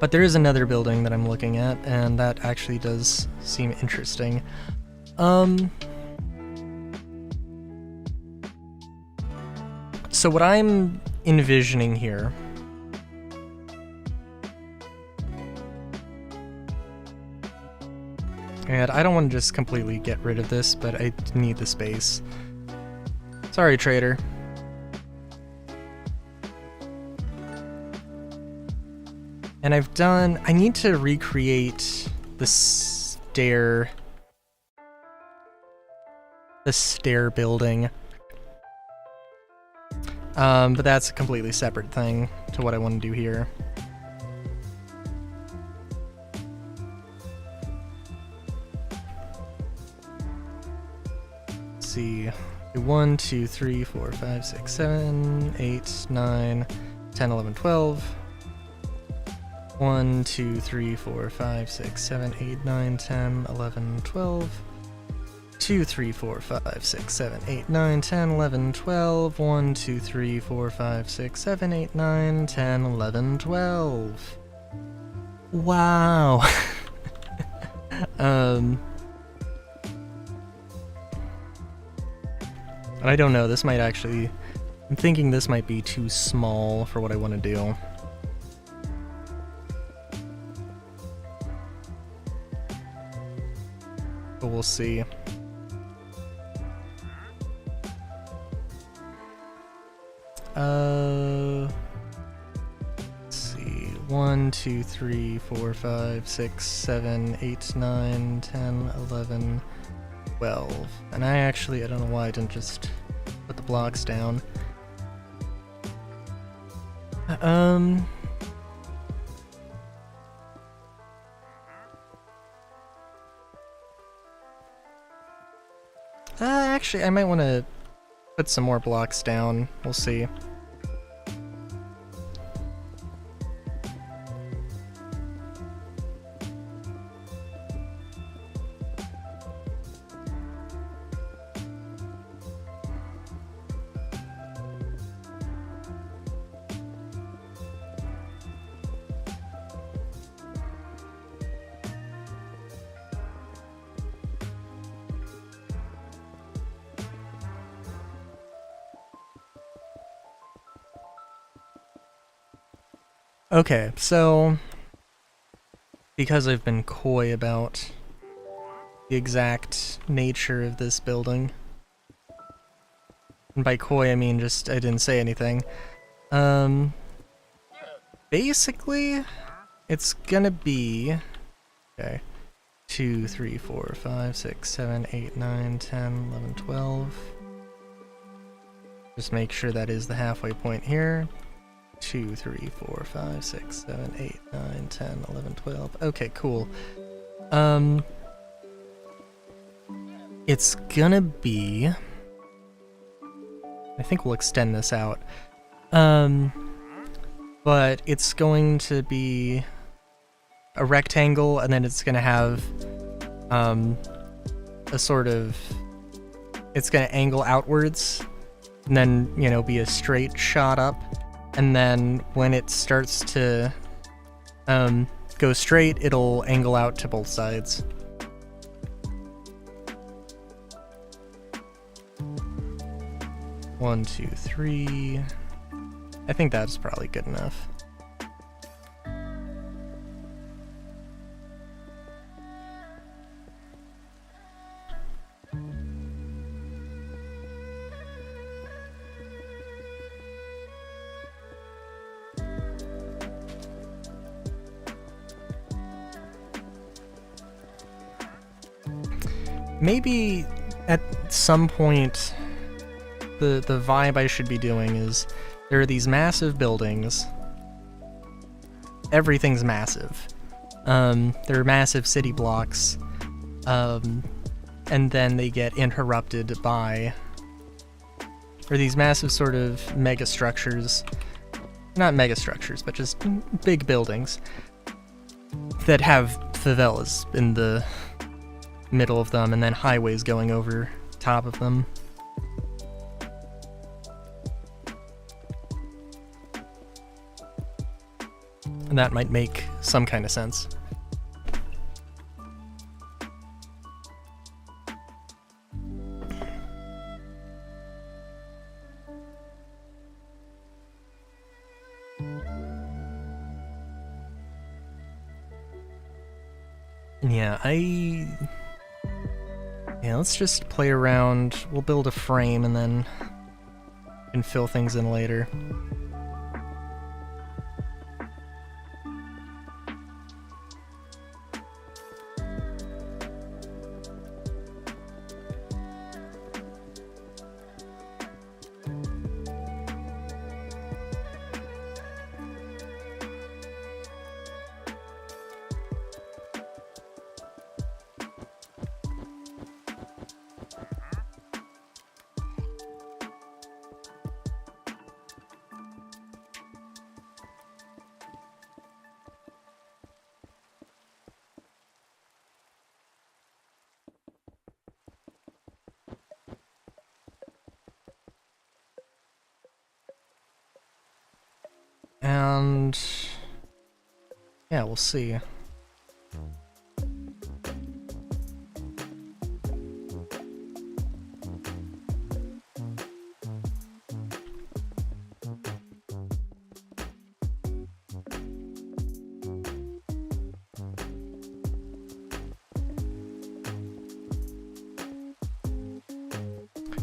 But there is another building that I'm looking at, and that actually does seem interesting. So what I'm envisioning here and I don't want to just completely get rid of this, but I need the space. Sorry, trader. And I need to recreate the stair building. But that's a completely separate thing to what I want to do here. See, 1, 2, 3, 4, 5, 6, 7, 8, 9, 10, 11, 12. 1, 2, 3, 4, 5, 6, 7, 8, 9, 10, 11, 12. 2, 3, 4, 5, 6, 7, 8, 9, 10, 11, 12. 1, 2, 3, 4, 5, 6, 7, 8, 9, 10, 11, 12. Wow. I don't know, this might actually... I'm thinking this might be too small for what I want to do. But we'll see. Let's see. 1, 2, 3, 4, 5, 6, 7, 8, 9, 10, 11, 12. And I don't know why I didn't just put the blocks down. Actually, I might want to put some more blocks down. We'll see. Okay, so because I've been coy about the exact nature of this building, and by coy I mean just I didn't say anything. Basically, it's gonna be, okay, 2, 3, 4, 5, 6, 7, 8, 9, 10, 11, 12. Just make sure that is the halfway point here. 2, 3, 4, 5, 6, 7, 8, 9, 10, 11, 12. Okay, cool. It's gonna be, I think we'll extend this out. But it's going to be a rectangle, and then it's gonna have a sort of, it's gonna angle outwards, and then, you know, be a straight shot up, and then when it starts to go straight, it'll angle out to both sides. One, two, three. I think that's probably good enough. Maybe at some point the vibe I should be doing is there are these massive buildings. Everything's massive. They're massive city blocks. And then they get interrupted by, or these massive sort of mega structures. Not mega structures, but just big buildings that have favelas in the middle of them, and then highways going over top of them. And that might make some kind of sense. Yeah, let's just play around. We'll build a frame and then can fill things in later. And yeah, we'll see.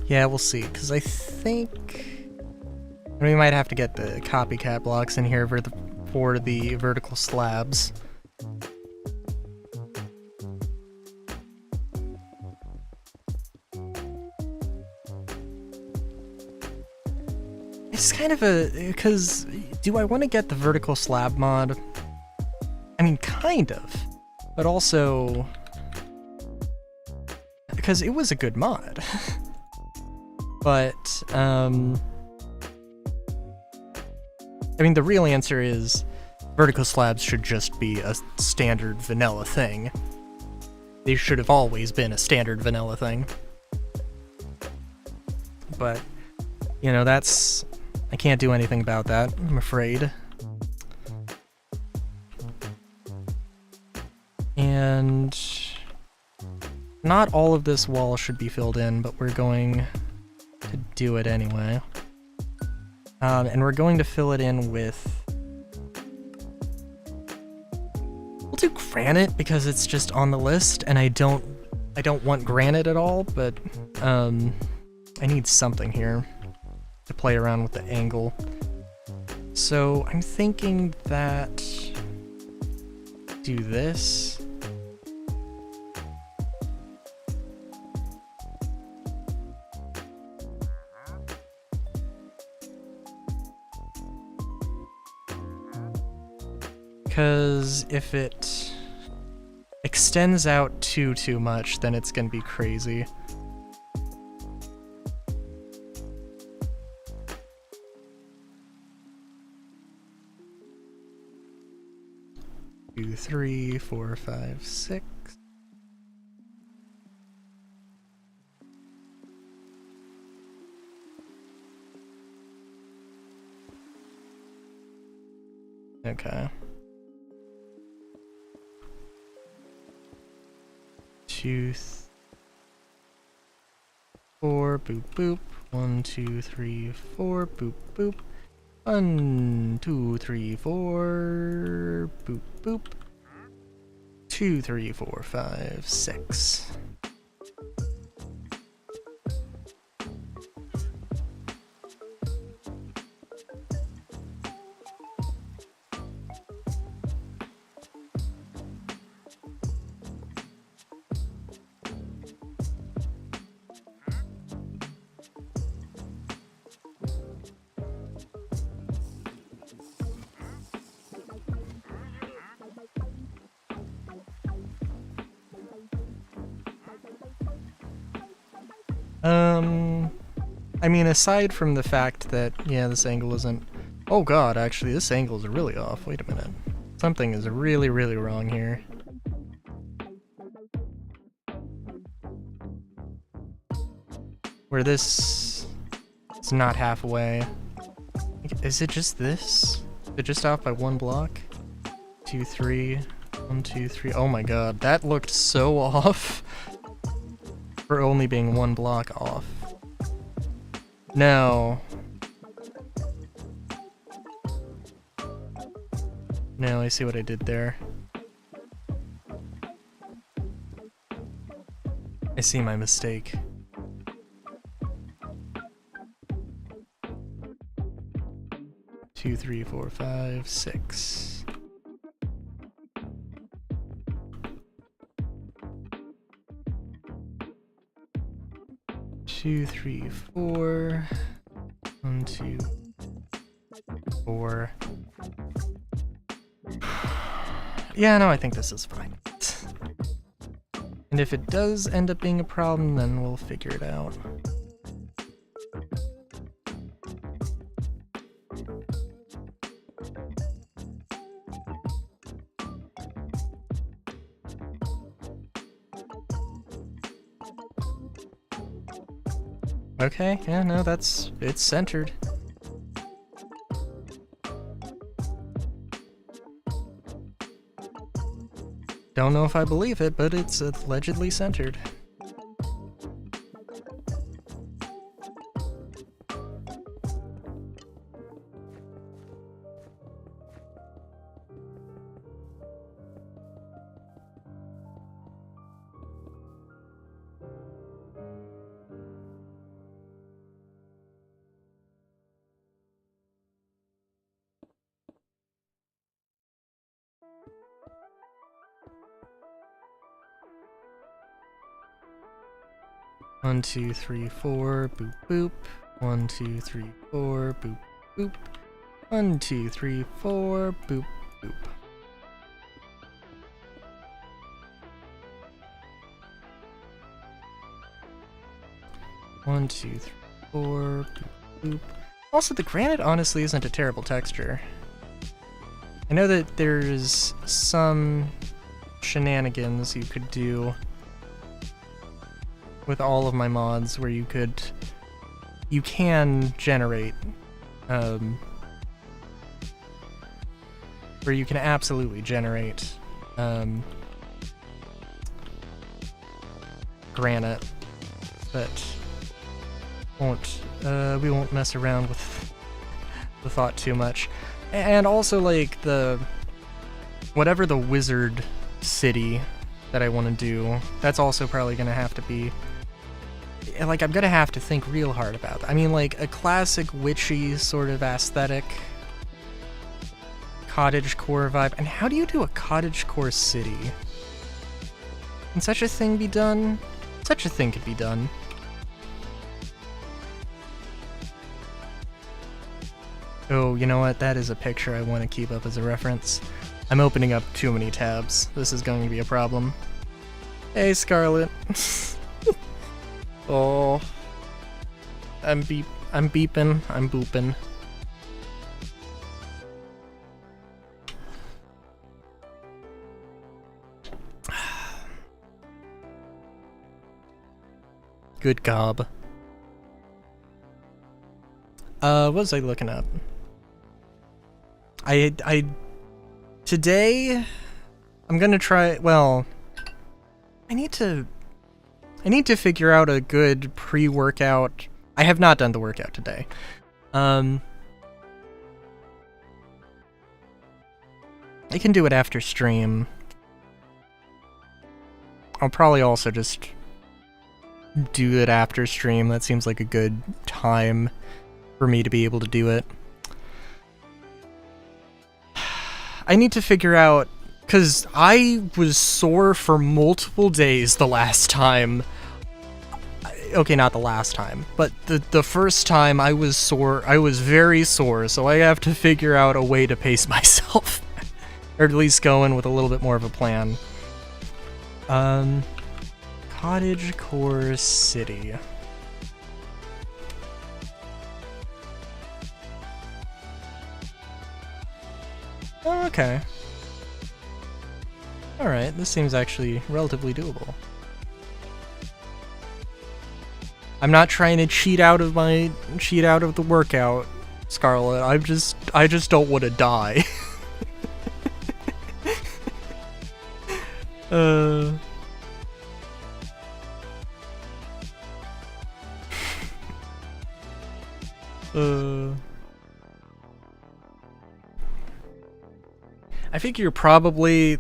Yeah, we'll see, because I think we might have to get the copycat blocks in here for the vertical slabs. It's kind of a, because do I want to get the vertical slab mod? I mean, kind of, but also because it was a good mod. But I mean, the real answer is vertical slabs should just be a standard vanilla thing. They should have always been a standard vanilla thing. But, you know, I can't do anything about that, I'm afraid. And not all of this wall should be filled in, but we're going to do it anyway. And we're going to fill it in with We'll do granite because it's just on the list, and I don't want granite at all, but I need something here to play around with the angle. So I'm thinking that do this. Because if it extends out too much, then it's gonna be crazy. Two, 3, 4, 5, 6. Okay. 2, 4, boop boop. 1, 2, 3, 4, boop boop. 1, 2, 3, 4, boop boop. 2, 3, 4, 5, 6. I mean, aside from the fact that, yeah, this angle isn't... Oh god, actually, this angle is really off. Wait a minute. Something is really, really wrong here. Where this... It's not halfway. Is it just this? Is it just off by 1 block? 2, 3... 1, 2, 3... Oh my god, that looked so off. For only being 1 block off. No. No, I see what I did there. I see my mistake. Two, 3, 4, 5, 6. 2, 3, 4. 1, 2, 4. Yeah, no, I think this is fine. And if it does end up being a problem, then we'll figure it out. Okay, yeah, no, it's centered. Don't know if I believe it, but it's allegedly centered. One, 2, 3, 4, boop boop. 1, 2, 3, 4, boop boop. 1, 2, 3, 4, boop boop. One, 2, 3, 4, boop boop. Also, the granite honestly isn't a terrible texture. I know that there's some shenanigans you could do with all of my mods where you can generate, where you can absolutely generate, granite, but we won't mess around with the thought too much. And also, like, the whatever the wizard city that I want to do, that's also probably going to have to be, like, I'm going to have to think real hard about that. I mean, like, a classic witchy sort of aesthetic, cottagecore vibe. And how do you do a cottagecore city? Can such a thing be done? Such a thing could be done. Oh, you know what? That is a picture I want to keep up as a reference. I'm opening up too many tabs. This is going to be a problem. Hey, Scarlet. Oh. I'm beeping. I'm booping. Good gob. What was I looking up? Today, I'm gonna try, well, I need to figure out a good pre-workout. I have not done the workout today. I can do it after stream. I'll probably also just do it after stream. That seems like a good time for me to be able to do it. I need to figure out, because I was sore for multiple days the last time. Okay, not the last time, but the first time I was sore, I was very sore, so I have to figure out a way to pace myself. Or at least go in with a little bit more of a plan. Cottagecore City. Oh, okay. Alright, this seems actually relatively doable. I'm not trying to cheat out of the workout, Scarlet. I just don't want to die. I think you're probably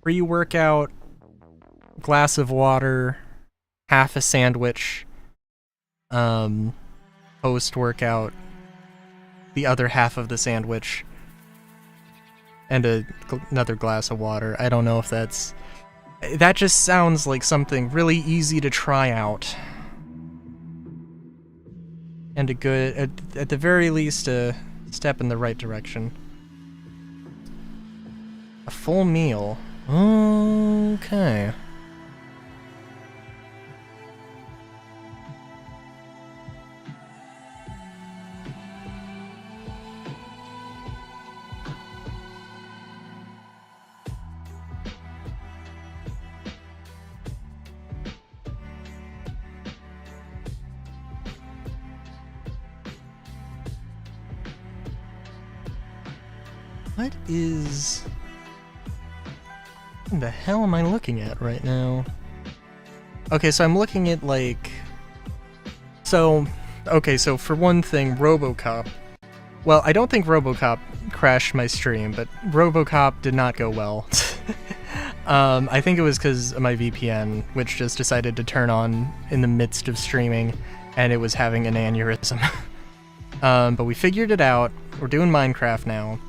pre-workout, glass of water, half a sandwich, post-workout, the other half of the sandwich, and another glass of water. I don't know if that's... That just sounds like something really easy to try out. And a good, at the very least, a step in the right direction. A full meal. Okay. What the hell am I looking at right now? Okay, so I'm looking at, like... Okay, so for one thing, RoboCop. Well, I don't think RoboCop crashed my stream, but RoboCop did not go well. I think it was because of my VPN, which just decided to turn on in the midst of streaming, and it was having an aneurysm. But we figured it out. We're doing Minecraft now.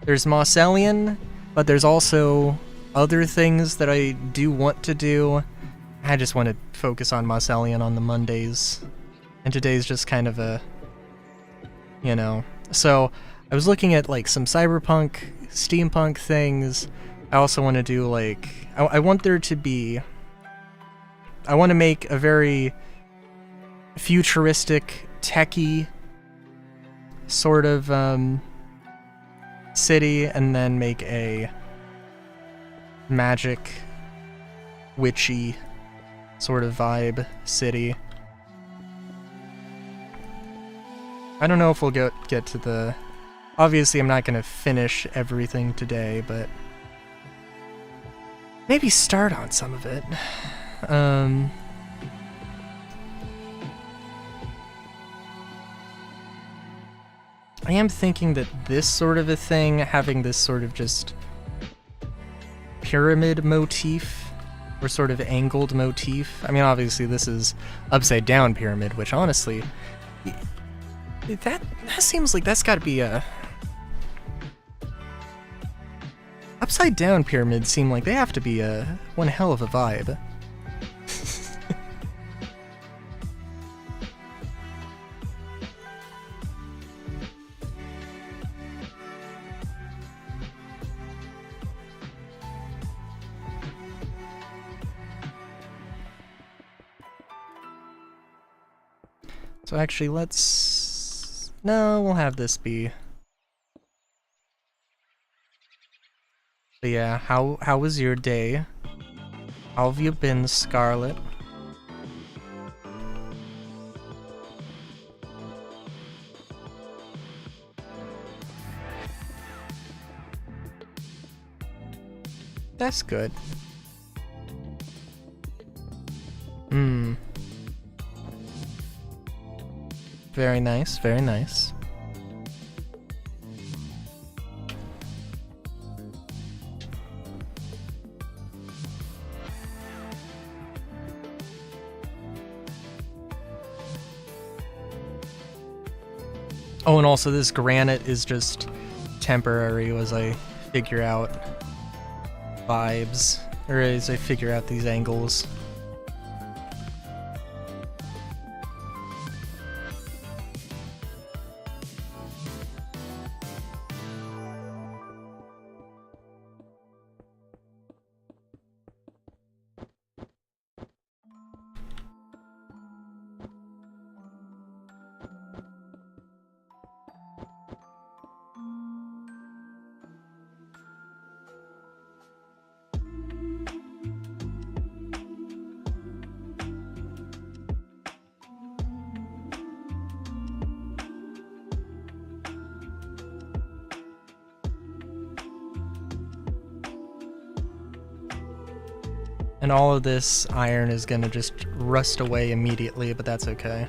There's Mosselian, but there's also other things that I do want to do. I just want to focus on Mosselian on the Mondays. And today's just kind of a... You know. So, I was looking at, like, some cyberpunk, steampunk things. I also want to do, like... I want there to be... I want to make a very futuristic, techie sort of, city, and then make a magic, witchy sort of vibe city. I don't know if we'll get to the... Obviously, I'm not going to finish everything today, but maybe start on some of it. I am thinking that this sort of a thing, having this sort of just pyramid motif, or sort of angled motif. I mean, obviously this is upside down pyramid, which honestly, that seems like that's got to be a... Upside down pyramids seem like they have to be one hell of a vibe. So actually, no, we'll have this be. But yeah, how was your day? How have you been, Scarlet? That's good. Very nice, very nice. Oh, and also this granite is just temporary as I figure out vibes, or as I figure out these angles. And all of this iron is gonna just rust away immediately, but that's okay.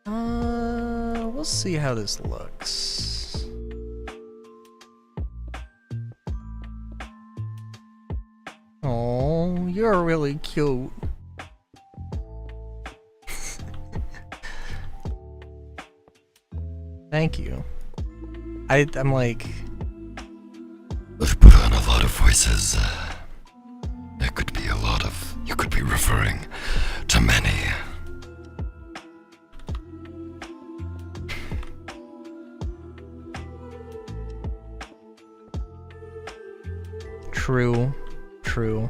We'll see how this looks. Oh, you're really cute. Thank you. I'm like... I've put on a lot of voices. There could be a lot of... You could be referring to many. True. True.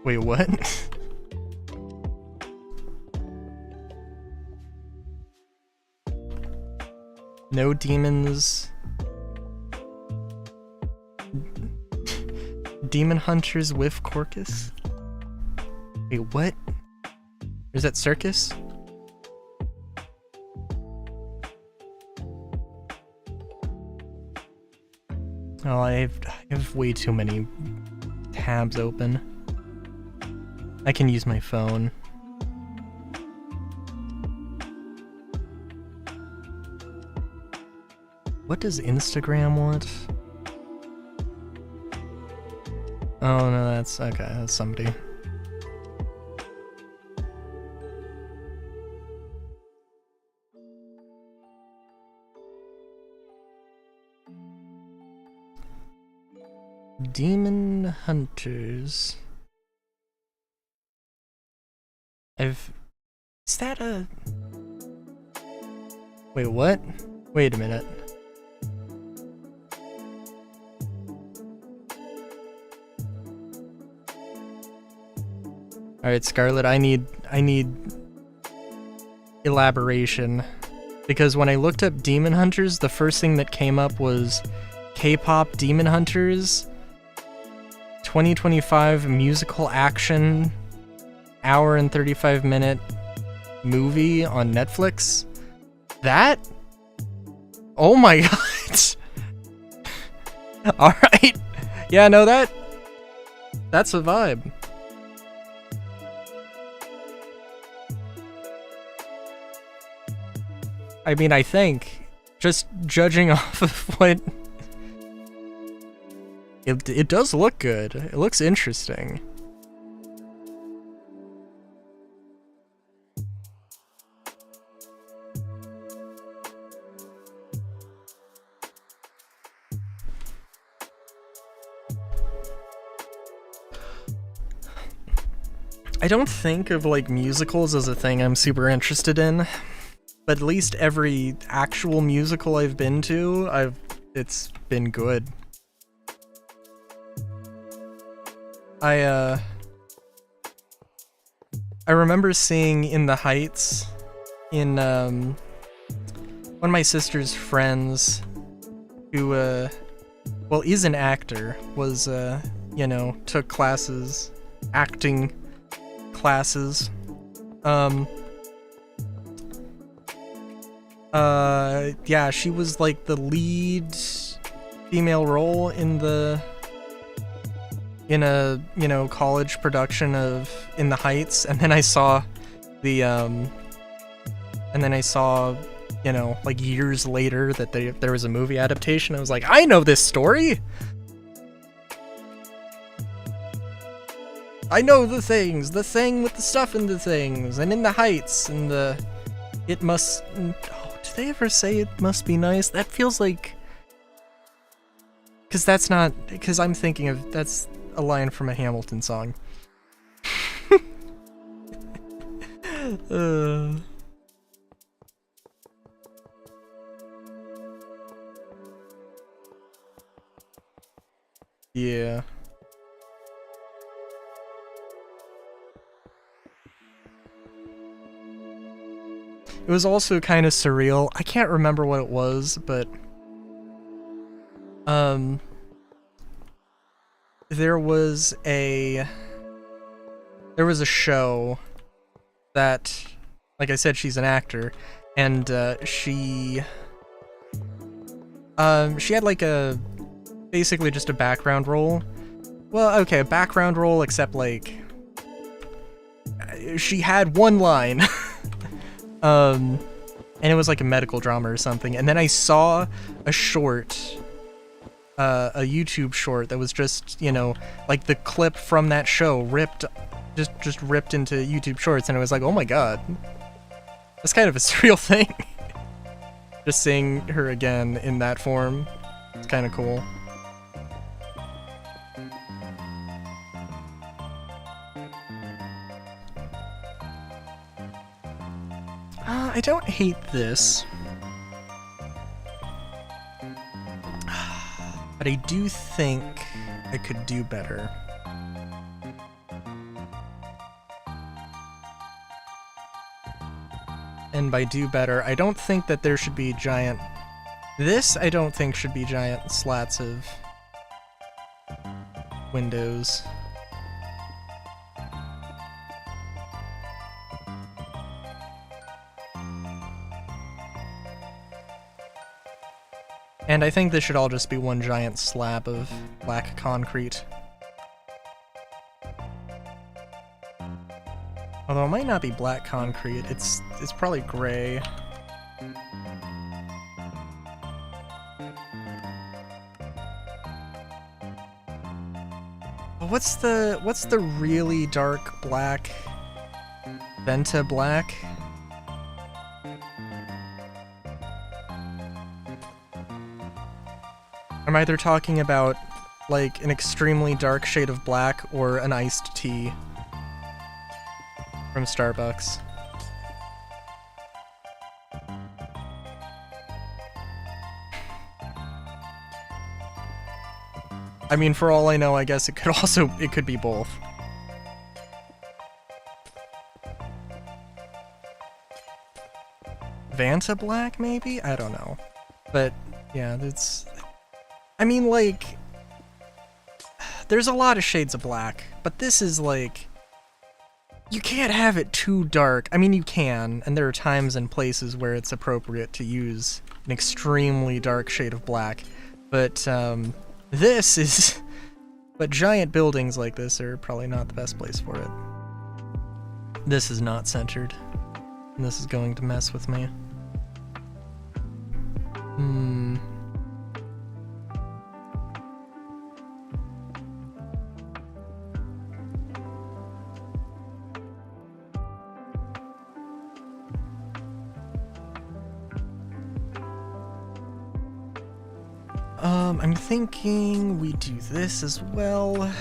Wait, what? No demons. Demon hunters with Corcus? Wait, what? Is that circus? Oh, I have way too many tabs open. I can use my phone. What does Instagram want? Oh no, that's okay, that's somebody. Demon hunters. Is that a... Wait, what? Wait a minute. Alright, Scarlet, I need elaboration. Because when I looked up Demon Hunters, the first thing that came up was K-pop Demon Hunters 2025 musical action hour and 35-minute movie on Netflix. That? Oh my god. Alright. Yeah, no, that's a vibe. I mean, I think, just judging off of what... It does look good. It looks interesting. I don't think of, like, musicals as a thing I'm super interested in, but at least every actual musical I've been to, it's been good. I remember seeing In the Heights in, one of my sister's friends who, well, is an actor, was, you know, took classes, acting classes. Yeah, she was like the lead female role in a, you know, college production of In the Heights, and then I saw the, you know, like years later that there was a movie adaptation. I was like, I know this story! I know the things, the thing with the stuff in the things, and In the Heights, and it must, oh, did they ever say it must be nice? That feels like, because I'm thinking of, that's a line from a Hamilton song. Yeah. It was also kind of surreal. I can't remember what it was, but there was a show that, like I said, she's an actor, and she had like basically just a background role. Well, okay, a background role, except like she had one line. And it was like a medical drama or something, and then I saw a short, a YouTube short that was just, you know, like the clip from that show ripped into YouTube Shorts, and I was like, oh my god, that's kind of a surreal thing. Just seeing her again in that form, it's kind of cool. I don't hate this, but I do think I could do better. And by do better, I don't think that there should be giant... This, I don't think, should be giant slats of windows. And I think this should all just be one giant slab of black concrete. Although it might not be black concrete, it's probably gray. What's the really dark black? Venta black? I'm either talking about like an extremely dark shade of black or an iced tea from Starbucks. I mean, for all I know, I guess it could be both. Vanta black, maybe? I don't know. But, yeah, I mean, like, there's a lot of shades of black, but this is like, you can't have it too dark. I mean, you can, and there are times and places where it's appropriate to use an extremely dark shade of black, but this is, but giant buildings like this are probably not the best place for it. This is not centered, and this is going to mess with me. I'm thinking we do this as well.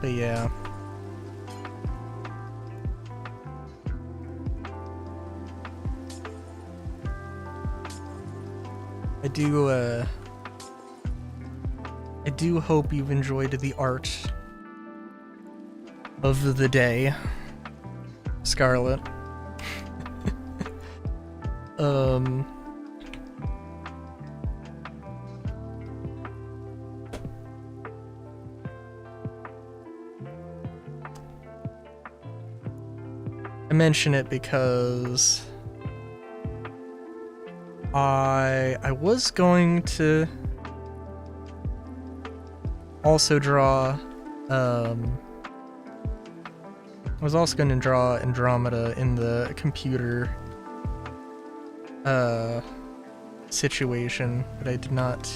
But yeah. I do hope you've enjoyed the art of the day, Scarlet. I mention it because I was going to also draw I was also going to draw Andromeda in the computer situation, but I did not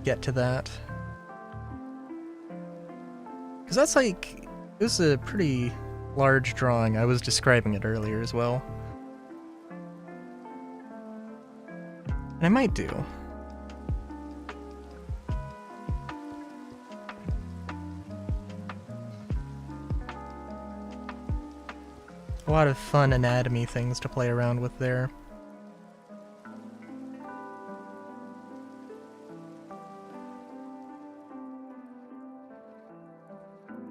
get to that. Because that's like, it was a pretty large drawing. I was describing it earlier as well. And I might do. A lot of fun anatomy things to play around with there.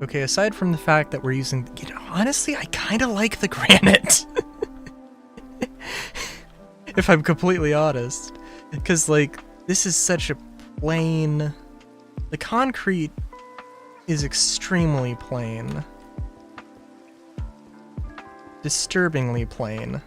Okay, aside from the fact that we're using, you know, honestly, I kind of like the granite. If I'm completely honest. Because, like, this is such a plain... The concrete is extremely plain. Disturbingly plain.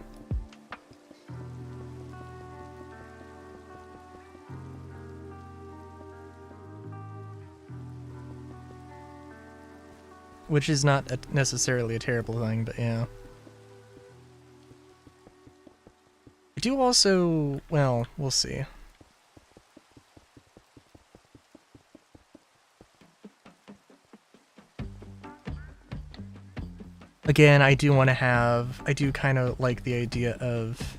Which is not necessarily a terrible thing, but yeah. I do also... well, we'll see. Again, I do want to have... I do kind of like the idea of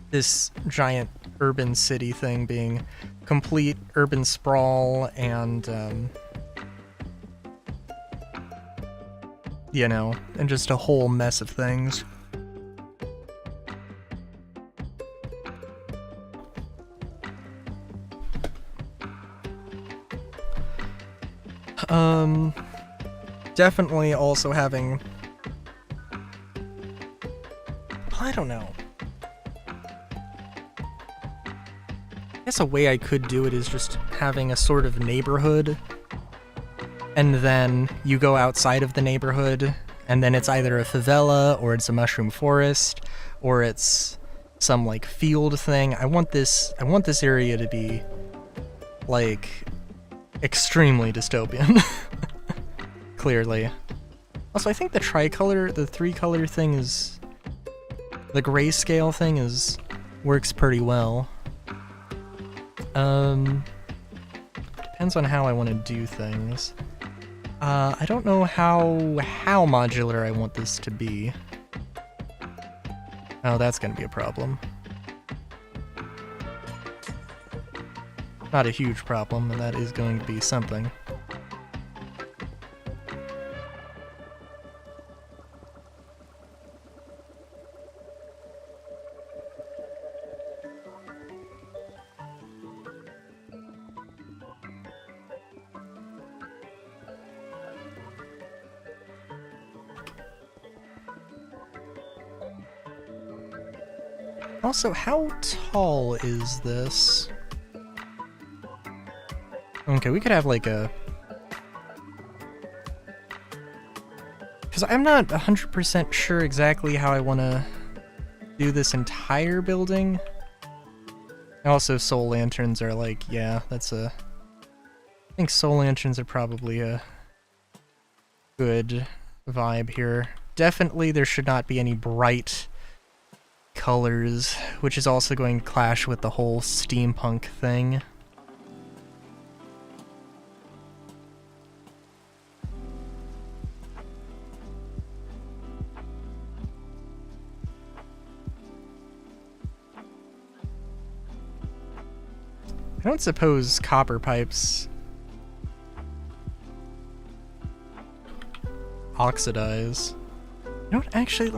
this giant urban city thing being complete urban sprawl and, you know, and just a whole mess of things. Definitely also having... I don't know. I guess a way I could do it is just having a sort of neighborhood, and then you go outside of the neighborhood, and then it's either a favela, or it's a mushroom forest, or it's some, like, field thing. I want this area to be, like, extremely dystopian. Clearly. Also, I think the tricolor, the three-color thing is... the grayscale thing is... works pretty well. Depends on how I want to do things. I don't know how modular I want this to be. Oh, that's gonna be a problem. Not a huge problem, but that is going to be something. Also, how tall is this? Okay, we could have like a... Because I'm not 100% sure exactly how I want to do this entire building. Also, soul lanterns are like, yeah, that's a... I think soul lanterns are probably a good vibe here. Definitely there should not be any bright colors, which is also going to clash with the whole steampunk thing. I don't suppose copper pipes oxidize. You know what, actually,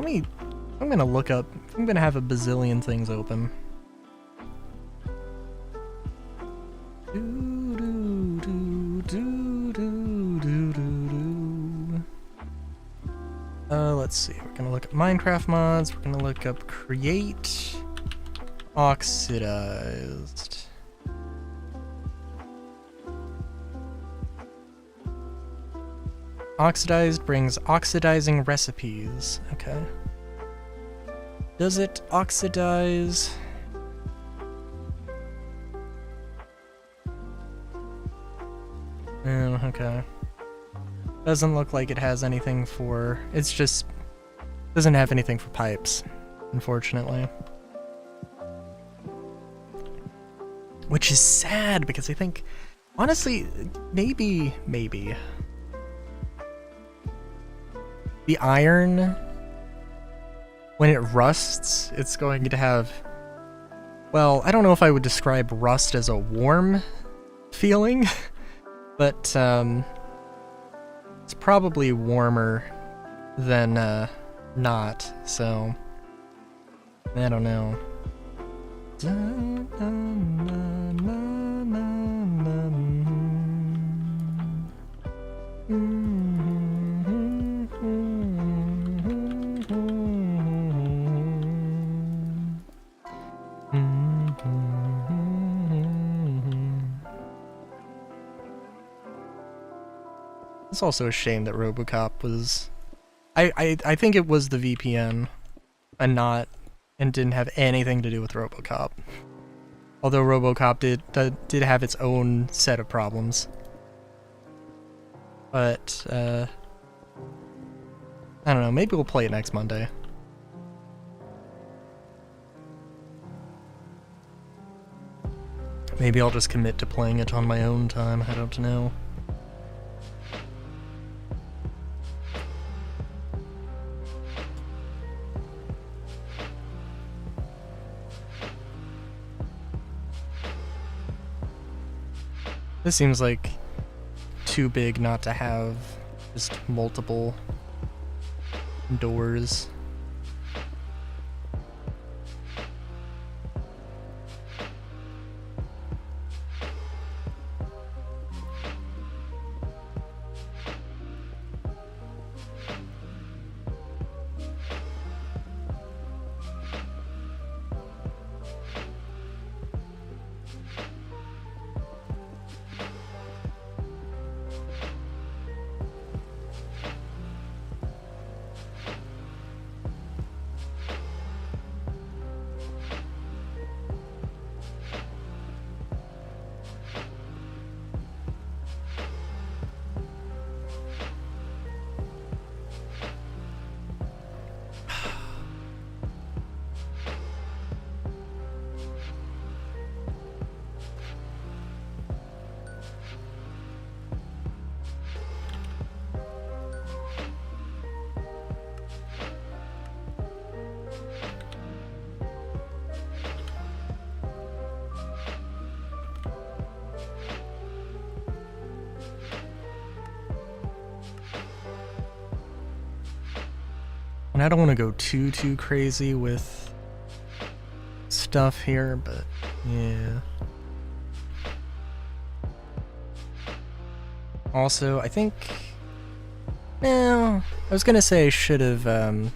I'm gonna look up, I'm gonna have a bazillion things open. Let's see, we're gonna look at Minecraft mods, we're gonna look up create oxidized. Oxidized brings oxidizing recipes. Okay. Does it oxidize? Oh, okay. Doesn't look like it has anything for... It's just... Doesn't have anything for pipes, unfortunately. Which is sad, because I think... Honestly, maybe... The iron, when it rusts, it's going to have... Well, I don't know if I would describe rust as a warm feeling, but it's probably warmer than not, so I don't know. It's also a shame that RoboCop was... I think it was the VPN and didn't have anything to do with RoboCop. Although RoboCop did have its own set of problems. But, I don't know, maybe we'll play it next Monday. Maybe I'll just commit to playing it on my own time, I don't know. This seems like too big not to have just multiple doors. And I don't want to go too crazy with stuff here, but yeah. Also, I think... No, I was gonna say I should have,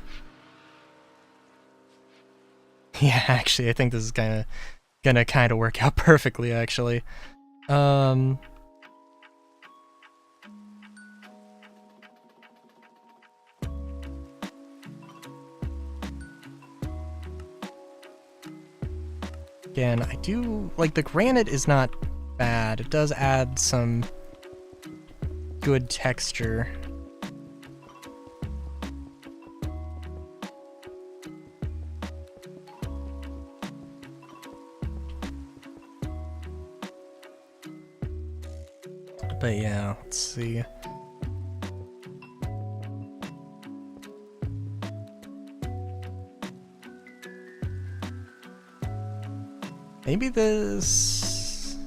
Yeah, actually, I think this is gonna work out perfectly, actually. Again, I do like the granite is not bad. It does add some good texture. But yeah, let's see. Maybe this...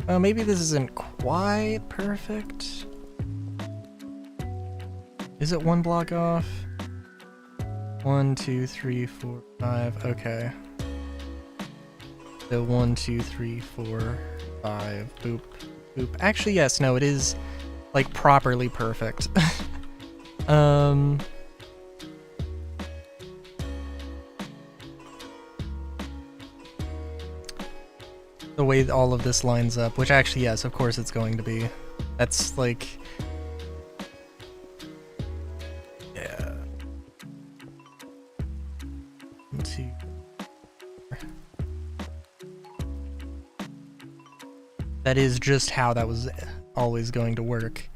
Oh, maybe this isn't quite perfect. Is it one block off? 1, 2, 3, 4, 5. Okay. So 1, 2, 3, 4, 5. Boop. Boop. Actually, yes. No, it is like properly perfect. The way all of this lines up, which actually, yes, of course it's going to be. That's like... Yeah. 1, 2. That is just how that was always going to work.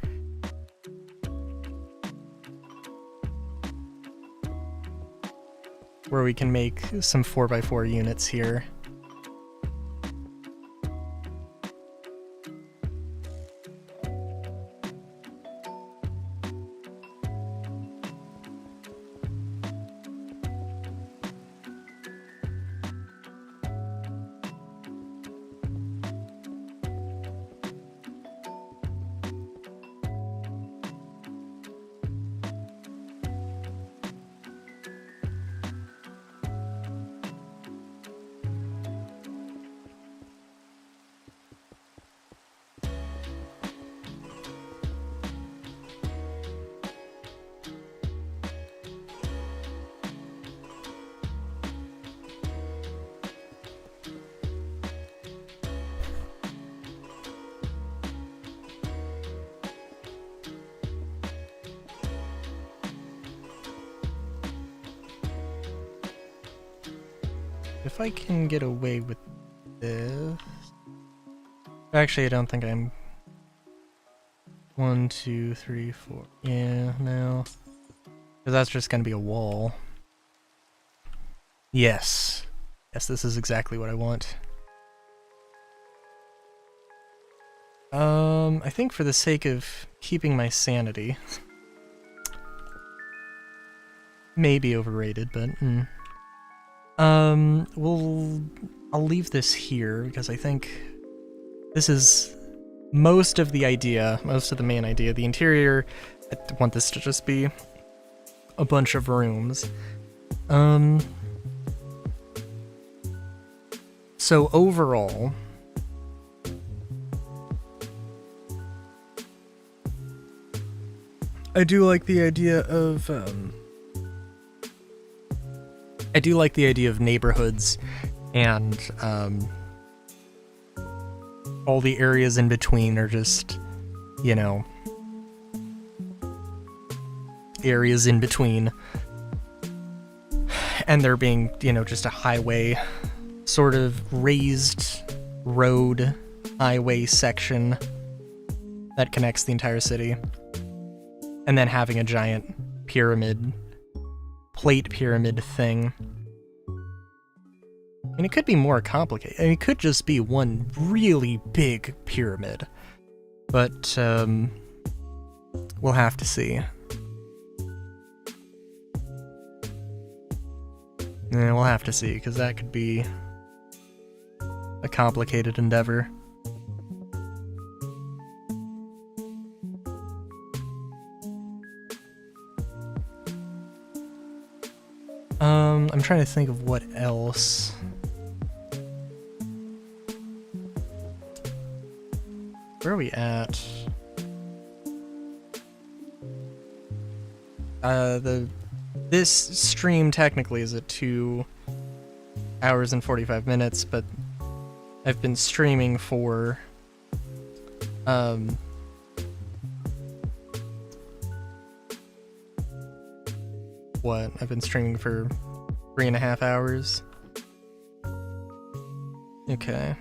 Where we can make some 4x4 units here. If I can get away with this... Actually, I don't think I'm... 1, 2, 3, 4... Yeah, no. Because that's just gonna be a wall. Yes. Yes, this is exactly what I want. I think for the sake of keeping my sanity... Maybe overrated, but... I'll leave this here, because I think this is most of the idea, most of the main idea. The interior, I want this to just be a bunch of rooms. So overall, I do like the idea of, neighborhoods and all the areas in between are just, you know, areas in between. And there being, you know, just a highway, sort of raised road highway section that connects the entire city. And then having a giant pyramid, plate pyramid thing. I mean, it could be more complicated. I mean, it could just be one really big pyramid. But, we'll have to see. Yeah, we'll have to see, because that could be a complicated endeavor. I'm trying to think of what else. Where are we at? this stream technically is at 2 hours and 45 minutes, but I've been streaming for what? I've been streaming for 3.5 hours. Okay.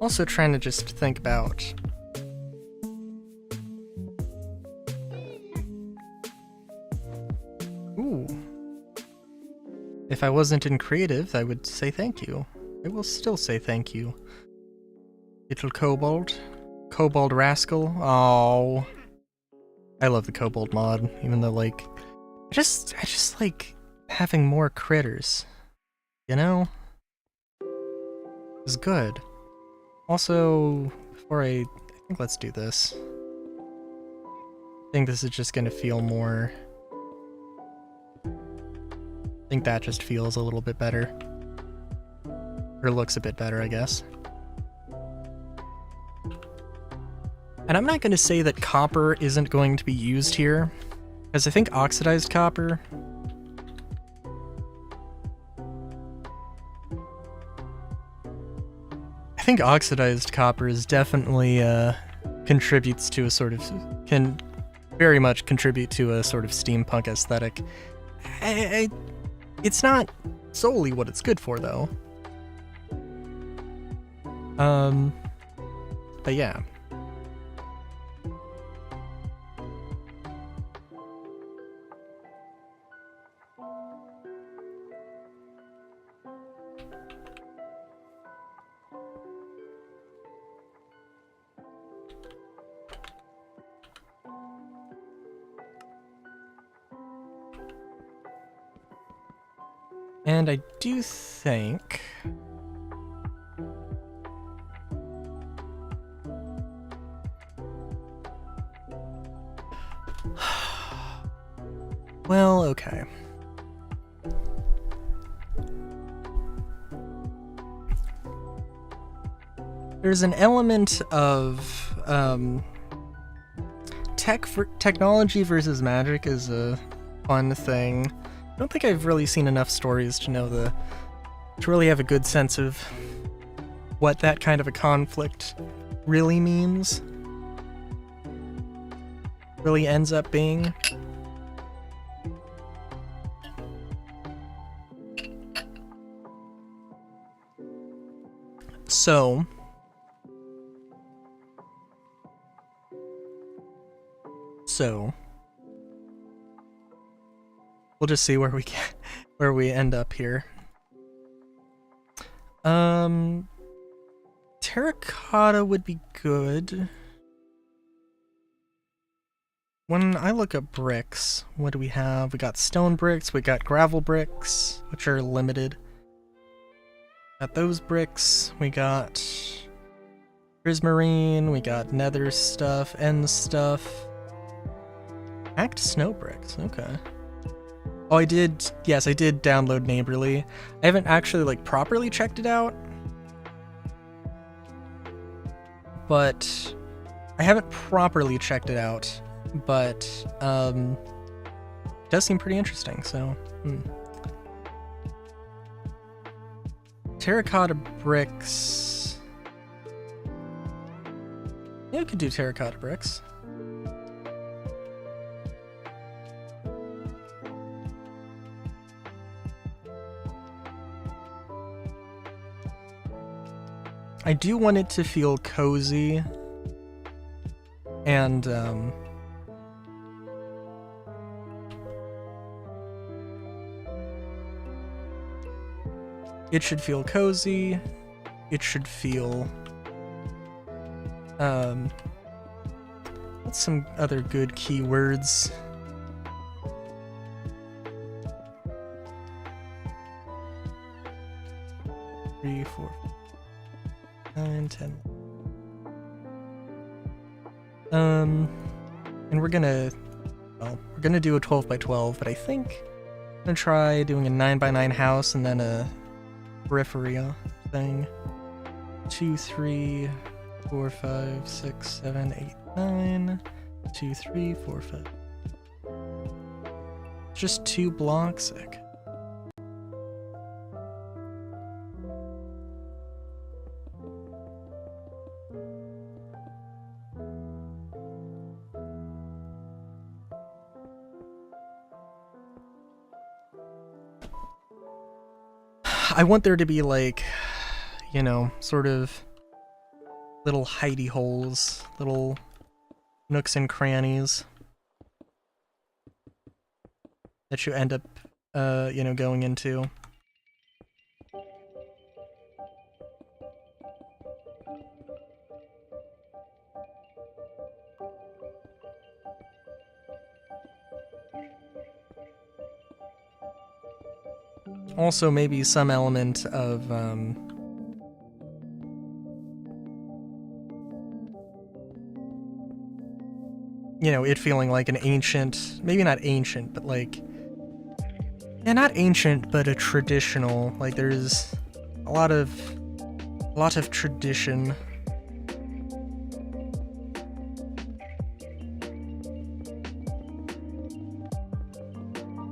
Also trying to just think about ooh. If I wasn't in creative, I would say thank you. I will still say thank you. Little kobold. Kobold rascal. Oh. I love the kobold mod, even though like I just like having more critters. You know? It's good. Also, before I think let's do this. I think this is just gonna feel more. I think that just feels a little bit better. Or looks a bit better, I guess. And I'm not gonna say that copper isn't going to be used here, because I think oxidized copper is definitely contributes to a sort of can very much contribute to a sort of steampunk aesthetic. It's not solely what it's good for though. But yeah. And I do think well, okay. There's an element of technology versus magic is a fun thing. I don't think I've really seen enough stories to know to really have a good sense of what that kind of a conflict really means. Really ends up being. So we'll just see where we end up here. Terracotta would be good. When I look at bricks, what do we have? We got stone bricks, we got gravel bricks, which are limited. Got those bricks, we got prismarine, we got nether stuff, end stuff. Act snow bricks, okay. Oh, I did download Neighborly. I haven't actually, like, properly checked it out. But it does seem pretty interesting, so, Terracotta bricks. Yeah, we could do terracotta bricks. I do want it to feel cozy, and it should feel cozy, it should feel, what's some other good keywords? 3, 4, 9, 10. And we're gonna do a 12 by 12, but I think I'm gonna try doing a 9 by 9 house and then a periphery thing. 2, 3, 4, 5, 6, 7, 8, 9. 2, 3, 4, 5. Just 2 blocks? Okay. I want there to be like, you know, sort of little hidey holes, little nooks and crannies that you end up, you know, going into. Also, maybe some element of, you know, it feeling like an ancient, maybe not ancient, but like, yeah, not ancient, but a traditional, like there's a lot of tradition.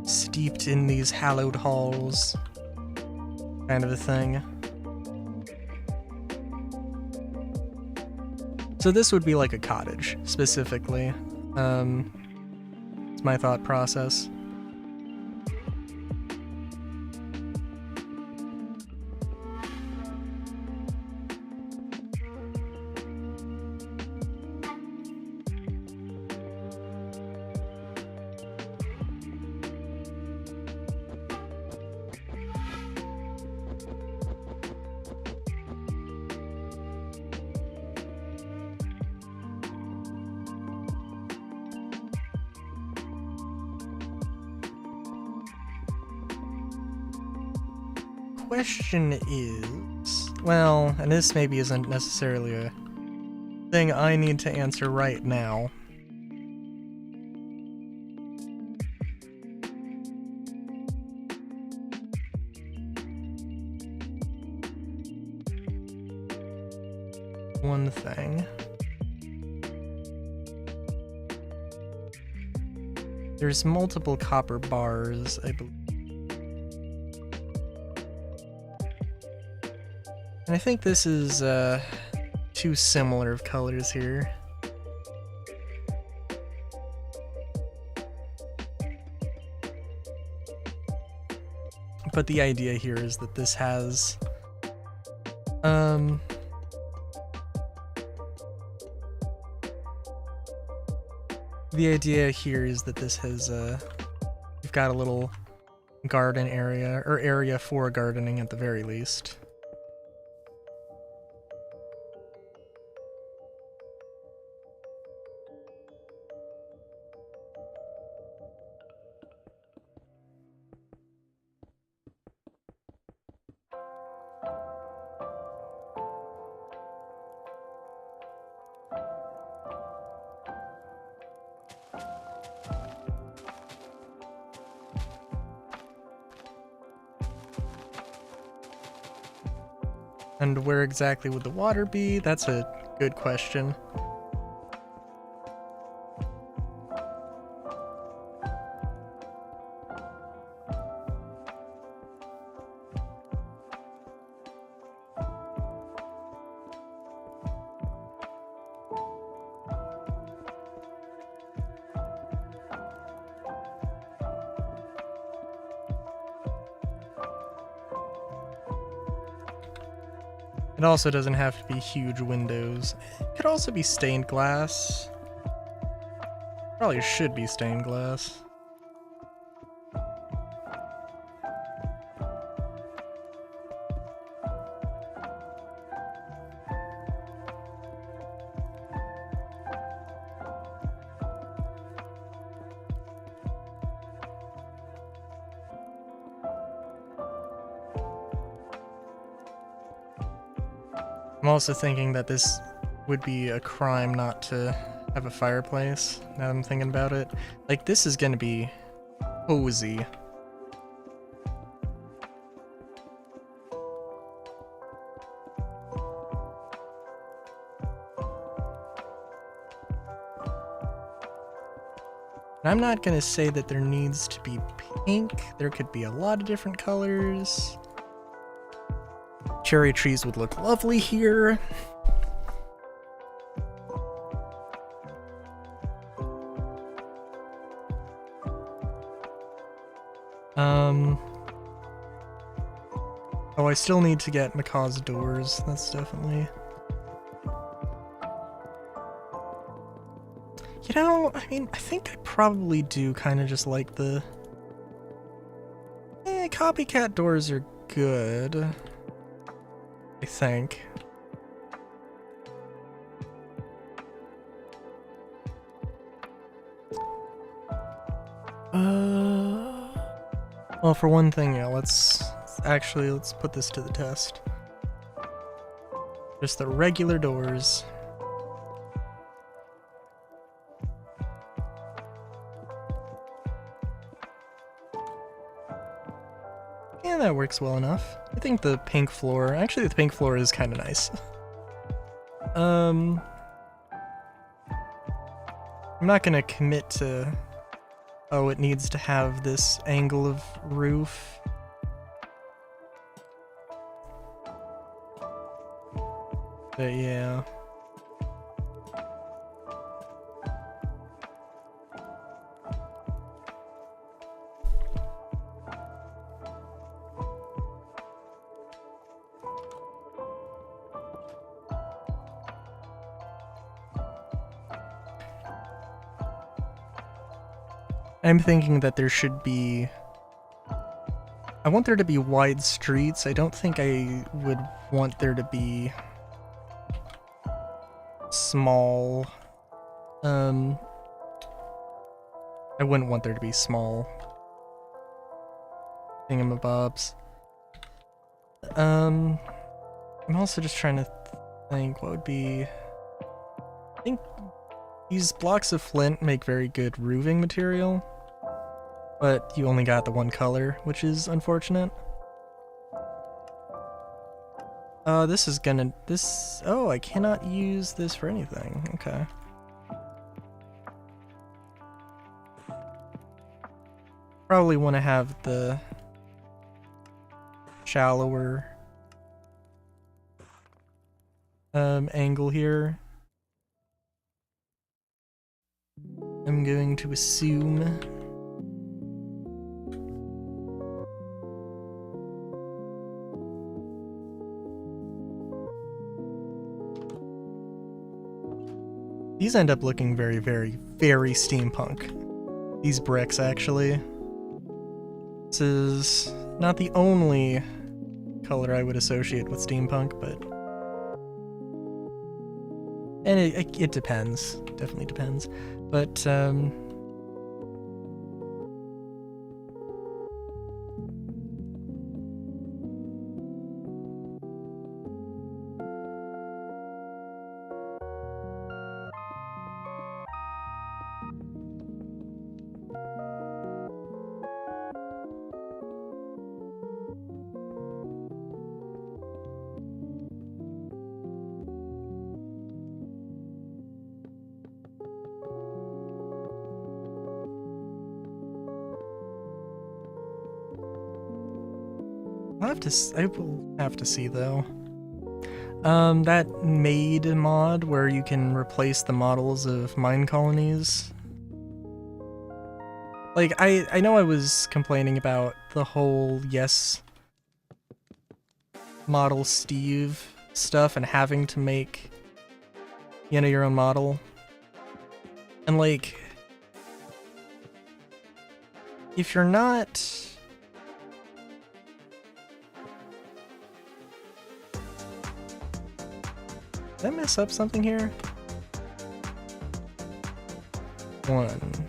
Steeped in these hallowed halls, kind of a thing. So this would be like a cottage, specifically. It's my thought process. Question is, well, and this maybe isn't necessarily a thing I need to answer right now. One thing. There's multiple copper bars, I believe. And I think this is, too similar of colors here. But the idea here is that this has, the idea here is that this has, you've got a little garden area, or area for gardening at the very least. And where exactly would the water be? That's a good question. It also doesn't have to be huge windows. It could also be stained glass. Probably should be stained glass. I'm also thinking that this would be a crime not to have a fireplace, now that I'm thinking about it. Like, this is gonna be cozy. And I'm not gonna say that there needs to be pink. There could be a lot of different colors. Cherry trees would look lovely here. Oh, I still need to get Macaw's doors. That's definitely... You know, I mean, I think I probably do kind of just like the... copycat doors are good. I think. Well, for one thing, yeah, let's put this to the test. Just the regular doors. Yeah, that works well enough. I think the pink floor, actually the pink floor is kind of nice. I'm not gonna commit to, oh, it needs to have this angle of roof. But yeah. I'm thinking that there should be... I want there to be wide streets. I don't think I would want there to be small... I wouldn't want there to be small thingamabobs. I'm also just trying to think what would be... I think these blocks of flint make very good roofing material. But you only got the one color, which is unfortunate. This is gonna... Oh, I cannot use this for anything. Okay. Probably want to have the shallower angle here. I'm going to assume... These end up looking very, very, very steampunk. These bricks, actually. This is not the only color I would associate with steampunk, but... And it depends. Definitely depends. But, I will have to see though. That made mod where you can replace the models of mine colonies. Like, I know I was complaining about the whole yes model Steve stuff and having to make, you know, your own model. And like, if you're not... Did I mess up something here? 1,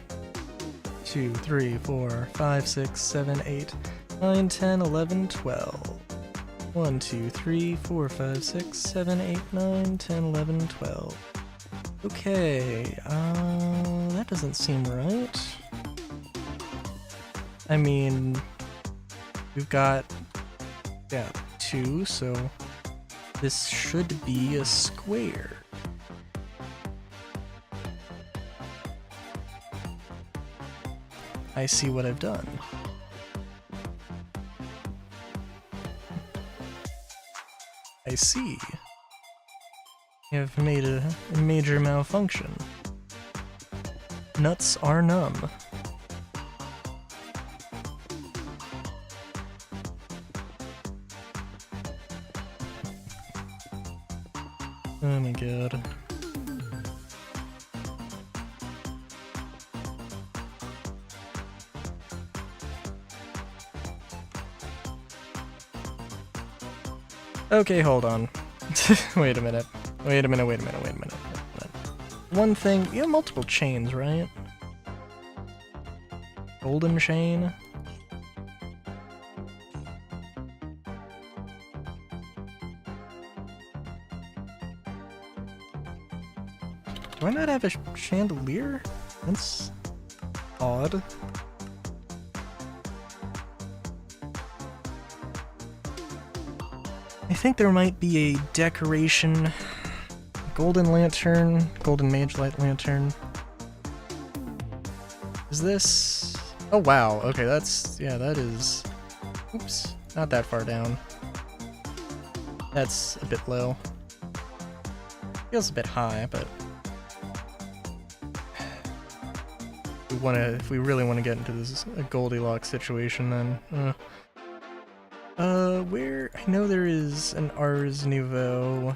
2, 3, 4, 5, 6, 7, 8, 9, 10, 11, 12. 1, 2, 3, 4, 5, 6, 7, 8, 9, 10, 11, 12. Okay, that doesn't seem right. I mean, we've got, yeah, 2, so this should be a square. I see what I've done. I see. You have made a major malfunction. Nuts are numb. Oh my god. Okay, hold on. Wait a minute. Wait a minute. One thing, you have multiple chains, right? Golden chain? Do I not have a chandelier? That's odd. I think there might be a decoration. Golden lantern, golden mage light lantern. Is this? Oh wow, okay, that's, yeah, that is, oops, not that far down. That's a bit low. Feels a bit high, but if we really want to get into this a Goldilocks situation, then where I know there is an Ars Nouveau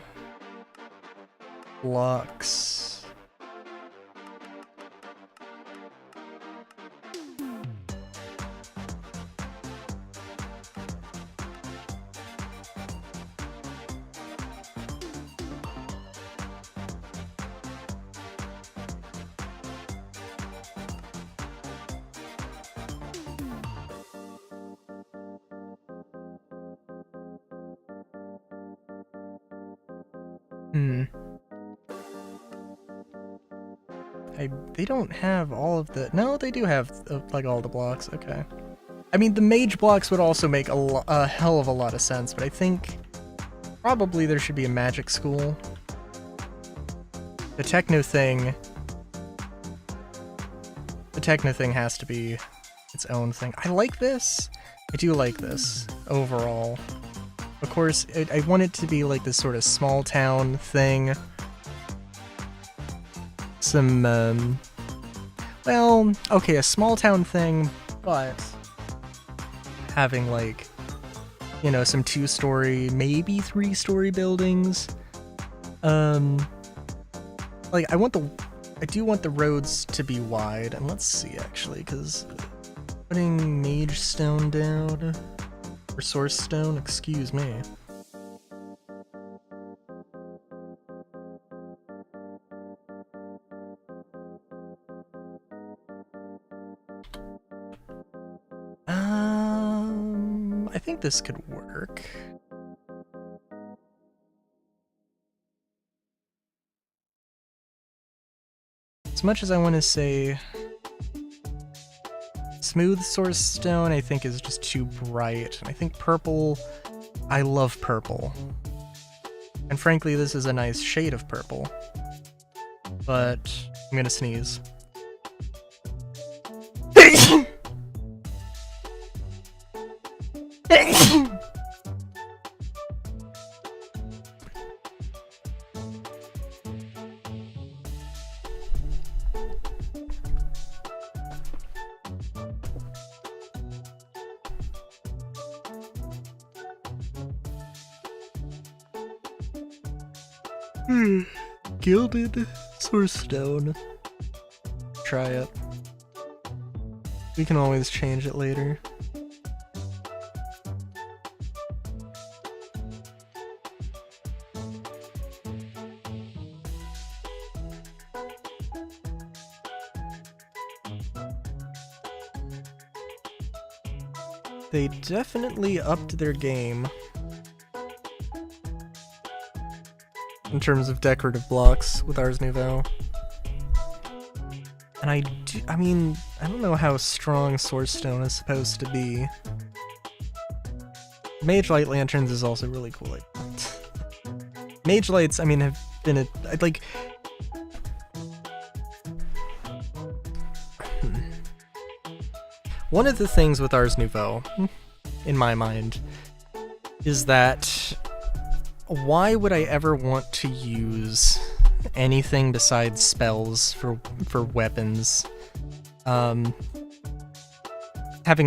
blocks. They don't have all of the... No, they do have, like, all the blocks. Okay. I mean, the mage blocks would also make a hell of a lot of sense, but I think probably there should be a magic school. The techno thing has to be its own thing. I like this. I do like this overall. Of course, I want it to be like this sort of small town thing. Some, well, okay, a small town thing, but having, like, you know, some 2-story, maybe 3-story buildings. Like, I do want the roads to be wide, and let's see, actually, because putting mage stone down, or source stone, excuse me. I think this could work. As much as I want to say smooth source stone, I think is just too bright. I think purple, I love purple. And frankly, this is a nice shade of purple. But I'm gonna sneeze. Gilded source stone. Try it. We can always change it later. They definitely upped their game in terms of decorative blocks with Ars Nouveau. And I mean, I don't know how strong Source Stone is supposed to be. Mage Light Lanterns is also really cool. Like, Mage Lights, I mean, have been like... one of the things with Ars Nouveau, in my mind, is that why would I ever want to use anything besides spells for weapons? Having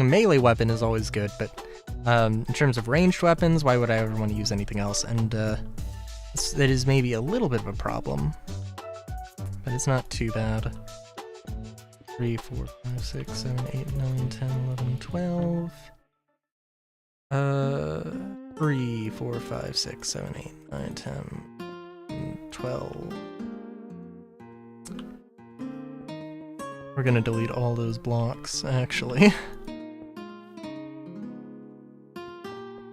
a melee weapon is always good, but in terms of ranged weapons, why would I ever want to use anything else? And that is maybe a little bit of a problem, but it's not too bad. 3, 4, 5, 6, 7, 8, 9, 10, 11, 12. 3, 4, 5, 6, 7, 8, 9, 10, 12. We're gonna delete all those blocks, actually.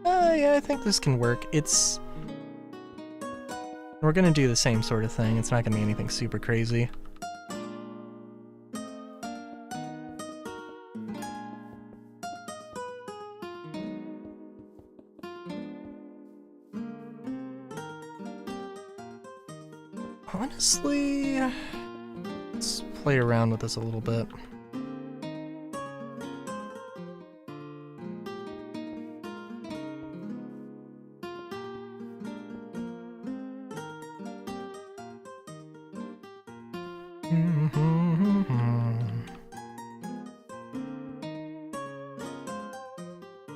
Yeah, I think this can work. We're gonna do the same sort of thing. It's not gonna be anything super crazy. Honestly, let's play around with this a little bit.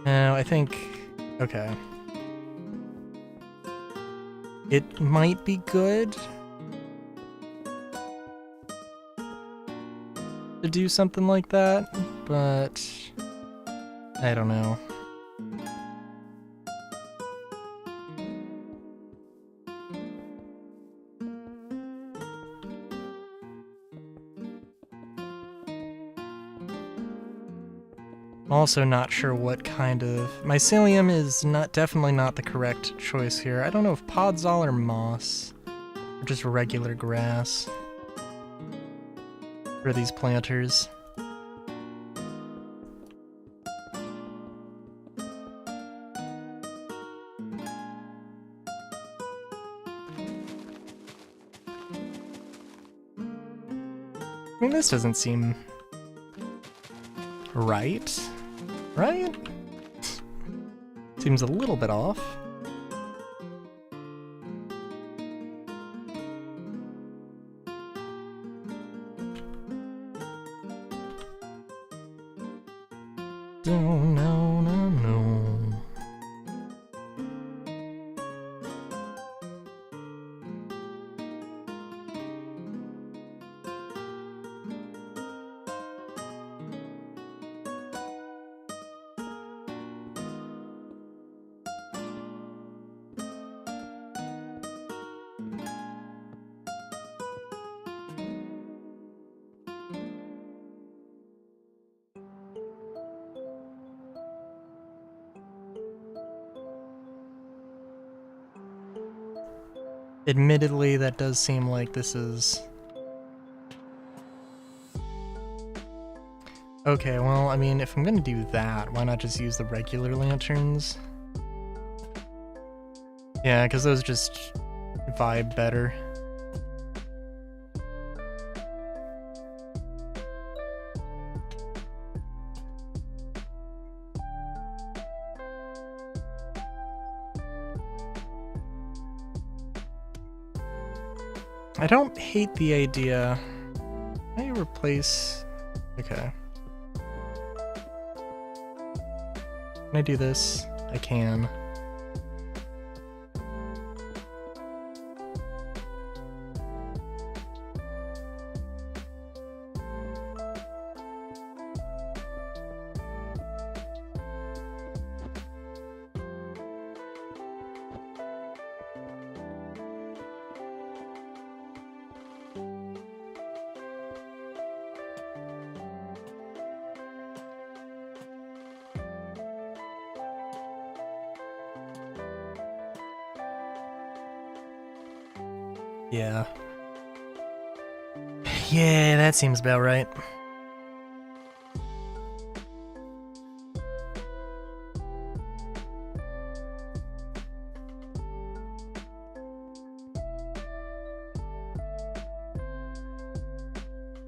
Now, I think... okay. It might be good to do something like that, but I don't know. I'm also not sure what kind of... mycelium is definitely not the correct choice here. I don't know if podzol or moss, or just regular grass for these planters. I mean, this doesn't seem right. Right? Seems a little bit off. No. Admittedly, that does seem like this is... okay, well, I mean, if I'm gonna do that, why not just use the regular lanterns? Yeah, because those just vibe better. I don't hate the idea. Can I replace... okay. Can I do this? I can. Yeah. Yeah, that seems about right.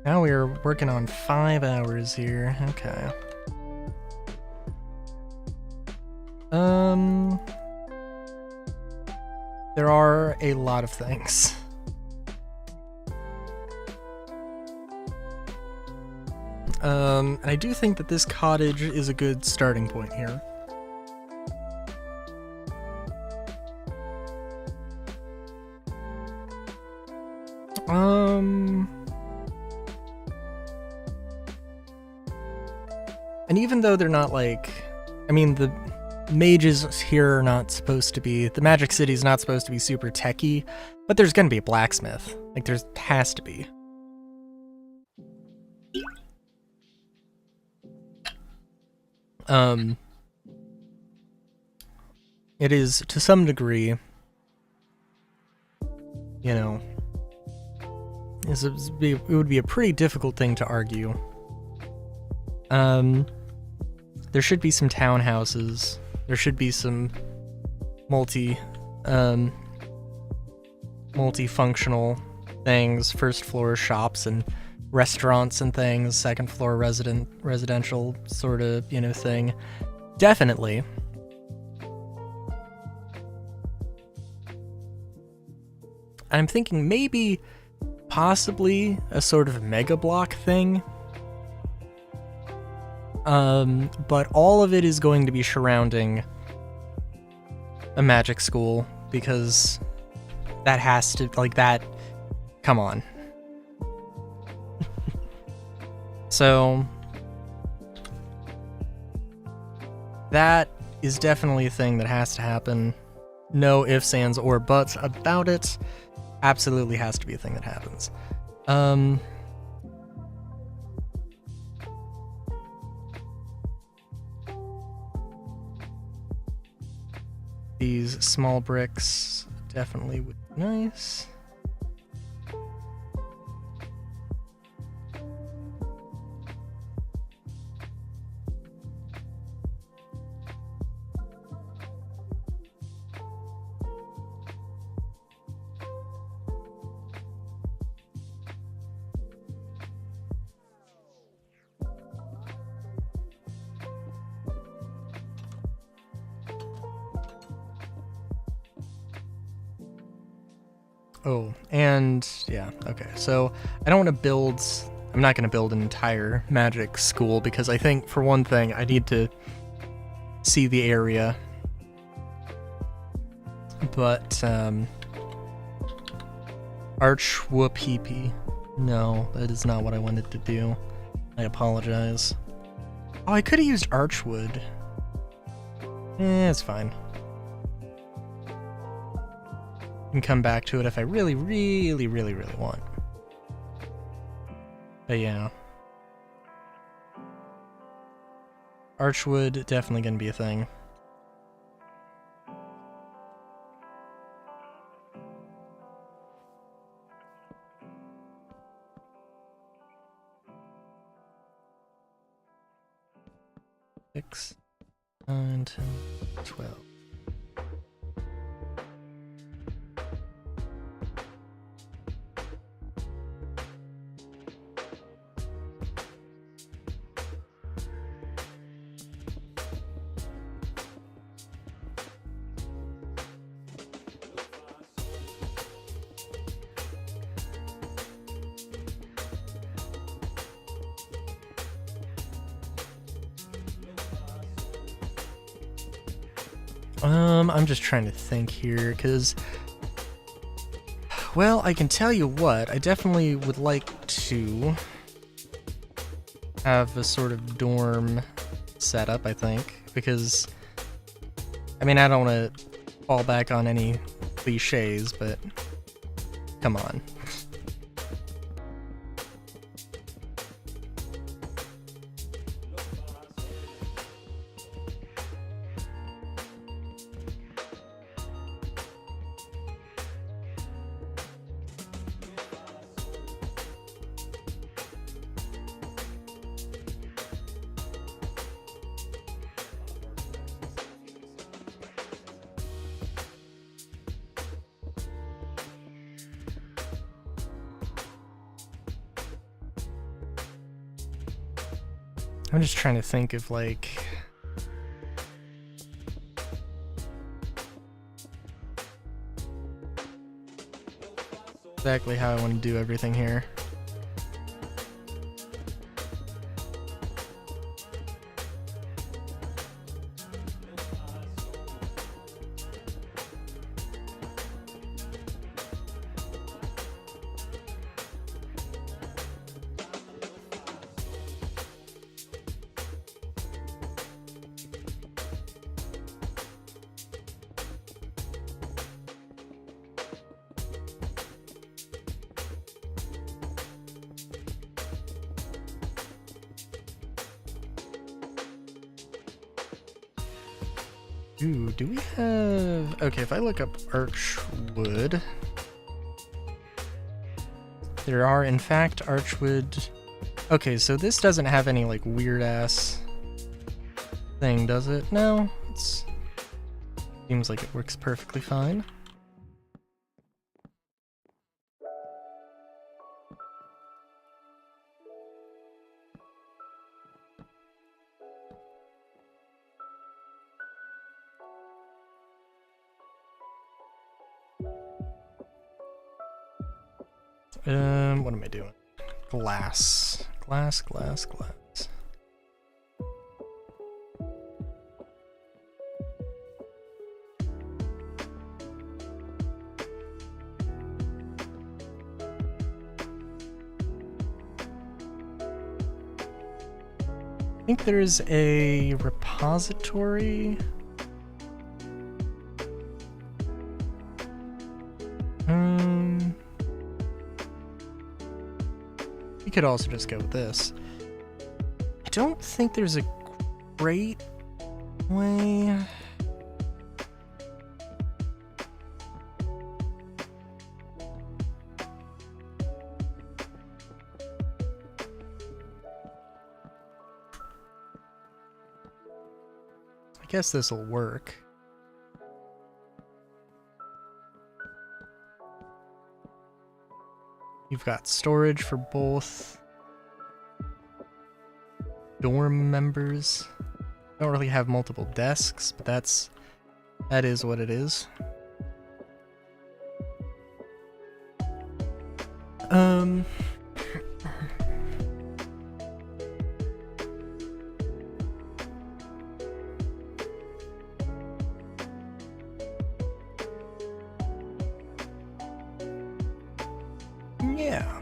Now we're working on 5 hours here. Okay. There are a lot of things. And I do think that this cottage is a good starting point here. And even though they're not like, I mean, the mages here are not supposed to be, the Magic City is not supposed to be super techy, but there's gonna be a blacksmith. Like, there's has to be. It is, to some degree, you know, it would be a pretty difficult thing to argue. There should be some townhouses. There should be some multifunctional things, first floor shops and restaurants and things, second floor residential sort of, you know, thing. Definitely. I'm thinking maybe possibly a sort of mega block thing. But all of it is going to be surrounding a magic school, because that has to, like, that, come on. So, that is definitely a thing that has to happen. No ifs, ands, or buts about it. Absolutely has to be a thing that happens. These small bricks definitely would be nice. Oh, and yeah, okay, so I don't want to build, I'm not going to build an entire magic school, because I think, for one thing, I need to see the area. But, Archwhoopee. No, that is not what I wanted to do. I apologize. Oh, I could have used Archwood. It's fine. Can come back to it if I really want. But yeah. Archwood, definitely gonna be a thing. Six, 9, 10, 12. I'm just trying to think here, because, well, I can tell you what, I definitely would like to have a sort of dorm setup, I think, because, I mean, I don't want to fall back on any cliches, but come on. I'm just trying to think of, like, exactly how I want to do everything here. Ooh, do we have... Okay, if I look up Archwood... There are, in fact, Archwood... Okay, so this doesn't have any, like, weird-ass thing, does it? No, it's... Seems like it works perfectly fine. What am I doing? Glass. Glass. I think there's a repository. We could also just go with this. I don't think there's a great way. I guess this will work. You've got storage for both dorm members. Don't really have multiple desks, but that is what it is. Yeah.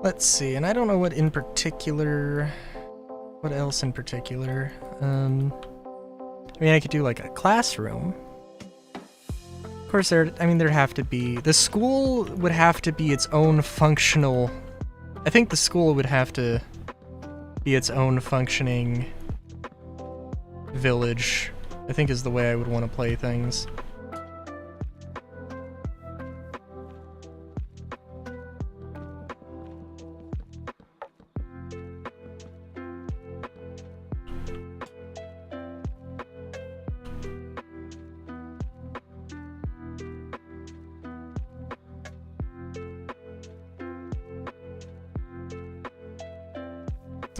Let's see, and I don't know what in particular... What else in particular? I mean, I could do like a classroom. Of course, there'd have to be... The school would have to be its own functional... I think the school would have to be its own functioning village, I think is the way I would want to play things.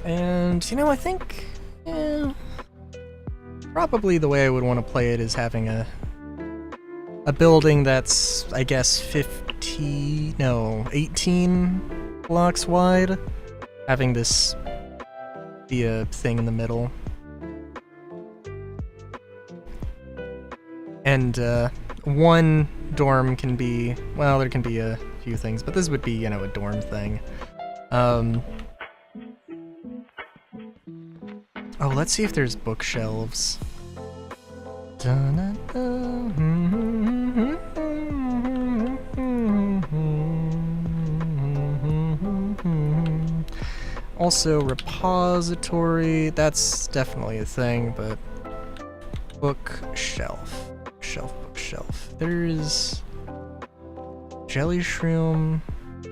And, you know, I think, probably the way I would want to play it is having a building that's, I guess, 18 blocks wide, having this be a thing in the middle. And, one dorm can be, well, there can be a few things, but this would be, you know, a dorm thing. Oh, let's see if there's bookshelves. Also, repository, that's definitely a thing, but bookshelf. Bookshelf. There's jelly shroom,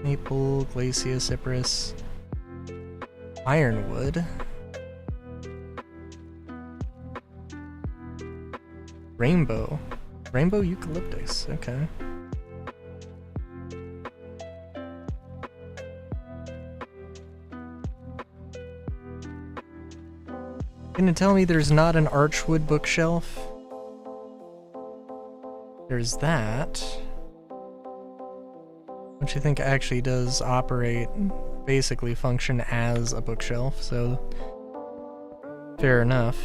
maple, glacia, cypress. Ironwood. Rainbow. Rainbow eucalyptus, okay. Gonna tell me there's not an archwood bookshelf? There's that. Which I think actually does operate, basically function as a bookshelf, so fair enough.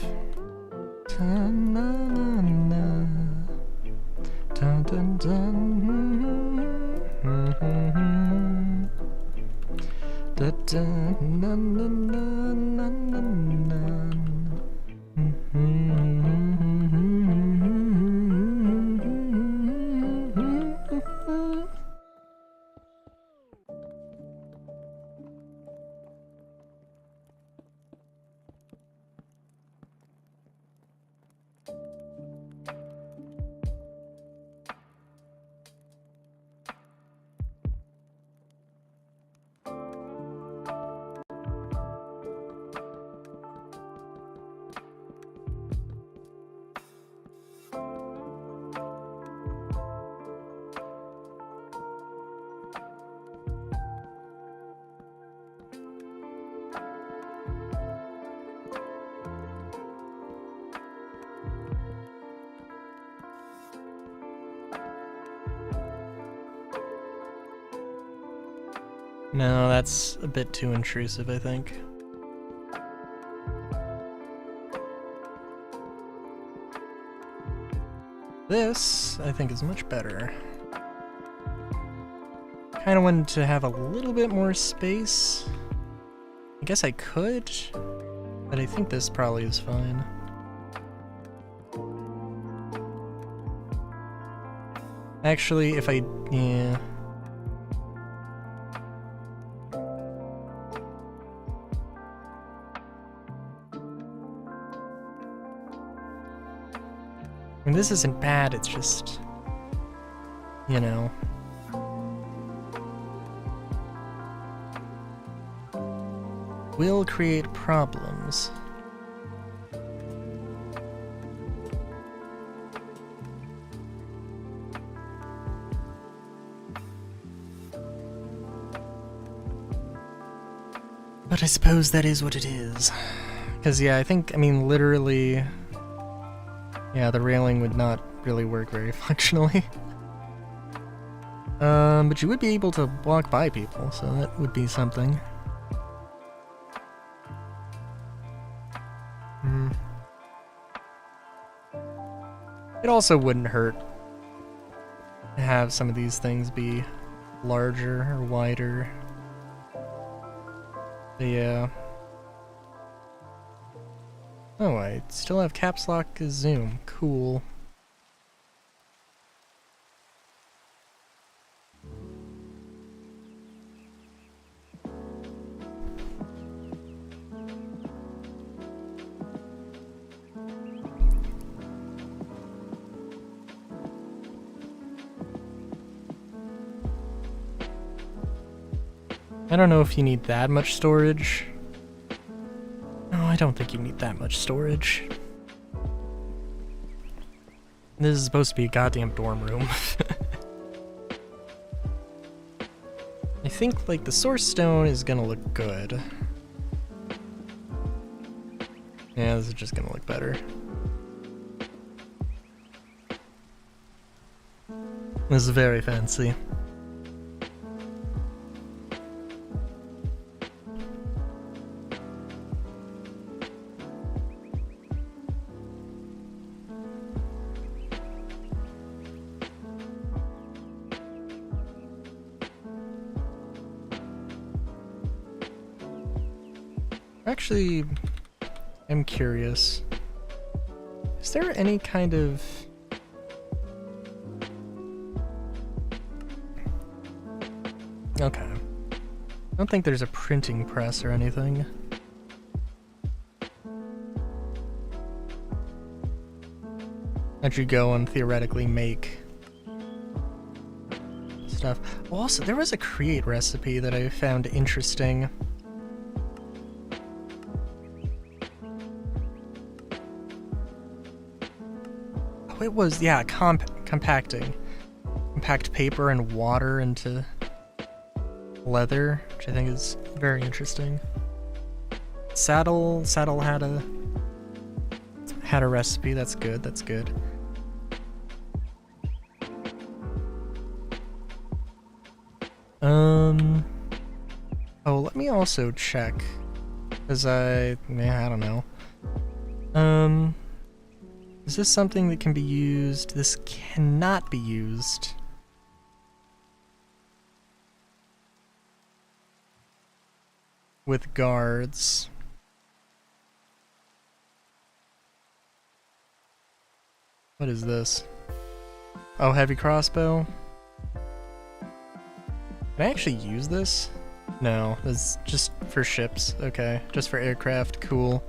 No, that's a bit too intrusive, I think. This, I think, is much better. Kinda wanted to have a little bit more space. I guess I could, but I think this probably is fine. Actually, if I... yeah... I mean, this isn't bad, it's just, you know. Will create problems. But I suppose that is what it is. Because, yeah, I mean, literally... yeah, the railing would not really work very functionally. But you would be able to walk by people, so that would be something. It also wouldn't hurt to have some of these things be larger or wider. But yeah. Oh, I still have caps lock zoom. Cool. I don't know if you need that much storage. No, I don't think you need that much storage. This is supposed to be a goddamn dorm room. I think, like, the source stone is gonna look good. Yeah, this is just gonna look better. This is very fancy. Actually, I'm curious. Is there any kind of... okay. I don't think there's a printing press or anything. That you go and theoretically make stuff. Well, also, there was a create recipe that I found interesting. it was, yeah, compacting. Compact paper and water into leather, which I think is very interesting. Saddle had a recipe. That's good. That's good. Oh, let me also check, cause I don't know. Is this something that can be used? This cannot be used. With guards. What is this? Oh, heavy crossbow? Can I actually use this? No, this is just for ships. Okay, just for aircraft. Cool.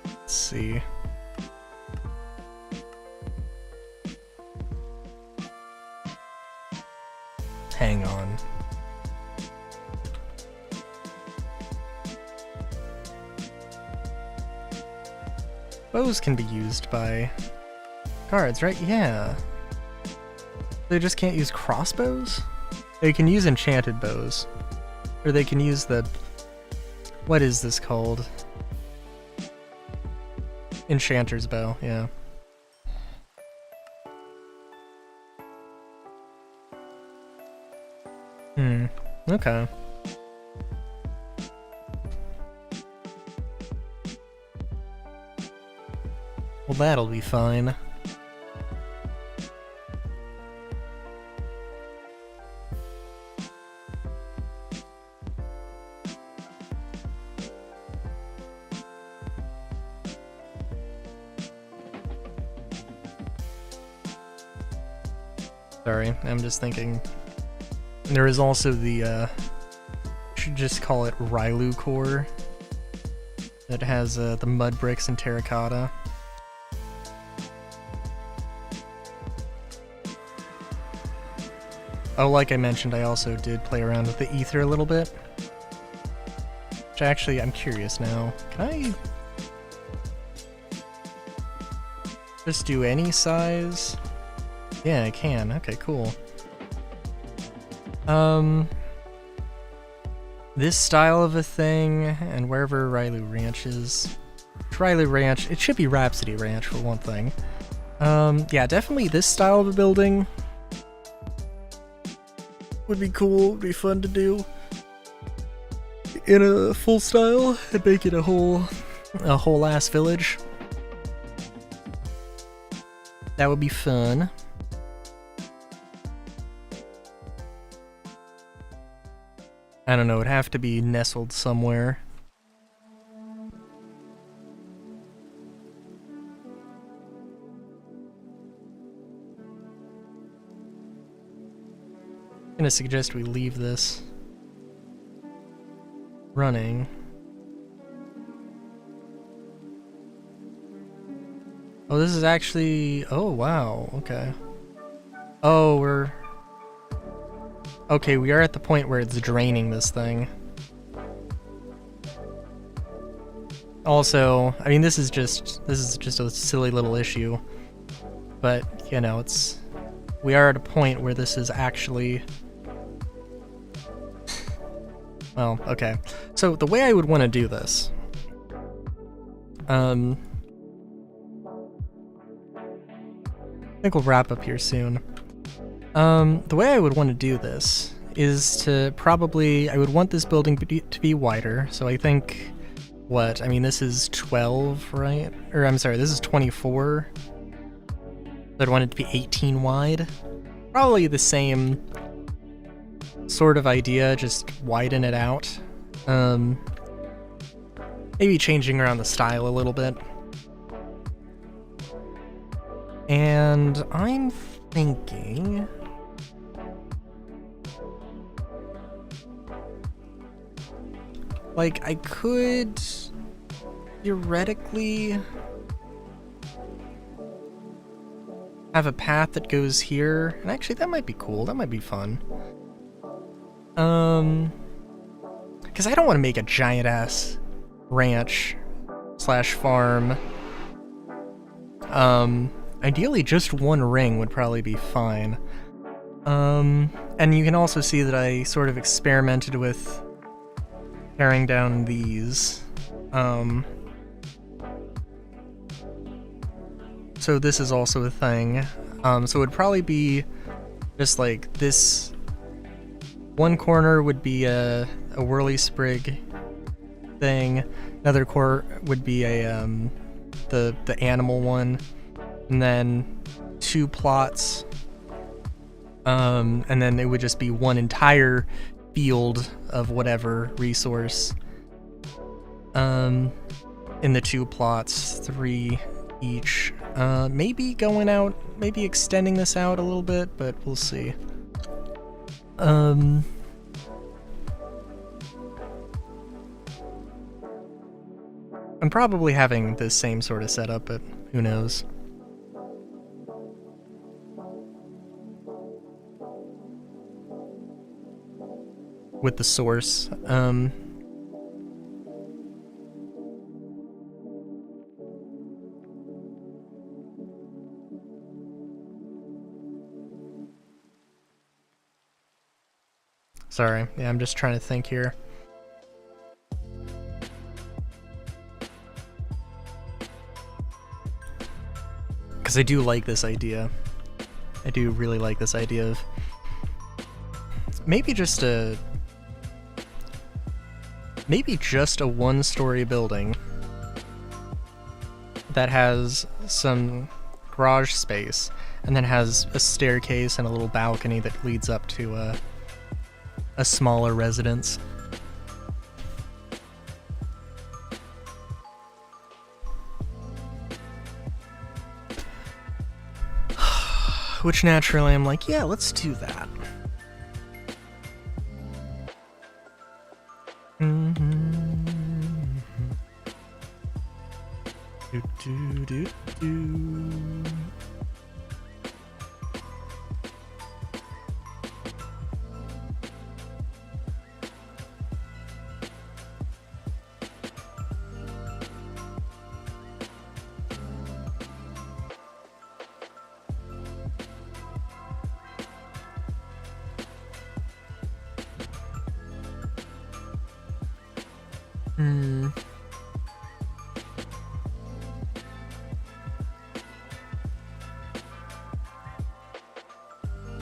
Let's see. Hang on. Bows can be used by guards, right? Yeah. They just can't use crossbows? They can use enchanted bows. Or they can use the... What is this called? Enchanter's bow, yeah. Okay. Well, that'll be fine. Sorry, I'm just thinking. There is also the, should just call it Rylu core. That has the mud bricks and terracotta. Oh, like I mentioned, I also did play around with the ether a little bit. Which actually, I'm curious now. Can I just do any size? Yeah, I can. Okay, cool. This style of a thing, and wherever Rylu Ranch is. Rylu Ranch, it should be Rhapsody Ranch for one thing. Yeah, definitely this style of a building would be cool, would be fun to do in a full style and make it a whole ass village. That would be fun. I don't know, it'd have to be nestled somewhere. I'm gonna suggest we leave this running. Oh, this is actually... Oh, wow, okay. Oh, okay, we are at the point where it's draining this thing. Also, I mean, this is just a silly little issue. But, you know, we are at a point where this is actually... Well, okay. So, the way I would want to do this... I think we'll wrap up here soon. The way I would want to do this is to probably... I would want this building to be wider, so I think... What? I mean, this is 12, right? Or, I'm sorry, this is 24. I'd want it to be 18 wide. Probably the same sort of idea, just widen it out. Maybe changing around the style a little bit. And I'm thinking... Like, I could theoretically have a path that goes here. And actually, that might be cool. That might be fun. Because I don't want to make a giant-ass ranch slash farm. Ideally just one ring would probably be fine. And you can also see that I sort of experimented with tearing down these. So this is also a thing. So it would probably be just like this. One corner would be a whirly sprig thing. Another corner would be a the animal one, and then 2 plots. And then it would just be one entire field of whatever resource. In the 2 plots, 3 each. Maybe going out, maybe extending this out a little bit, but we'll see. I'm probably having the same sort of setup, but who knows. With the source, sorry, yeah, I'm just trying to think here. Because I do like this idea. I do really like this idea of maybe just a 1-story building that has some garage space and then has a staircase and a little balcony that leads up to a smaller residence. Which naturally I'm like, yeah, let's do that.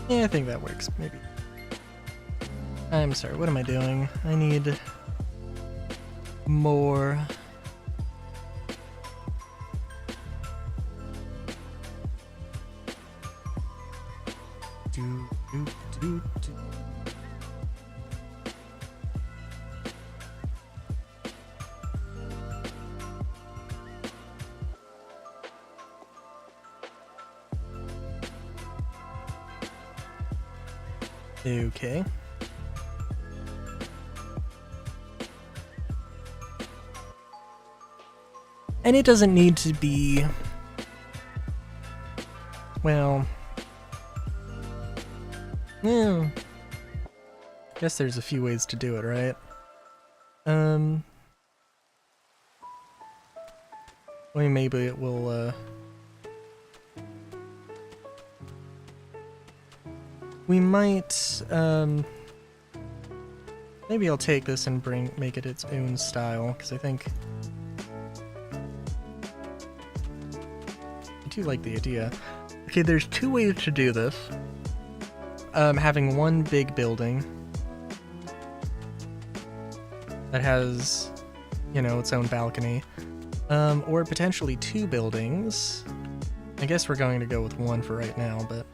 Yeah, I think that works, maybe. I'm sorry, what am I doing? I need more. Do. Okay. And it doesn't need to be, well, yeah. Guess there's a few ways to do it, right? Well, maybe it will, we might, maybe I'll take this and make it its own style, because I think I do like the idea. Okay, there's 2 ways to do this. Having one big building that has, you know, its own balcony, or potentially 2 buildings. I guess we're going to go with 1 for right now, but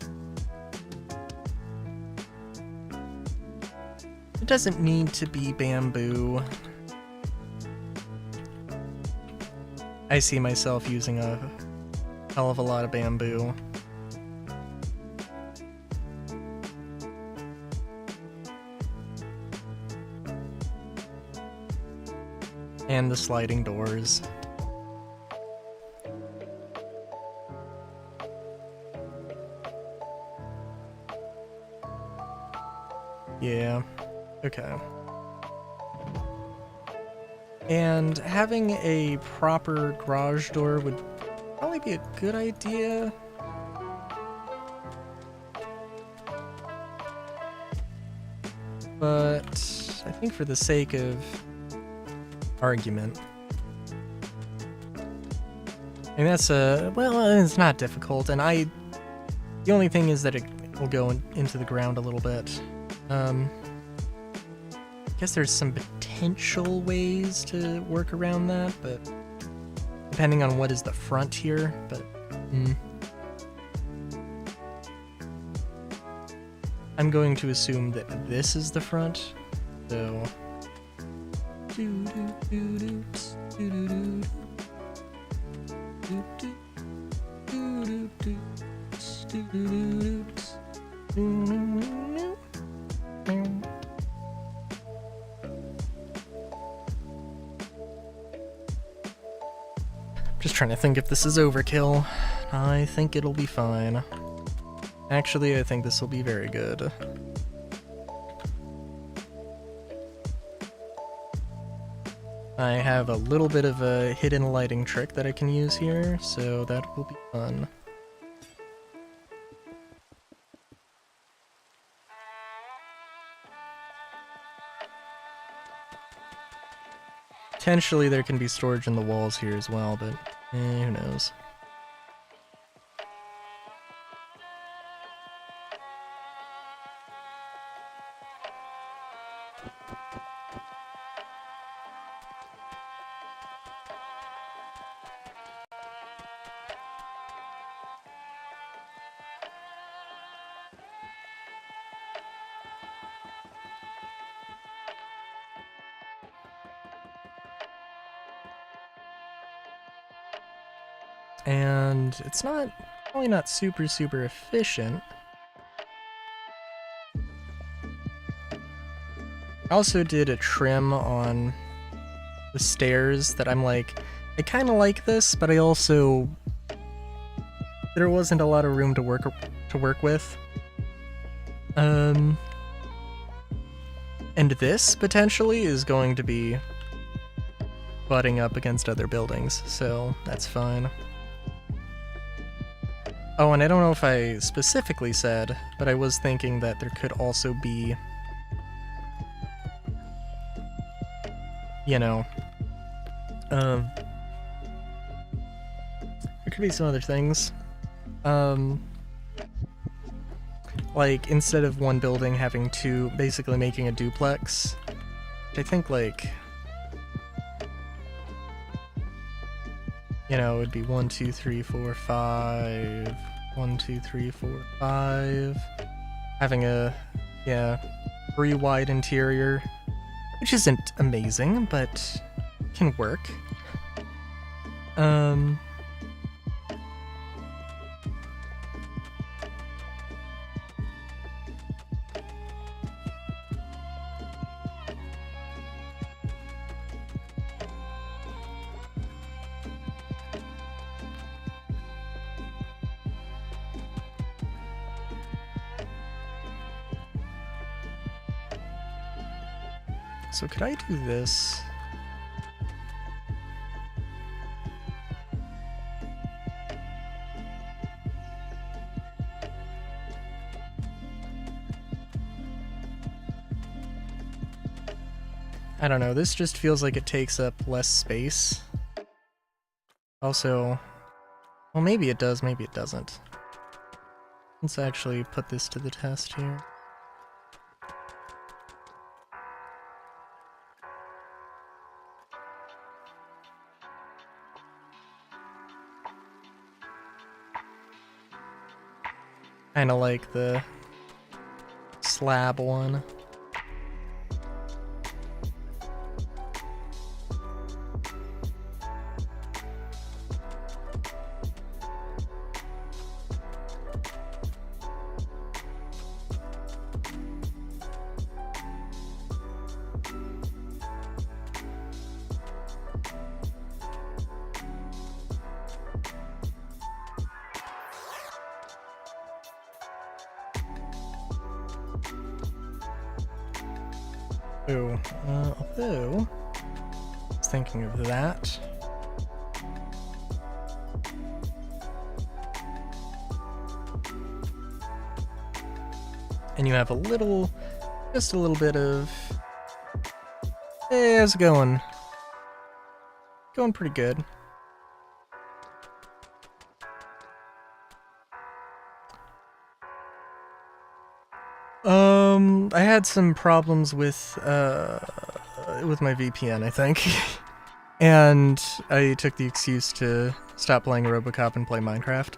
it doesn't need to be bamboo. I see myself using a hell of a lot of bamboo. And the sliding doors. Yeah. Okay. And having a proper garage door would probably be a good idea. But I think for the sake of argument, and that's well, it's not difficult, and the only thing is that it will go into the ground a little bit. I guess there's some potential ways to work around that, but depending on what is the front here, but I'm going to assume that this is the front, so just trying to think if this is overkill. I think it'll be fine. Actually, I think this will be very good. I have a little bit of a hidden lighting trick that I can use here, so that will be fun. Potentially there can be storage in the walls here as well, but who knows. And it's probably not super efficient. I also did a trim on the stairs that I'm like, I kind of like this, but I also, there wasn't a lot of room to work with. And this potentially is going to be butting up against other buildings, so that's fine. Oh, and I don't know if I specifically said, but I was thinking that there could also be, you know, there could be some other things. Like, instead of one building having two, basically making a duplex, which I think, like, you know, it would be 1, 2, 3, 4, 5. 1, 2, 3, 4, 5. Having a, 3 wide interior, which isn't amazing, but can work. So could I do this? I don't know, this just feels like it takes up less space. Also, well, maybe it does, maybe it doesn't. Let's actually put this to the test here. Kinda like the slab one. Although, thinking of that. And you have a little, just a little bit of, hey, how's it going? Going pretty good. I had some problems with my VPN, I think. And I took the excuse to stop playing RoboCop and play Minecraft.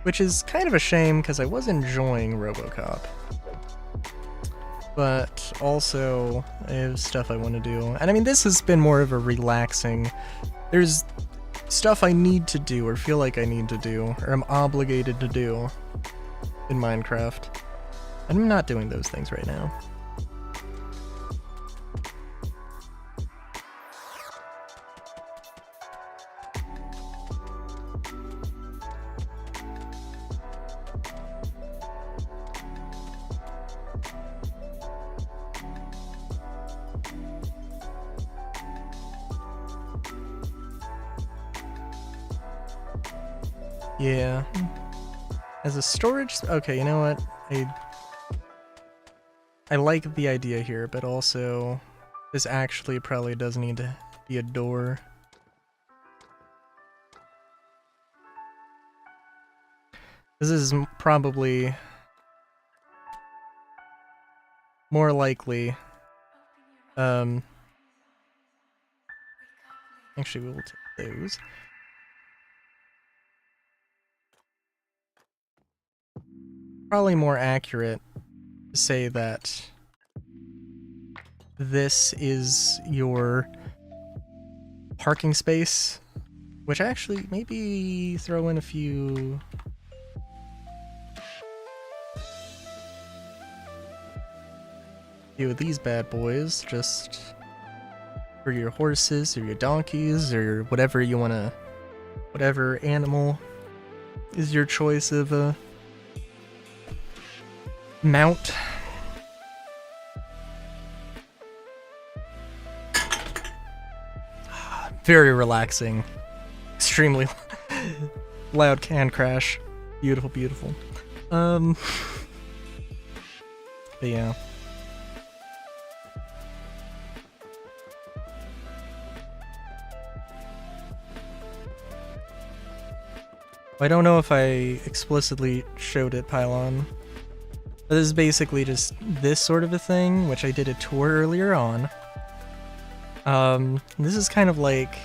Which is kind of a shame, because I was enjoying RoboCop. But also, I have stuff I want to do. And I mean, this has been more of a relaxing... There's stuff I need to do, or feel like I need to do, or I'm obligated to do in Minecraft. And I'm not doing those things right now. Yeah. As a storage... Okay, you know what? I like the idea here, but also this actually probably does need to be a door. This is probably more likely... Actually, we will take those. Probably more accurate to say that this is your parking space, which actually maybe throw in a few of these bad boys just for your horses or your donkeys or whatever you want to, whatever animal is your choice of mount. Very relaxing. Extremely loud can crash. Beautiful, beautiful. But yeah. I don't know if I explicitly showed it, Pylon. But this is basically just this sort of a thing, which I did a tour earlier on. This is kind of like,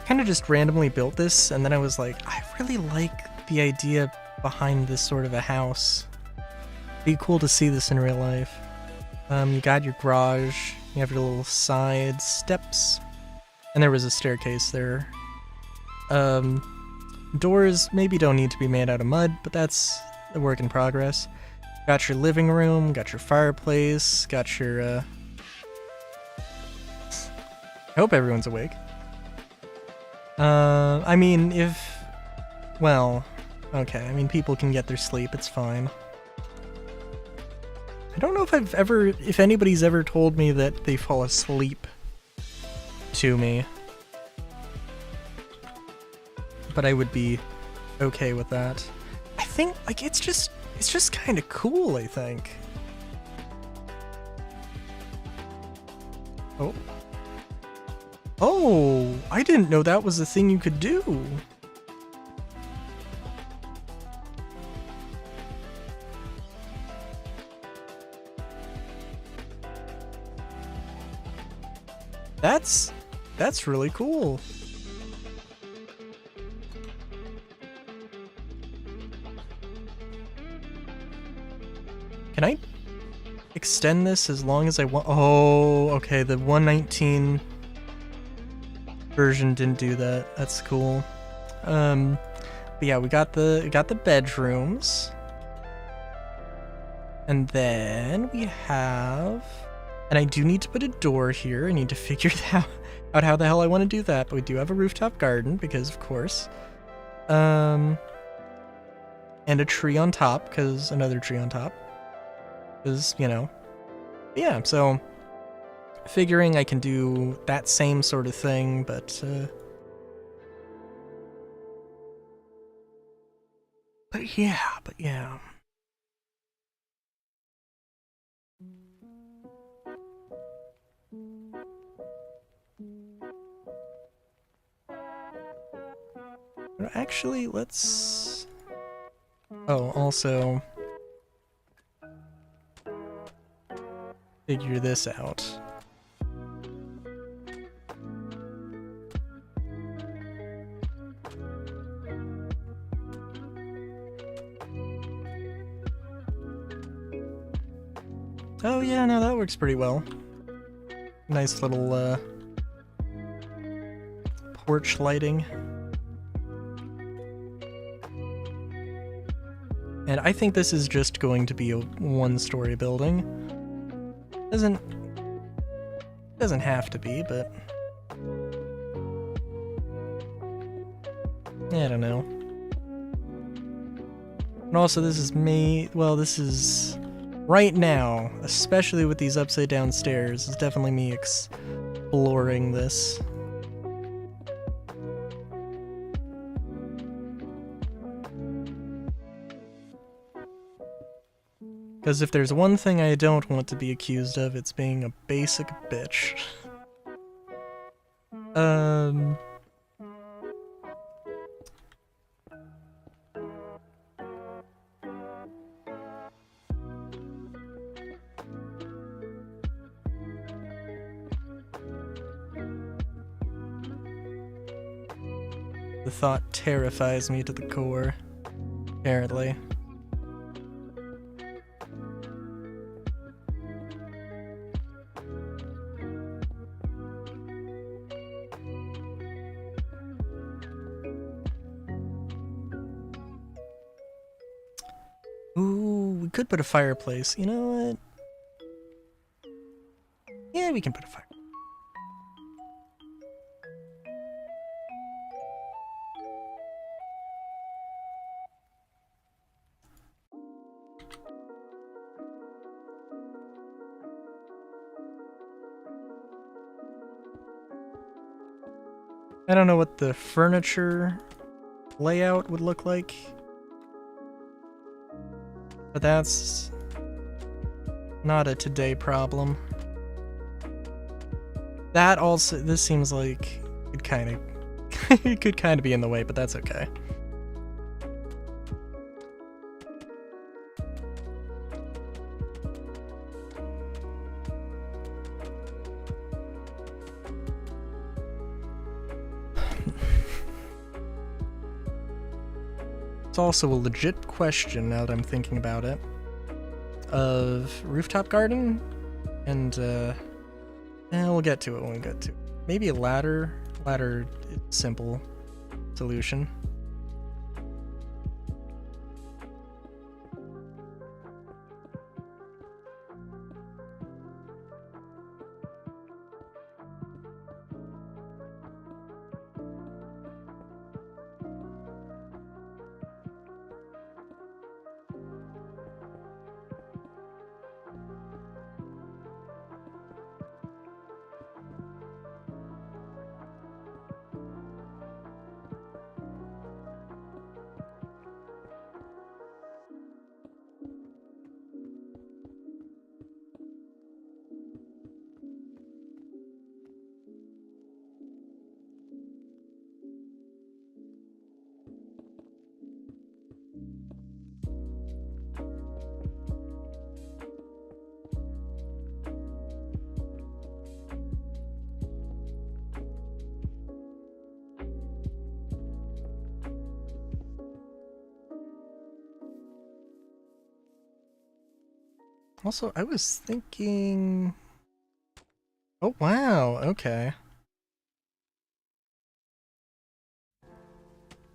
kind of just randomly built this, and then I was like, I really like the idea behind this sort of a house. It'd be cool to see this in real life. You got your garage, you have your little side steps, and there was a staircase there. Doors maybe don't need to be made out of mud, but that's a work in progress. Got your living room, got your fireplace, got your, I hope everyone's awake. I mean, well, okay, I mean, people can get their sleep, it's fine. I don't know if anybody's ever told me that they fall asleep to me. But I would be okay with that. I think, like, it's just kind of cool, I think. Oh. Oh, I didn't know that was a thing you could do. That's really cool. Can I extend this as long as I want? Oh, okay, the 119 version didn't do that. That's cool. But yeah, we got the bedrooms. And then we have, and I do need to put a door here. I need to figure out how the hell I want to do that, but we do have a rooftop garden because of course. And a tree on top, because another tree on top. Because, you know, yeah, so figuring I can do that same sort of thing, but yeah. Actually, let's... Oh, also... figure this out. Oh yeah, no, that works pretty well. Nice little, porch lighting. And I think this is just going to be a one-story building. Doesn't have to be, but... I don't know. And also this is this is... Right now, especially with these upside-down stairs, is definitely me exploring this. Because if there's one thing I don't want to be accused of, it's being a basic bitch. The thought terrifies me to the core, apparently. Ooh, we could put a fireplace. You know what? Yeah, we can put a fire. I don't know what the furniture layout would look like, but that's not a today problem. That also, this seems like it kind of it could kind of be in the way, but that's okay. It's also a legit question, now that I'm thinking about it, of rooftop garden, and we'll get to it when we get to it. Maybe a ladder. Ladder is a simple solution. Also, I was thinking... Oh, wow, okay.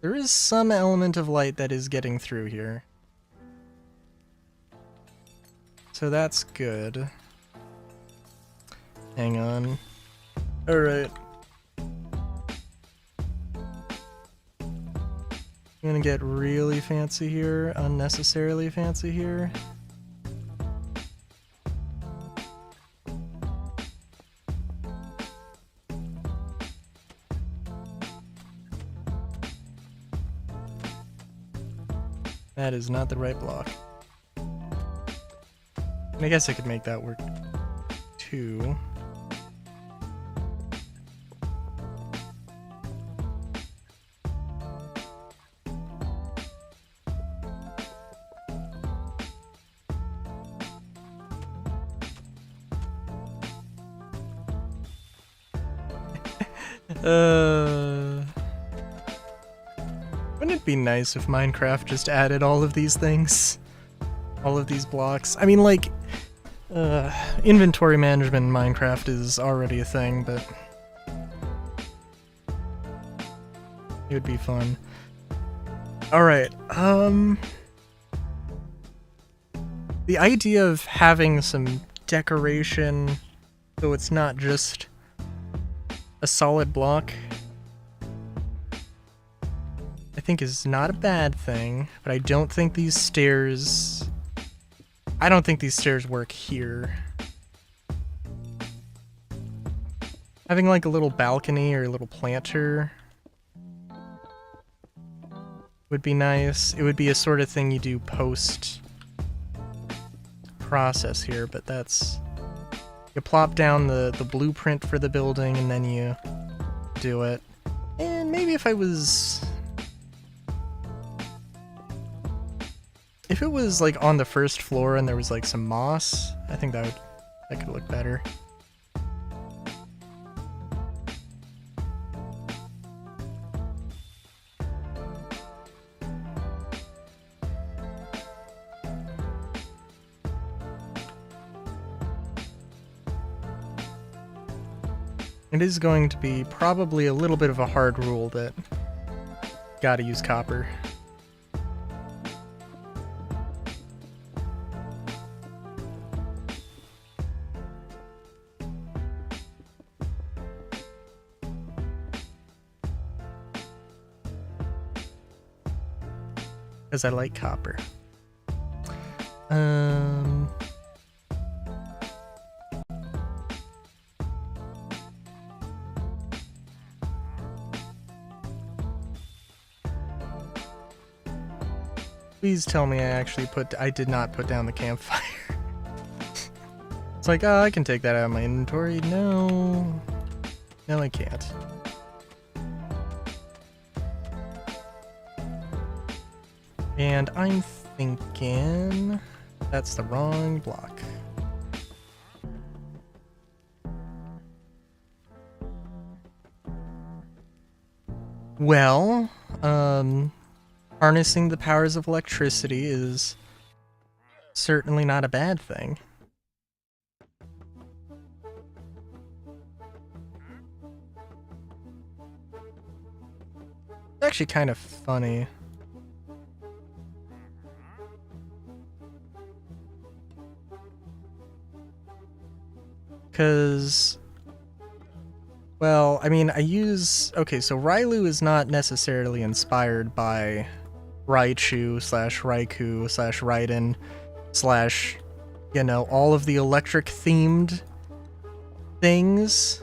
There is some element of light that is getting through here. So that's good. Hang on. Alright. I'm gonna get really fancy here, unnecessarily fancy here. That is not the right block. And I guess I could make that work too. Wouldn't it be nice if Minecraft just added all of these things? All of these blocks? I mean, like, inventory management in Minecraft is already a thing, but it would be fun. Alright, the idea of having some decoration so it's not just a solid block, I think is not a bad thing, but I don't think these stairs work here. Having like a little balcony or a little planter would be nice. It would be a sort of thing you do post process here, but that's, you plop down the blueprint for the building and then you do it. And maybe if it was like on the first floor and there was like some moss, I think that could look better. It is going to be probably a little bit of a hard rule that gotta use copper. Because I like copper. Please tell me I did not put down the campfire. It's like, oh, I can take that out of my inventory. No. No, I can't. And I'm thinking that's the wrong block. Well, harnessing the powers of electricity is certainly not a bad thing. It's actually kind of funny. Because, well, I mean, okay, so Railu is not necessarily inspired by Raichu / Raikou / Raiden / all of the electric themed things.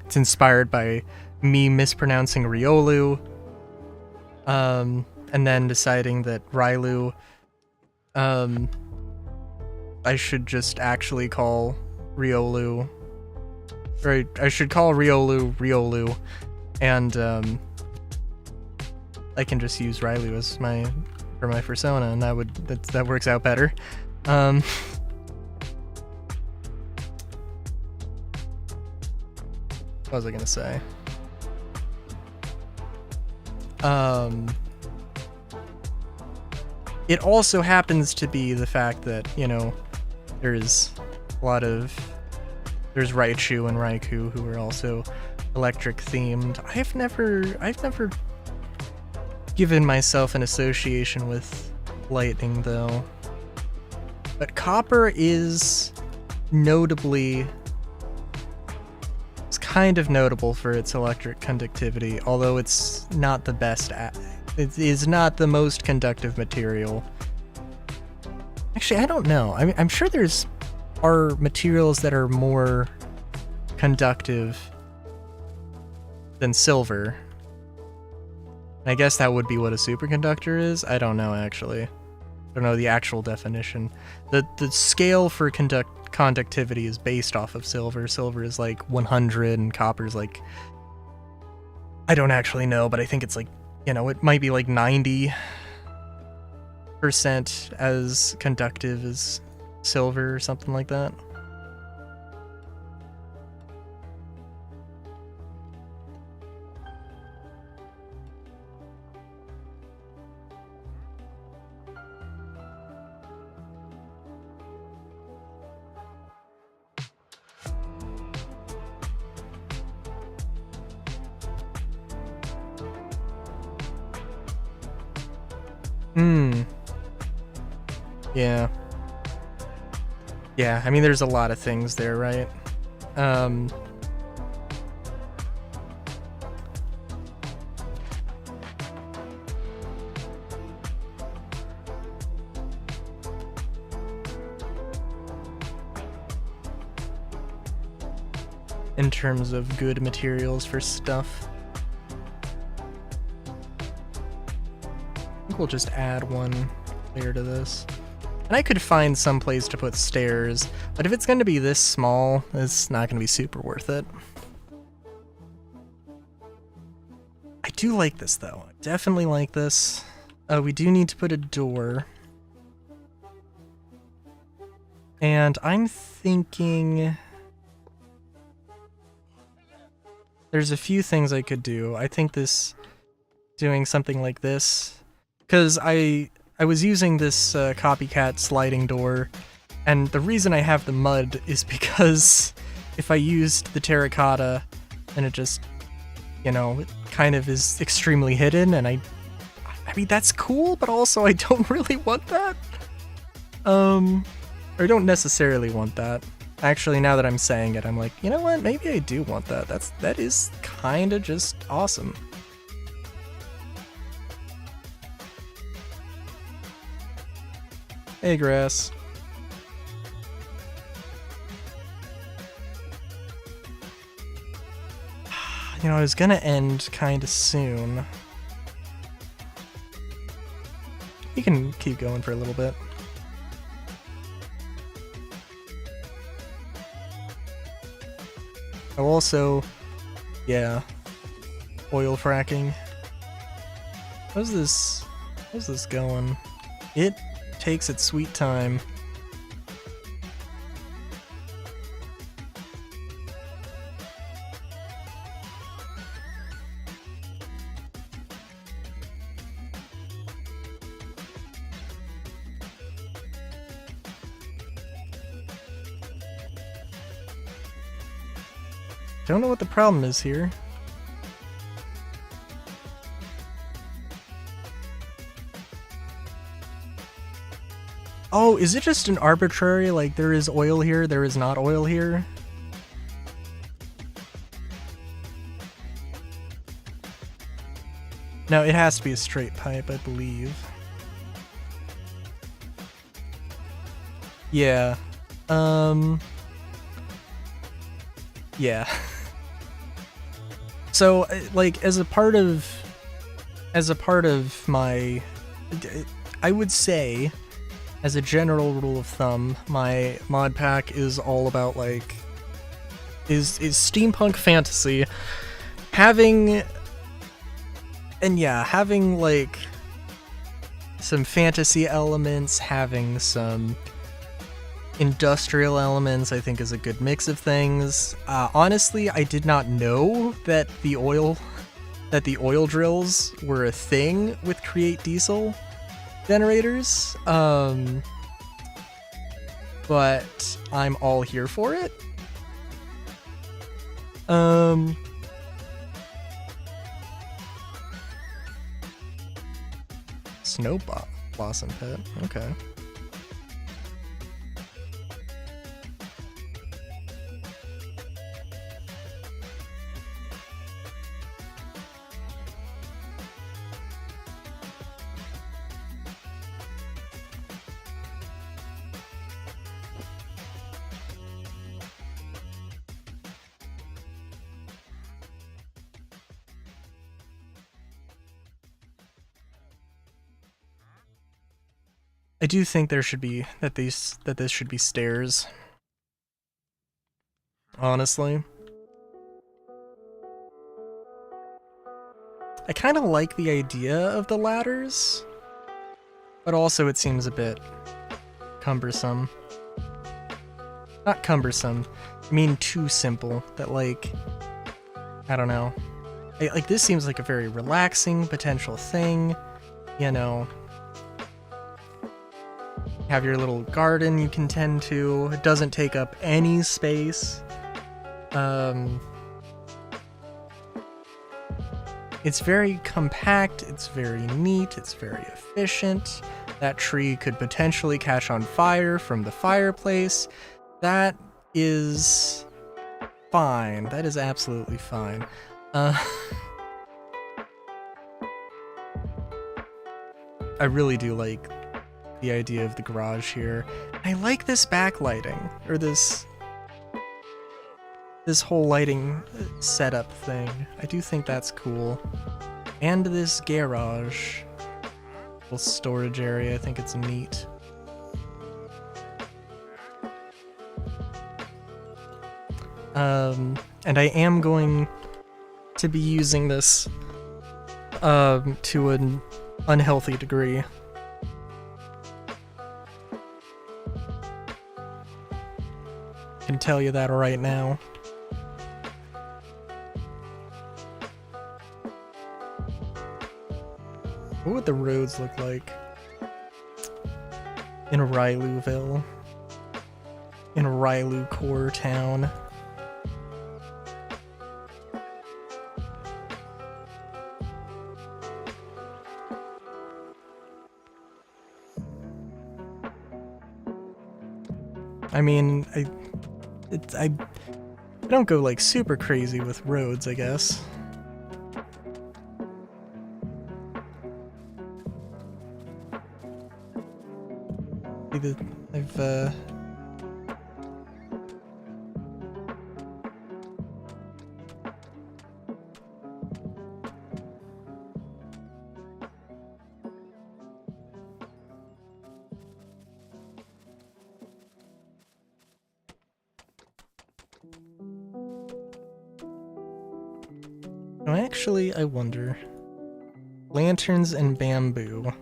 It's inspired by me mispronouncing Riolu, and then deciding that Railu, I should just actually call Riolu, or I should call Riolu, and I can just use Railu as for my persona, and that works out better. What was I gonna say? It also happens to be the fact that, there's Raichu and Raikou who are also electric themed. I've never given myself an association with lightning though. But copper is kind of notable for its electric conductivity, although it's not the best it is not the most conductive material. Actually, I don't know. I'm sure are materials that are more conductive than silver. I guess that would be what a superconductor is. I don't know, actually. I don't know the actual definition. The scale for conductivity is based off of silver. Silver is like 100 and copper is like... I don't actually know, but I think it's like, you know, it might be like 90% as conductive as silver or something like that. Yeah. Yeah, I mean, there's a lot of things there, right? In terms of good materials for stuff. I think we'll just add one layer to this. And I could find some place to put stairs, but if it's going to be this small, it's not going to be super worth it. I do like this, though. I definitely like this. We do need to put a door. And I'm thinking... there's a few things I could do. I think doing something like this, because I was using this copycat sliding door, and the reason I have the mud is because if I used the terracotta, then it just, you know, it kind of is extremely hidden, and I mean, that's cool, but also I don't really want that. Or I don't necessarily want that. Actually, now that I'm saying it, I'm like, you know what, maybe I do want that. That is kind of just awesome. Hey, grass. You know, I was gonna end kinda soon. You can keep going for a little bit. Oh, also, yeah, oil fracking. How's this going? It takes its sweet time. Don't know what the problem is here. Oh, is it just an arbitrary, like, there is oil here, there is not oil here? No, it has to be a straight pipe, I believe. Yeah. Yeah. So, like, as a part of my, I would say, as a general rule of thumb, my mod pack is all about, like, is steampunk fantasy. Having, like, some fantasy elements, having some industrial elements, I think, is a good mix of things. Honestly, I did not know that the oil drills were a thing with Create Diesel generators. But I'm all here for it. Snow Blossom Pit, okay. I do think there should be that this should be stairs. Honestly. I kind of like the idea of the ladders, but also it seems a bit cumbersome. Not cumbersome, I mean too simple, that like, I don't know. Like this seems like a very relaxing potential thing, you know. Have your little garden you can tend to, it doesn't take up any space. It's very compact, it's very neat, it's very efficient. That tree could potentially catch on fire from the fireplace. That is fine. That is absolutely fine. I really do like the idea of the garage here. I like this backlighting, or this whole lighting setup thing. I do think that's cool. And this garage, little storage area, I think it's neat. And I am going to be using this to an unhealthy degree. Can tell you that right now. What would the roads look like in Rylouville? In Rylu Core Town? I mean, I don't go like super crazy with roads, I guess. I've no, actually, I wonder. Lanterns and bamboo.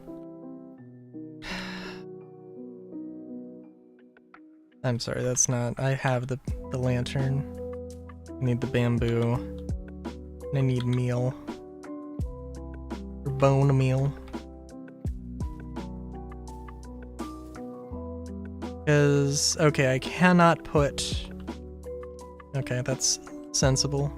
I'm sorry, that's not... I have the lantern. I need the bamboo. And I need meal. Or bone meal. Because... okay, I cannot put... okay, that's sensible.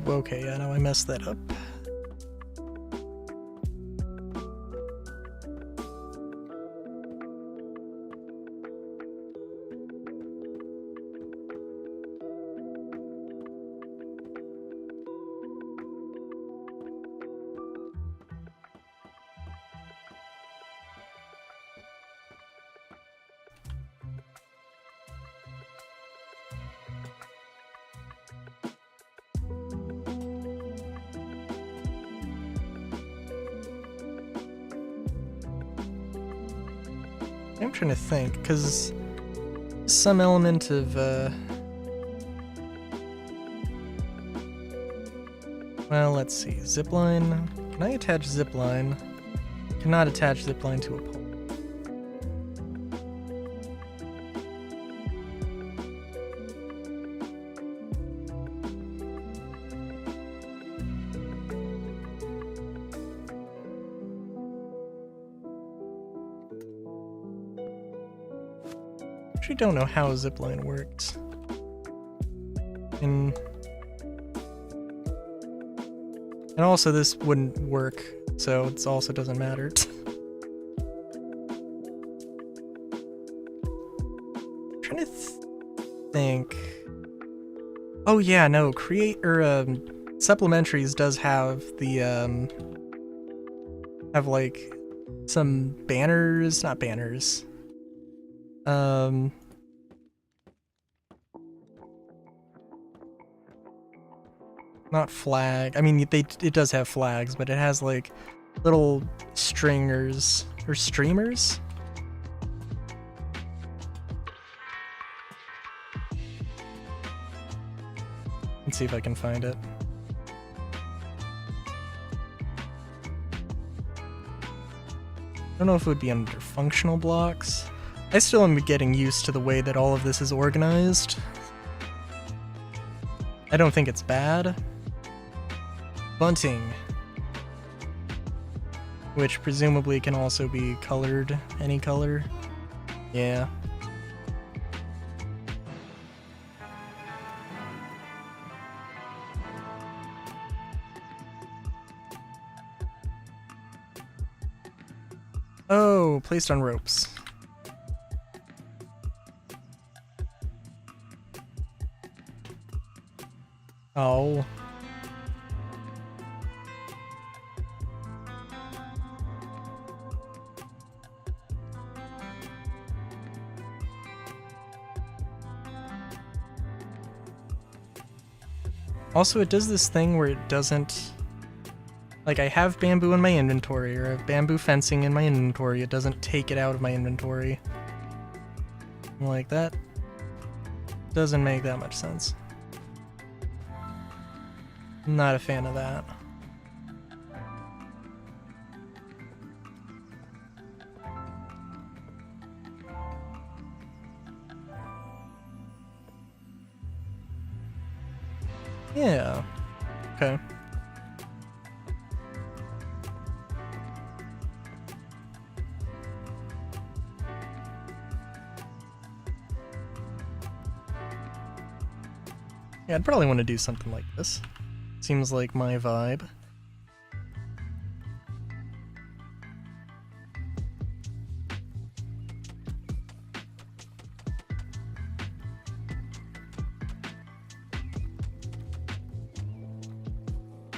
Okay, yeah, no, I messed that up. I'm trying to think, because some element of, well, let's see, zipline. Can I attach zipline? Cannot attach zipline to a pole. I actually don't know how a zipline works. And also this wouldn't work, so it also doesn't matter. I'm trying to think. Oh yeah, no, create or supplementaries does have the have like some banners, not banners. Not flag. I mean, it does have flags, but it has like little stringers or streamers. Let's see if I can find it. I don't know if it would be under functional blocks. I still am getting used to the way that all of this is organized. I don't think it's bad. Bunting. Which presumably can also be colored any color. Yeah. Oh, placed on ropes. Oh. Also, it does this thing where it doesn't... Like, I have bamboo in my inventory, or I have bamboo fencing in my inventory, it doesn't take it out of my inventory. Like, that doesn't make that much sense. I'm not a fan of that. Yeah. Okay. Yeah, I'd probably want to do something like this. Seems like my vibe.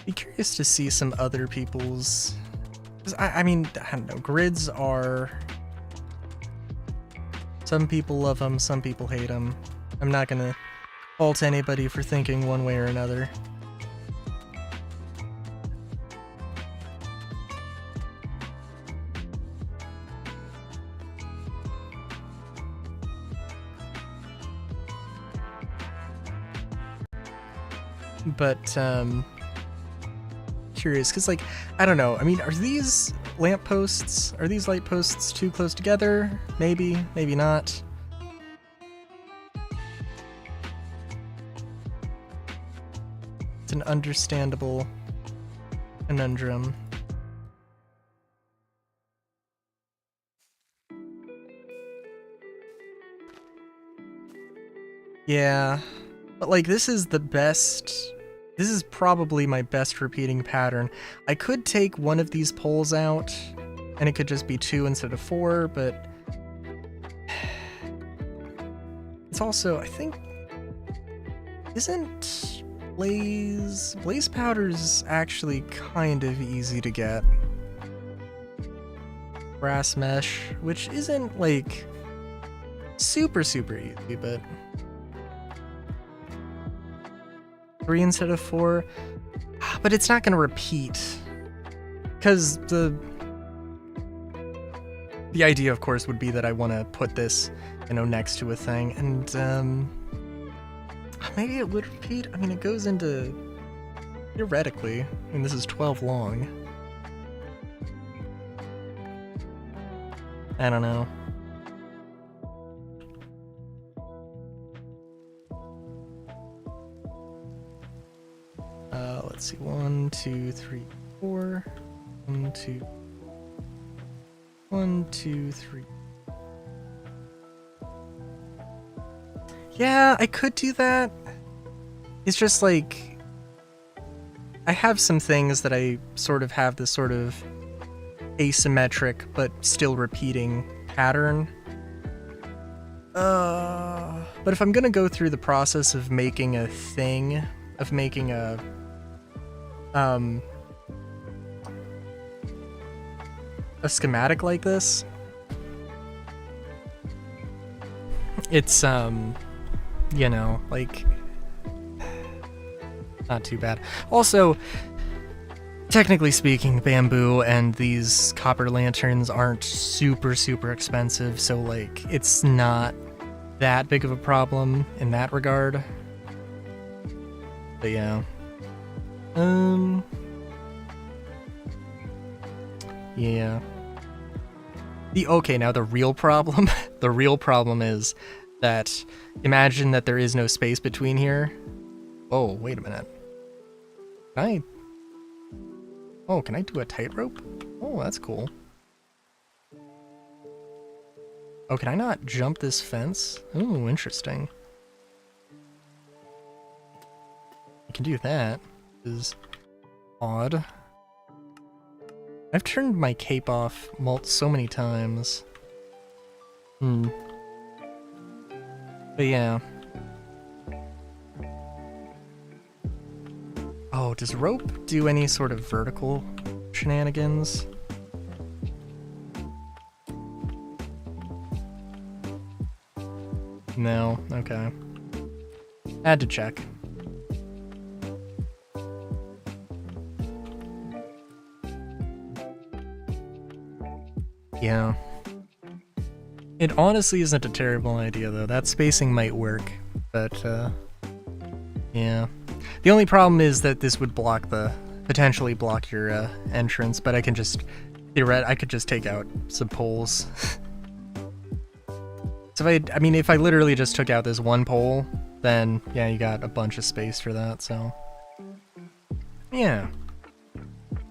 Be curious to see some other people's... I mean, I don't know, grids are... Some people love them, some people hate them. I'm not gonna fault anybody for thinking one way or another. But, curious, because, like, I don't know, I mean, are these lampposts, are these light posts too close together? Maybe, maybe not. It's an understandable conundrum. Yeah, but, like, this is the best... This is probably my best repeating pattern. I could take one of these poles out, and it could just be 2 instead of 4, but... It's also, I think... Isn't Blaze powder's actually kind of easy to get. Brass mesh, which isn't, like, super easy, but... 3 instead of 4, but it's not going to repeat, because the idea, of course, would be that I want to put this, you know, next to a thing, and maybe it would repeat. I mean, it goes into, theoretically, I mean, this is 12 long. I don't know. Let's see, 1, 2, 3, 4. 1, 2. 1, 2, 3. Yeah, I could do that. It's just like... I have some things that I sort of have this sort of asymmetric but still repeating pattern. But if I'm gonna go through the process of making a thing, of making a a schematic like this, it's you know, like, not too bad. Also, technically speaking, bamboo and these copper lanterns aren't super expensive, so like it's not that big of a problem in that regard. But yeah. Yeah. Okay, now the real problem, the real problem is that imagine that there is no space between here. Oh, wait a minute. Can I do a tightrope? Oh, that's cool. Oh, can I not jump this fence? Oh, interesting. I can do that. Is odd. I've turned my cape off so many times. But yeah. Oh, does rope do any sort of vertical shenanigans? No, okay. Had to check. Yeah. It honestly isn't a terrible idea, though. That spacing might work, but, yeah. The only problem is that this would potentially block your, entrance, but I can just, I could just take out some poles. So if I literally just took out this one pole, then, yeah, you got a bunch of space for that, so. Yeah.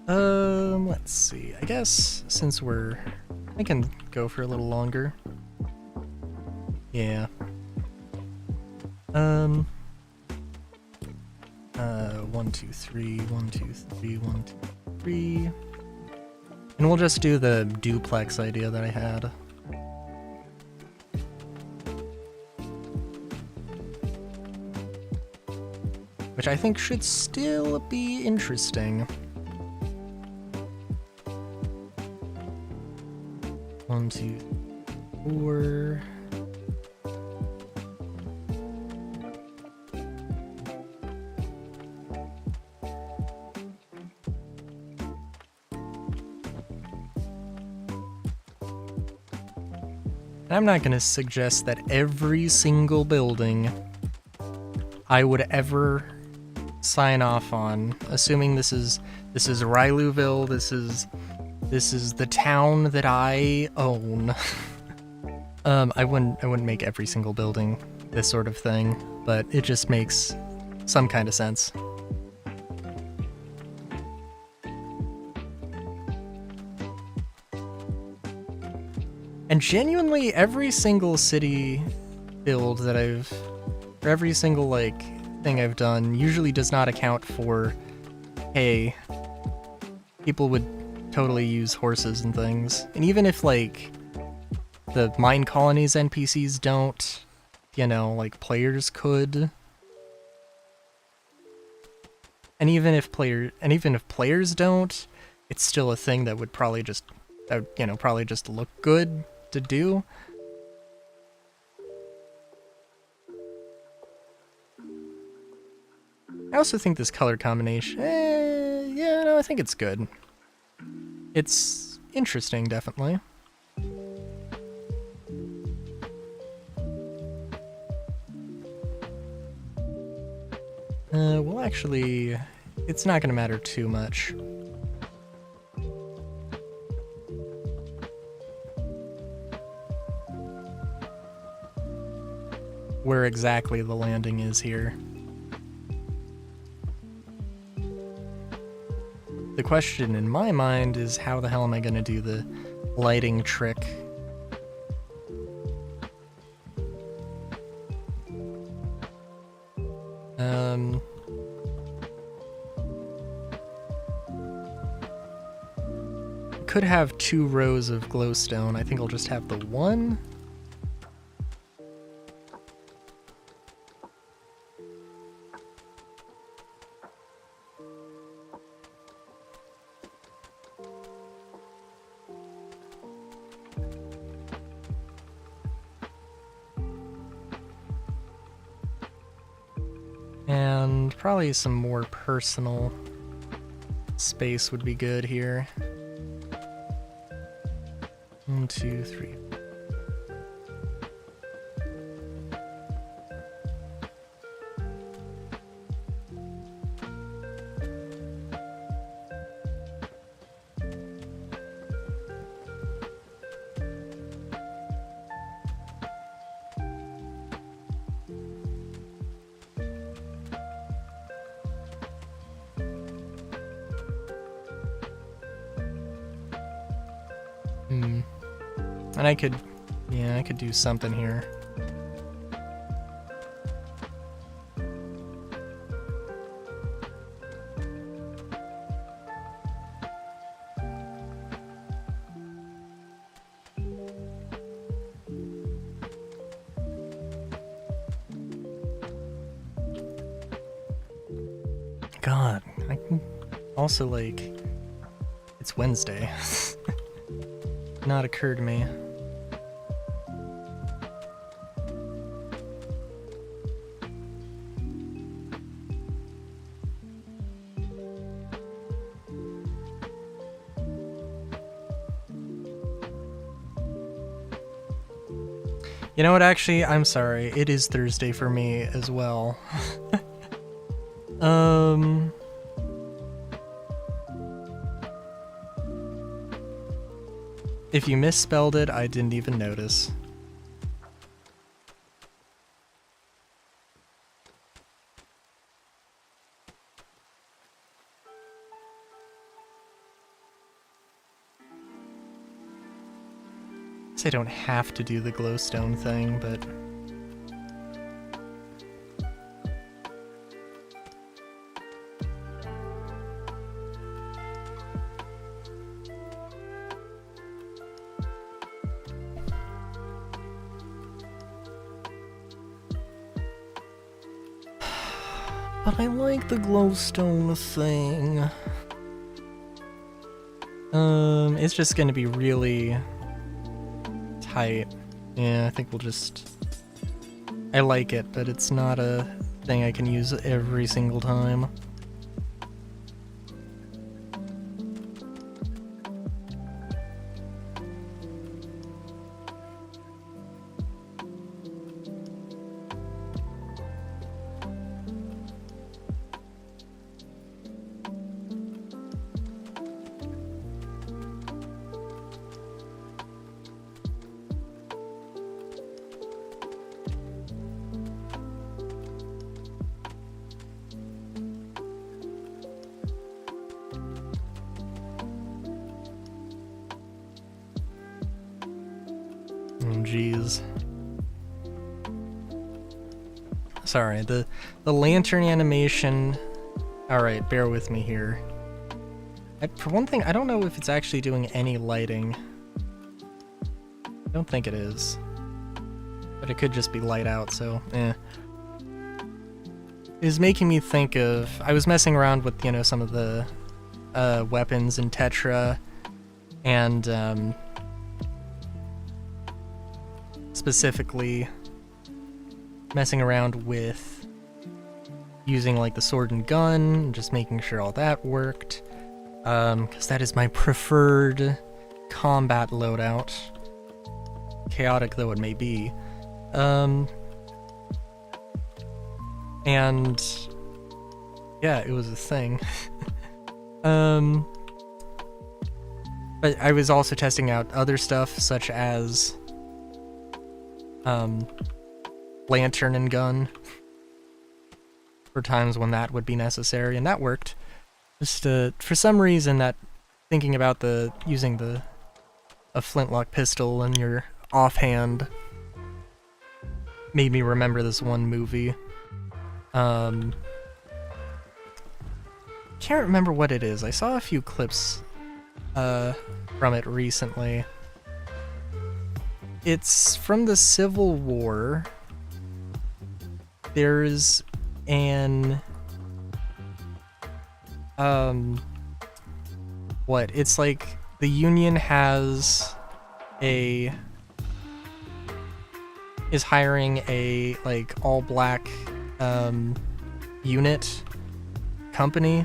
Let's see. I guess, since I can go for a little longer. Yeah. 1, 2, 3, 1, 2, 3, 1, 2, 3. And we'll just do the duplex idea that I had. Which I think should still be interesting. 1, 2, 4. I'm not going to suggest that every single building I would ever sign off on, assuming this is Rylouville, this is the town that I own. I wouldn't make every single building this sort of thing, but it just makes some kind of sense. And genuinely, every single city build that or every single, like, thing I've done usually does not account for, hey, people would totally use horses and things. And even if, like, the mine colonies NPCs don't, you know, like, players could. And even if players don't, it's still a thing that would probably just, probably just look good to do. I also think this color combination, yeah, no, I think it's good. It's interesting, definitely. Well, actually, it's not going to matter too much. Where exactly the landing is here. The question in my mind is, how the hell am I going to do the lighting trick? Could have 2 rows of glowstone. I think I'll just have the one. And probably some more personal space would be good here. 1, 2, 3. And I could do something here. God, I can also, like, it's Wednesday. Not occurred to me. You know what, actually, I'm sorry. It is Thursday for me as well. If you misspelled it, I didn't even notice. I don't have to do the glowstone thing, but I like the glowstone thing. It's just gonna be really tight. Yeah, I think we'll just... I like it, but it's not a thing I can use every single time. Jeez. Sorry, the lantern animation... Alright, bear with me here. For one thing, I don't know if it's actually doing any lighting. I don't think it is. But it could just be light out, so eh. It was making me think of... I was messing around with, you know, some of the weapons in Tetra, and specifically messing around with using like the sword and gun, just making sure all that worked, because that is my preferred combat loadout, chaotic though it may be. And yeah, it was a thing. But I was also testing out other stuff such as lantern and gun for times when that would be necessary, and that worked. Just for some reason, that thinking about using a flintlock pistol in your offhand made me remember this one movie. Can't remember what it is. I saw a few clips from it recently. It's from the Civil War. There's an... what? It's like the Union is hiring a, like, all-black, unit company.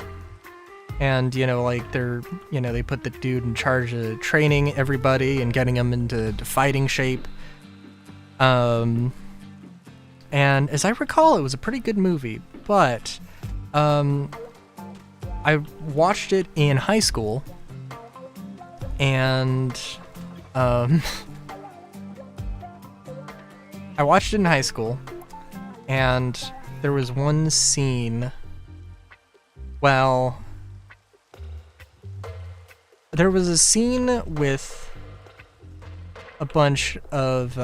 And, you know, like, they put the dude in charge of training everybody and getting them into fighting shape. And as I recall, it was a pretty good movie, but, I watched it in high school, and, I watched it in high school, and there was one scene, well, there was a scene with a bunch of,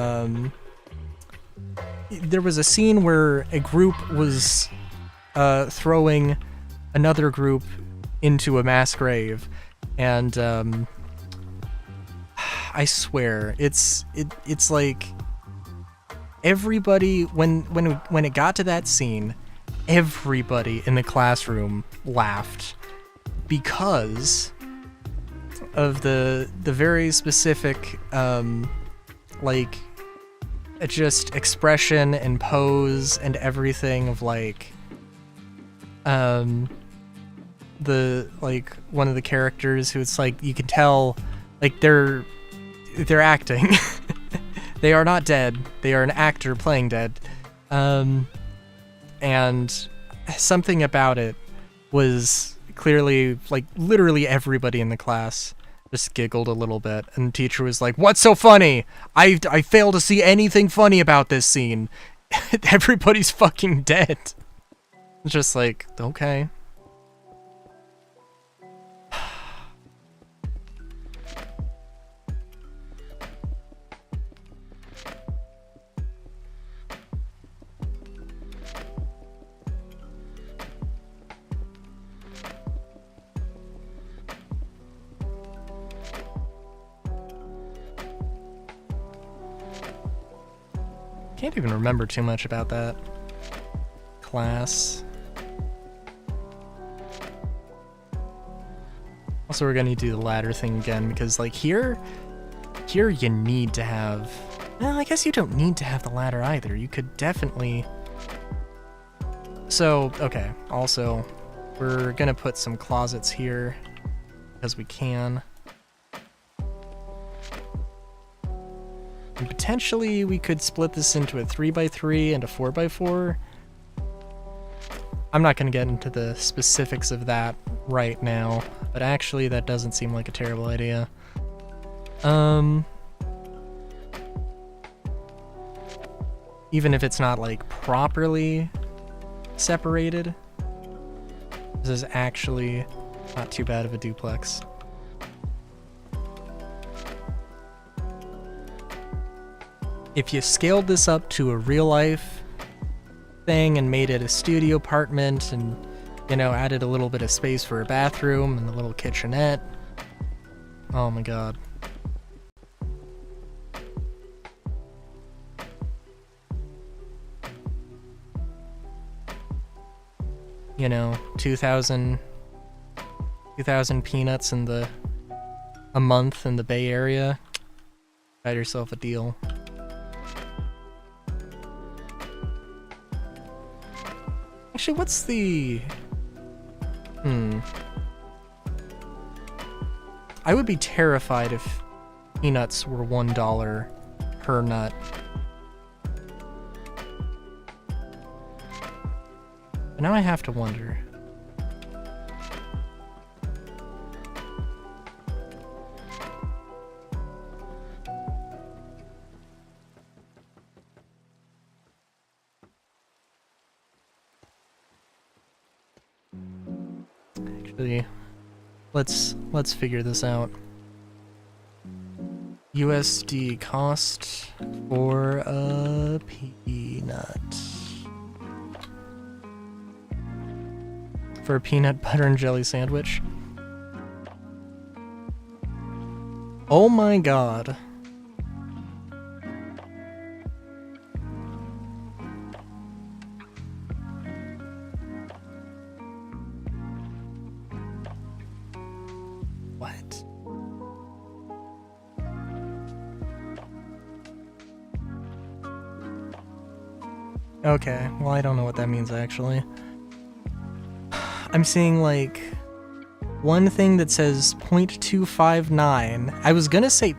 there was a scene where a group was throwing another group into a mass grave, and I swear it's like everybody when it got to that scene, everybody in the classroom laughed because of the very specific like just expression and pose and everything of like the like one of the characters who it's like you can tell like they're acting. They are not dead. They are an actor playing dead. And something about it was clearly like literally everybody in the class just giggled a little bit, and the teacher was like, "What's so funny? I fail to see anything funny about this scene. Everybody's fucking dead." It's just like, okay. Can't even remember too much about that class. Also, we're gonna do the ladder thing again because, like, here you need to have. Well, I guess you don't need to have the ladder either. You could definitely. So, okay. Also, we're gonna put some closets here because we can. And potentially, we could split this into a 3x3 and a 4x4. I'm not going to get into the specifics of that right now, but actually, that doesn't seem like a terrible idea. Even if it's not, like, properly separated, this is actually not too bad of a duplex. If you scaled this up to a real-life thing and made it a studio apartment and, you know, added a little bit of space for a bathroom and a little kitchenette, oh my god. You know, 2,000 peanuts in a month in the Bay Area, got yourself a deal. Actually, what's the... I would be terrified if peanuts were $1 per nut. But now I have to wonder. Actually, let's figure this out. USD cost for a peanut. For a peanut butter and jelly sandwich. Oh my god. What? Okay, well I don't know what that means actually. I'm seeing like one thing that says 0.259. I was gonna say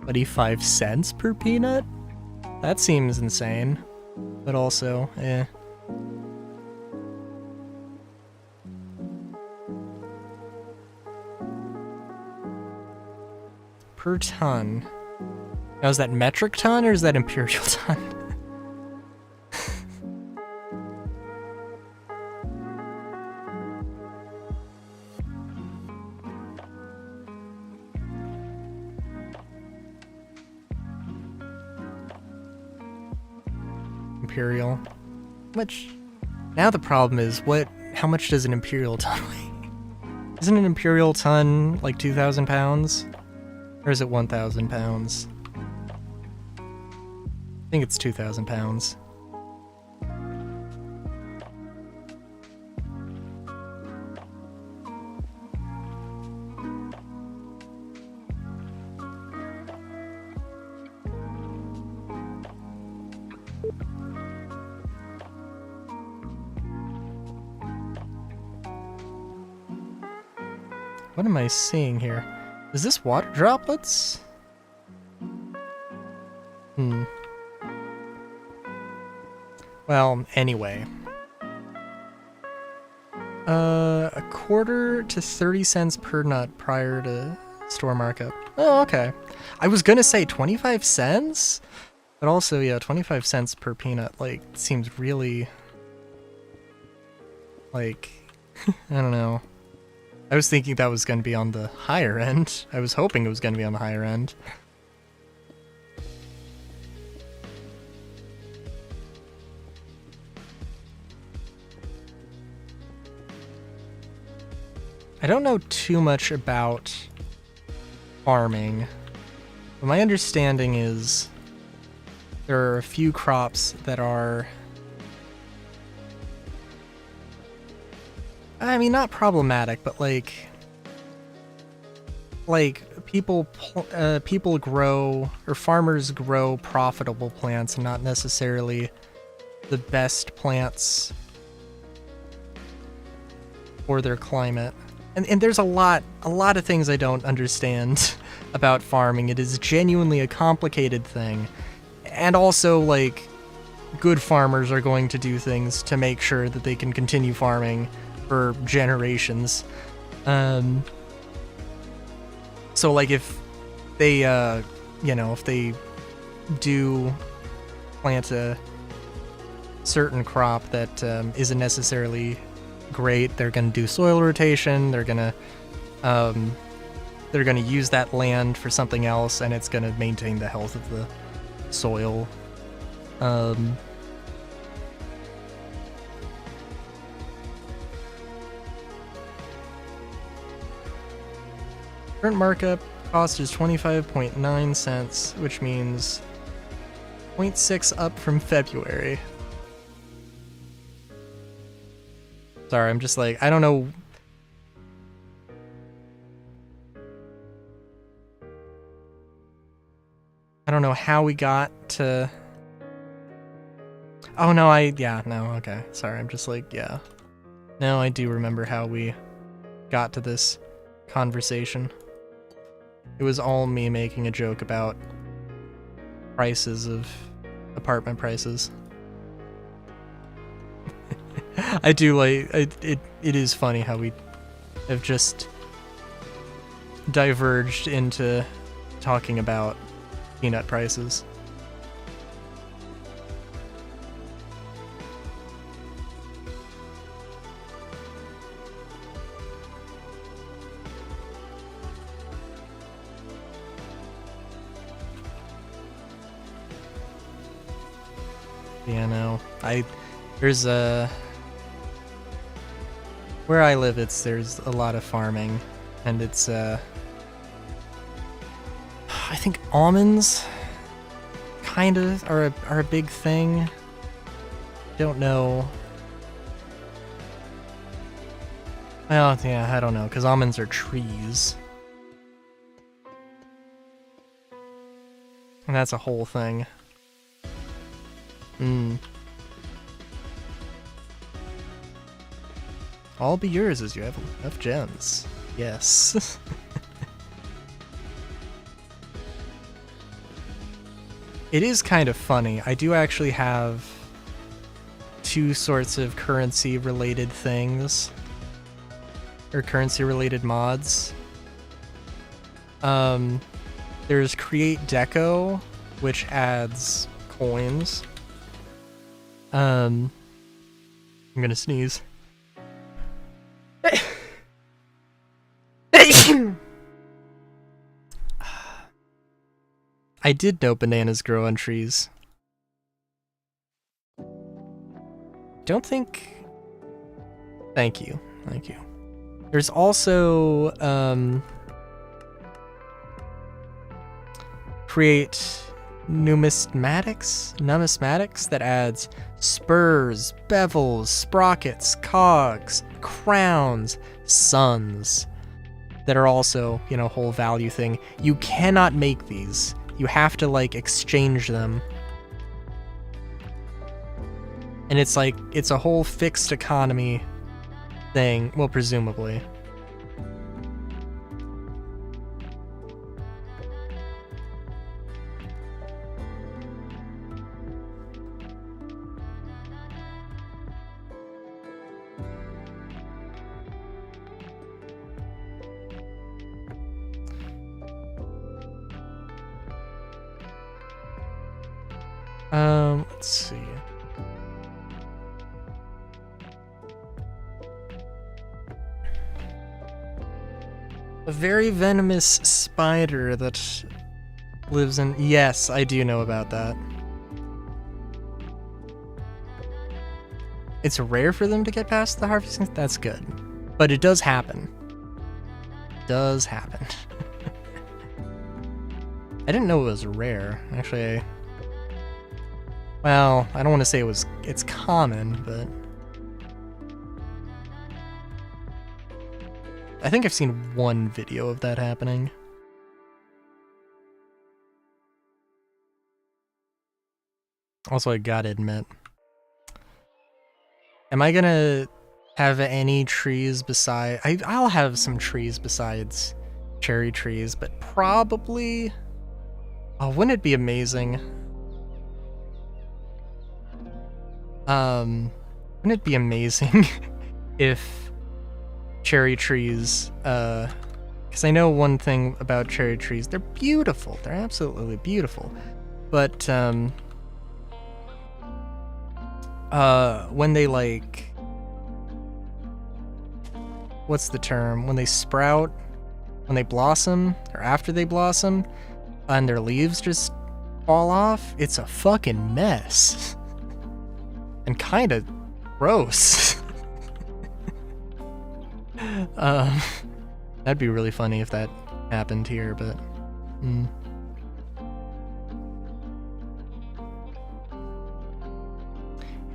25 cents per peanut? That seems insane. But also, eh. Per ton. Now, is that metric ton or is that imperial ton? Imperial. Which, now the problem is, how much does an imperial ton weigh? Isn't an imperial ton like 2,000 pounds? Or is it 1,000 pounds? I think it's 2,000 pounds. What am I seeing here? Is this water droplets? Well, anyway. A quarter to 30 cents per nut prior to store markup. Oh, okay. I was gonna say 25 cents? But also, yeah, 25 cents per peanut, like, seems really... like... I don't know. I was thinking that was gonna be on the higher end. I was hoping it was gonna be on the higher end. I don't know too much about farming, but my understanding is there are a few crops that are, I mean, not problematic, but like people grow, or farmers grow profitable plants and not necessarily the best plants for their climate. And there's a lot of things I don't understand about farming. It is genuinely a complicated thing. And also, like, good farmers are going to do things to make sure that they can continue farming for generations. So, like, if they, if they do plant a certain crop that isn't necessarily great, they're going to do soil rotation, they're going to use that land for something else, and it's going to maintain the health of the soil. Current markup cost is 25.9 cents, which means 0.6 up from February. Sorry, I'm just like, I don't know. I don't know how we got to... Oh, no, okay. Sorry, I'm just like, yeah. Now I do remember how we got to this conversation. It was all me making a joke about prices of apartment prices. I do like it is funny how we have just diverged into talking about peanut prices. Yeah, no. There's a... Where I live, there's a lot of farming, and it's, I think almonds kind of are a big thing. Don't know. Well, yeah, I don't know, because almonds are trees. And that's a whole thing. All be yours as you have enough gems. Yes. It is kind of funny. I do actually have two sorts of currency-related things. Or currency-related mods. There's Create Deco, which adds coins. I'm gonna sneeze. I did know bananas grow on trees. Don't think... Thank you. Thank you. There's also, create numismatics that adds spurs, bevels, sprockets, cogs, crowns, suns that are also, you know, whole value thing. You cannot make these. You have to, like, exchange them. And it's like, it's a whole fixed economy thing. Well, presumably. Let's see. A very venomous spider that lives in... Yes, I do know about that. It's rare for them to get past the harvesting... That's good. But it does happen. Does happen. I didn't know it was rare. Actually, well, I don't want to say it's common, but... I think I've seen one video of that happening. Also, I gotta admit, am I gonna have any trees beside... I'll have some trees besides cherry trees, but probably... Oh, wouldn't it be amazing? Wouldn't it be amazing if cherry trees, because I know one thing about cherry trees, they're beautiful, they're absolutely beautiful, but, when they, like, what's the term, when they sprout, when they blossom, or after they blossom, and their leaves just fall off, it's a fucking mess, and kinda gross. That'd be really funny if that happened here, but... You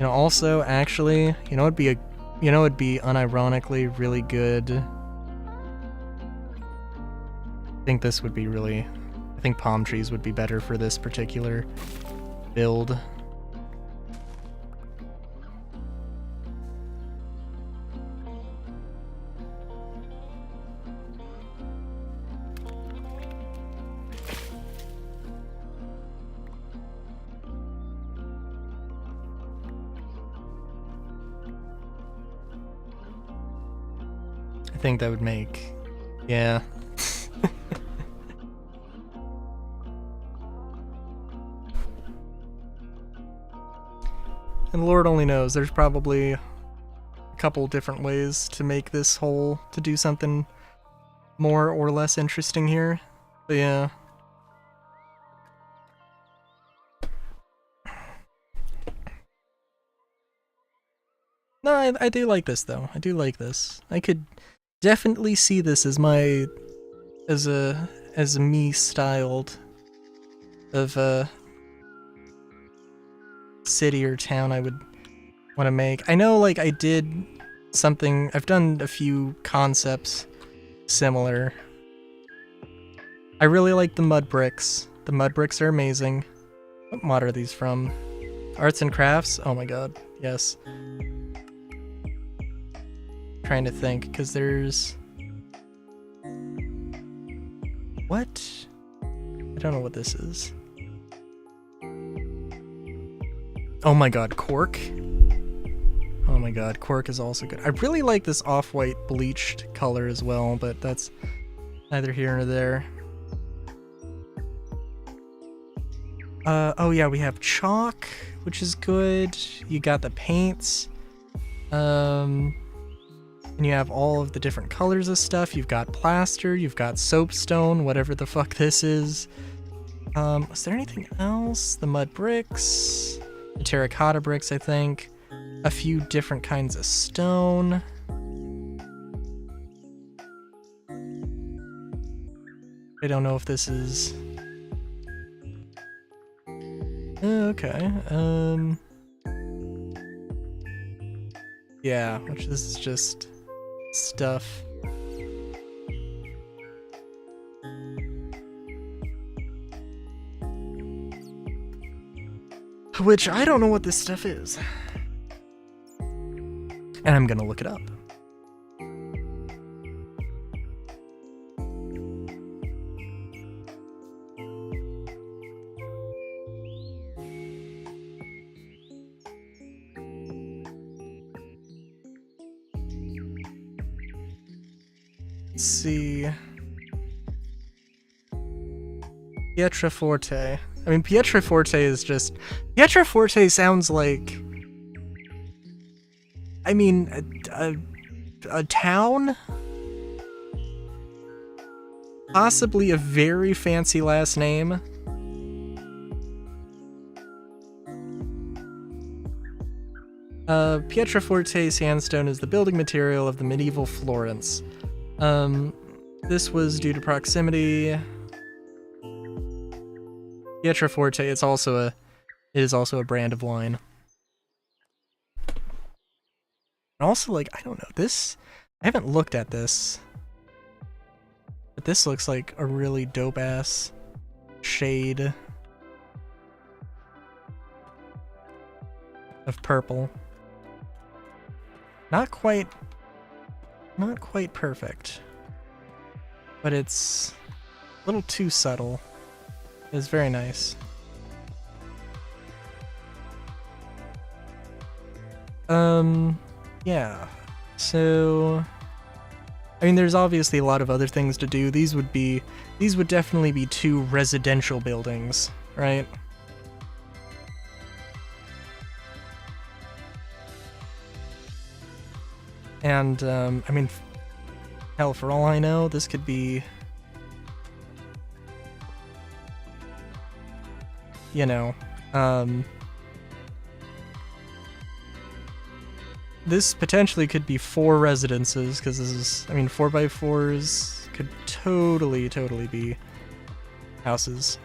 know, also, actually, you know, it'd be unironically really good. I think this would be really... I think palm trees would be better for this particular build. I think that would make... Yeah. And Lord only knows, there's probably a couple different ways to make this whole, to do something more or less interesting here. But yeah. No, I do like this though. I do like this. I could definitely see this as my, as a me styled of a city or town I would want to make. I know, like, I did something, I've done a few concepts similar. I really like the mud bricks. The mud bricks are amazing. What mod are these from? Arts and Crafts? Oh my god, yes. trying to think, because there's... What? I don't know what this is. Oh my god, cork? Oh my god, cork is also good. I really like this off-white bleached color as well, but that's neither here nor there. Oh yeah, we have chalk, which is good. You got the paints. And you have all of the different colors of stuff. You've got plaster, you've got soapstone, whatever the fuck this is. Was there anything else? The mud bricks, the terracotta bricks, I think. A few different kinds of stone. I don't know if this is... Okay, yeah, which this is just stuff. Which I don't know what this stuff is. And I'm gonna look it up. Let's see. Pietraforte. I mean, Pietraforte is just... Pietraforte sounds like... I mean, a town? Possibly a very fancy last name. Pietraforte sandstone is the building material of the medieval Florence. This was due to proximity. Pietraforte, it is also a brand of wine. And also, like, I don't know, this, I haven't looked at this, but this looks like a really dope-ass shade of purple. Not quite perfect, but it's a little too subtle. It's very nice. Yeah, so, I mean, there's obviously a lot of other things to do. These would definitely be two residential buildings, right? And, I mean, hell, for all I know, this could be, you know, this potentially could be 4 residences, because this is, I mean, 4x4s could totally be houses.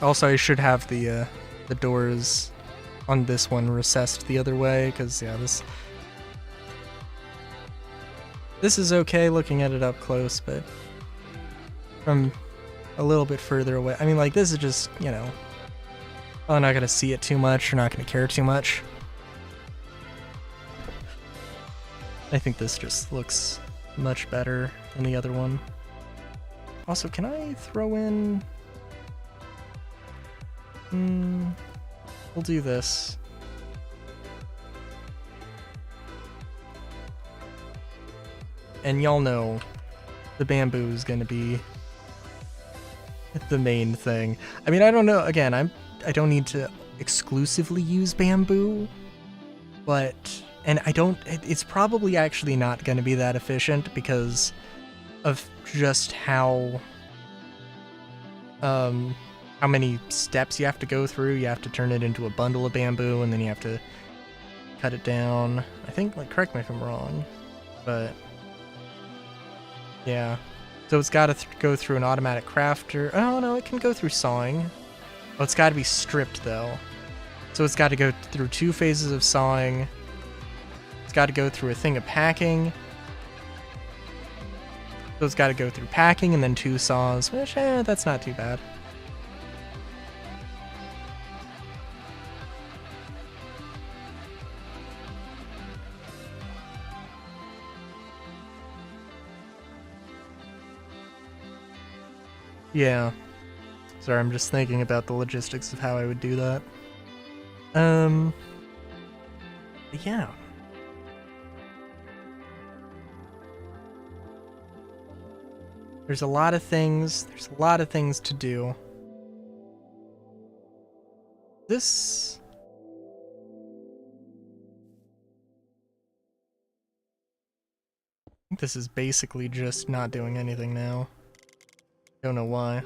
Also, I should have the doors on this one recessed the other way, because, yeah, this is okay looking at it up close, but from a little bit further away, I mean, like, this is just, you know, I'm not gonna see it too much, you're not gonna care too much. I think this just looks much better than the other one. Also, can I throw in... we'll do this. And y'all know the bamboo is gonna be the main thing. I mean, I don't know, again, I don't need to exclusively use bamboo, but, and it's probably actually not gonna be that efficient because of just how many steps you have to go through. You have to turn it into a bundle of bamboo, and then you have to cut it down. I think, like, correct me if I'm wrong, but yeah. So it's got to go through an automatic crafter. Oh no, it can go through sawing. Oh, it's got to be stripped though. So it's got to go through 2 phases of sawing. It's got to go through a thing of packing. So it's got to go through packing and then 2 saws, which, that's not too bad. Yeah. Sorry, I'm just thinking about the logistics of how I would do that. Yeah. There's a lot of things to do. This... I think this is basically just not doing anything now. Don't know why.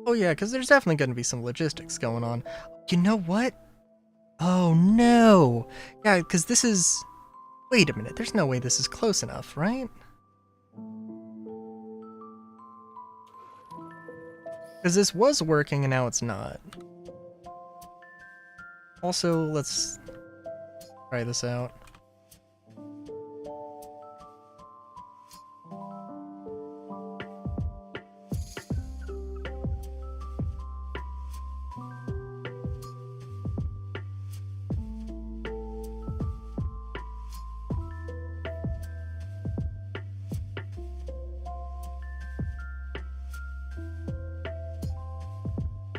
Oh yeah, because there's definitely going to be some logistics going on. You know what? Oh no! Yeah, because this is... Wait a minute, there's no way this is close enough, right? Because this was working and now it's not. Also, let's try this out.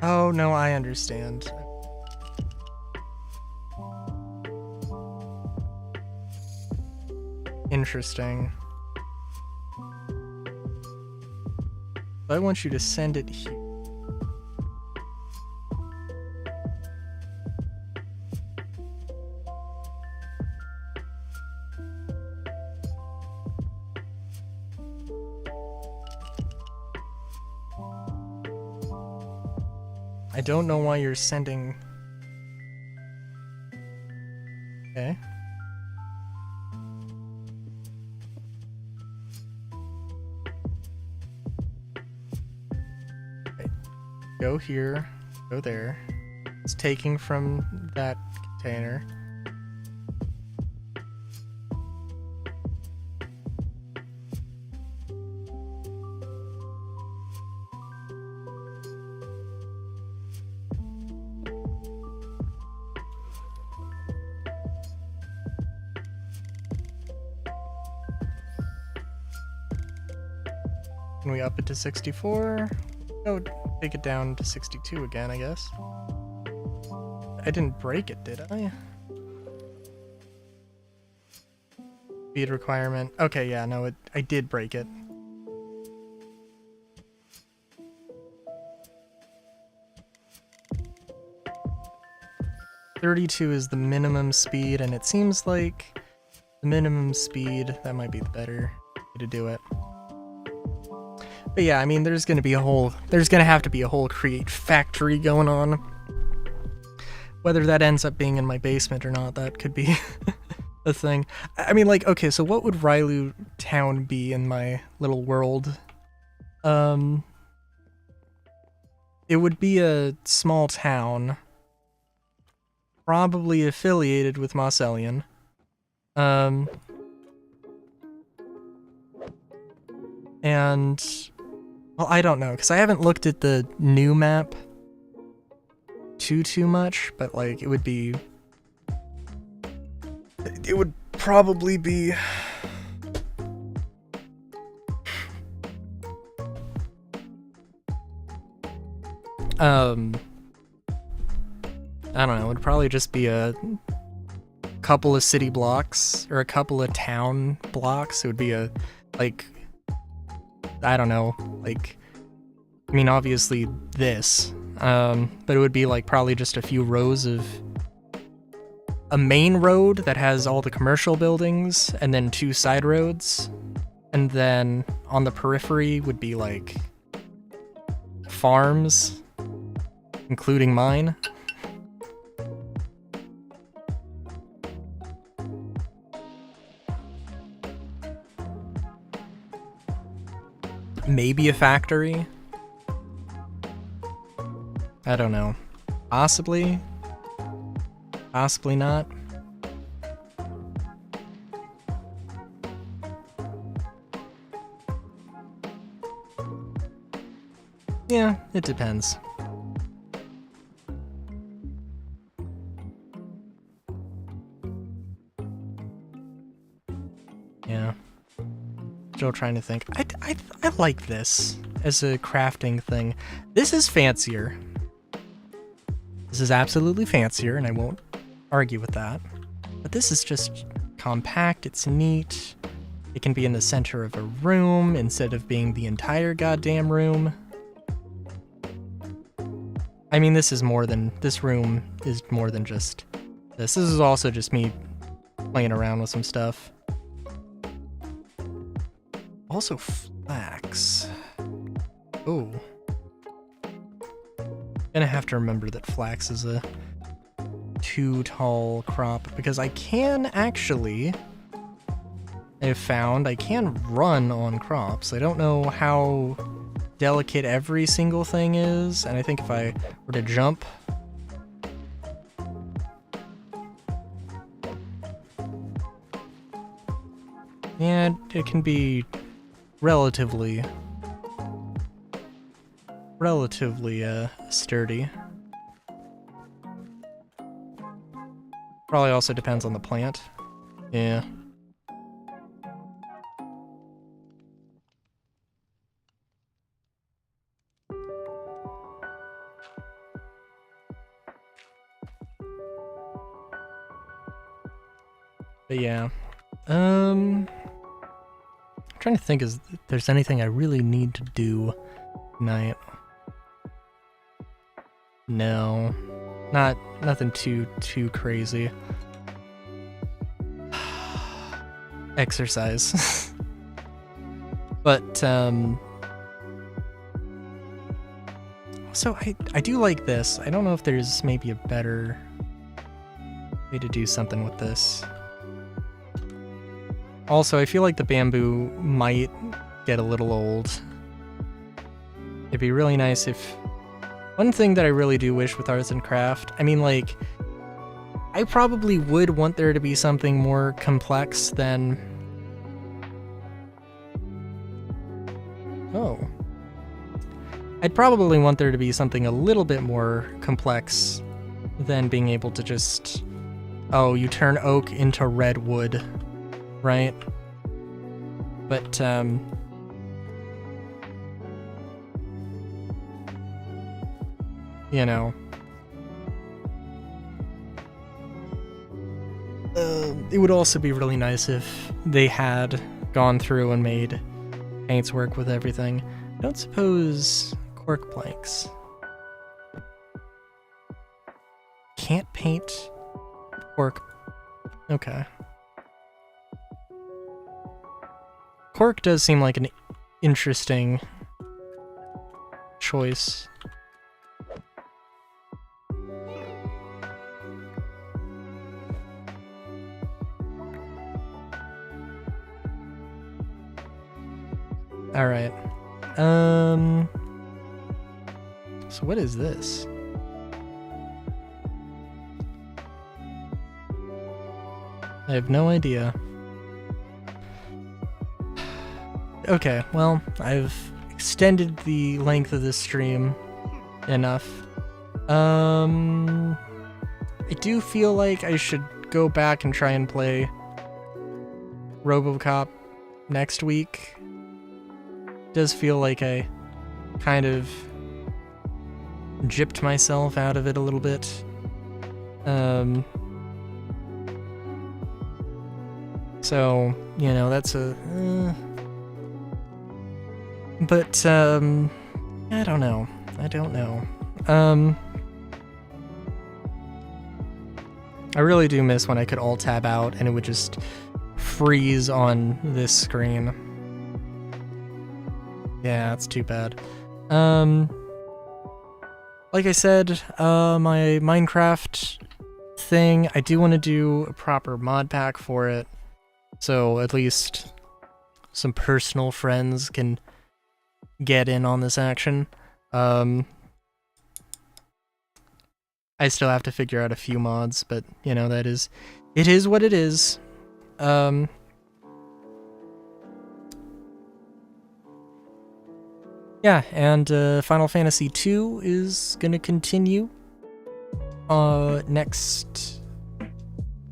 Oh, no, I understand. Interesting. I want you to send it here. I don't know why you're sending... Okay. Okay. Go here, go there. It's taking from that container. Can we up it to 64? Oh, take it down to 62 again, I guess. I didn't break it, did I? Speed requirement. Okay, yeah, no, I did break it. .32 is the minimum speed, and it seems like the minimum speed, that might be the better way to do it. But yeah, I mean, there's gonna have to be a whole create factory going on. Whether that ends up being in my basement or not, that could be a thing. I mean, like, okay, so what would Railu Town be in my little world? It would be a small town, probably affiliated with Mosselian. And, well, I don't know, because I haven't looked at the new map too much, but, like, it would probably be... I don't know, it would probably just be a couple of city blocks, or a couple of town blocks. It would be a, like, I don't know, like, I mean, obviously this, but it would be, like, probably just a few rows of a main road that has all the commercial buildings, and then 2 side roads, and then on the periphery would be, like, farms, including mine. Maybe a factory? I don't know. Possibly? Possibly not? Yeah, it depends. Yeah. Still trying to think. I like this as a crafting thing. This is fancier. This is absolutely fancier, and I won't argue with that. But this is just compact, it's neat. It can be in the center of a room instead of being the entire goddamn room. I mean, this room is more than just this. This is also just me playing around with some stuff. Also flax. Oh. Gonna have to remember that flax is a too tall crop, because I can actually, I've found I can run on crops. I don't know how delicate every single thing is, and I think if I were to jump, yeah, it can be relatively sturdy. Probably also depends on the plant. Yeah. But yeah. I'm trying to think if there's anything I really need to do tonight. No. Nothing too crazy. Exercise. But so I do like this. I don't know if there's maybe a better way to do something with this. Also, I feel like the bamboo might get a little old. It'd be really nice if... One thing that I really do wish with arts and craft, I mean, like, I probably would want there to be something more complex than... Oh. I'd probably want there to be something a little bit more complex than being able to just... Oh, you turn oak into redwood, right? But, you know, it would also be really nice if they had gone through and made paints work with everything. I don't suppose cork planks. Can't paint cork. Okay. Cork does seem like an interesting choice. Alright. So what is this? I have no idea. Okay, well, I've extended the length of this stream enough. I do feel like I should go back and try and play RoboCop next week. Does feel like I kind of gypped myself out of it a little bit. So, you know, that's a... But, I don't know. I really do miss when I could alt-tab out and it would just freeze on this screen. Yeah, that's too bad. Like I said, my Minecraft thing, I do want to do a proper mod pack for it, so at least some personal friends can get in on this action. I still have to figure out a few mods, but, you know, it is what it is. Yeah, and Final Fantasy II is gonna continue next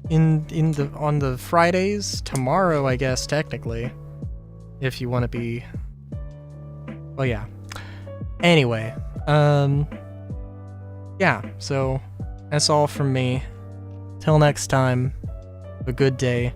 on the Fridays, tomorrow, I guess, technically. if you want to be... Well, yeah. Anyway, yeah, so that's all from me. Till next time, a good day.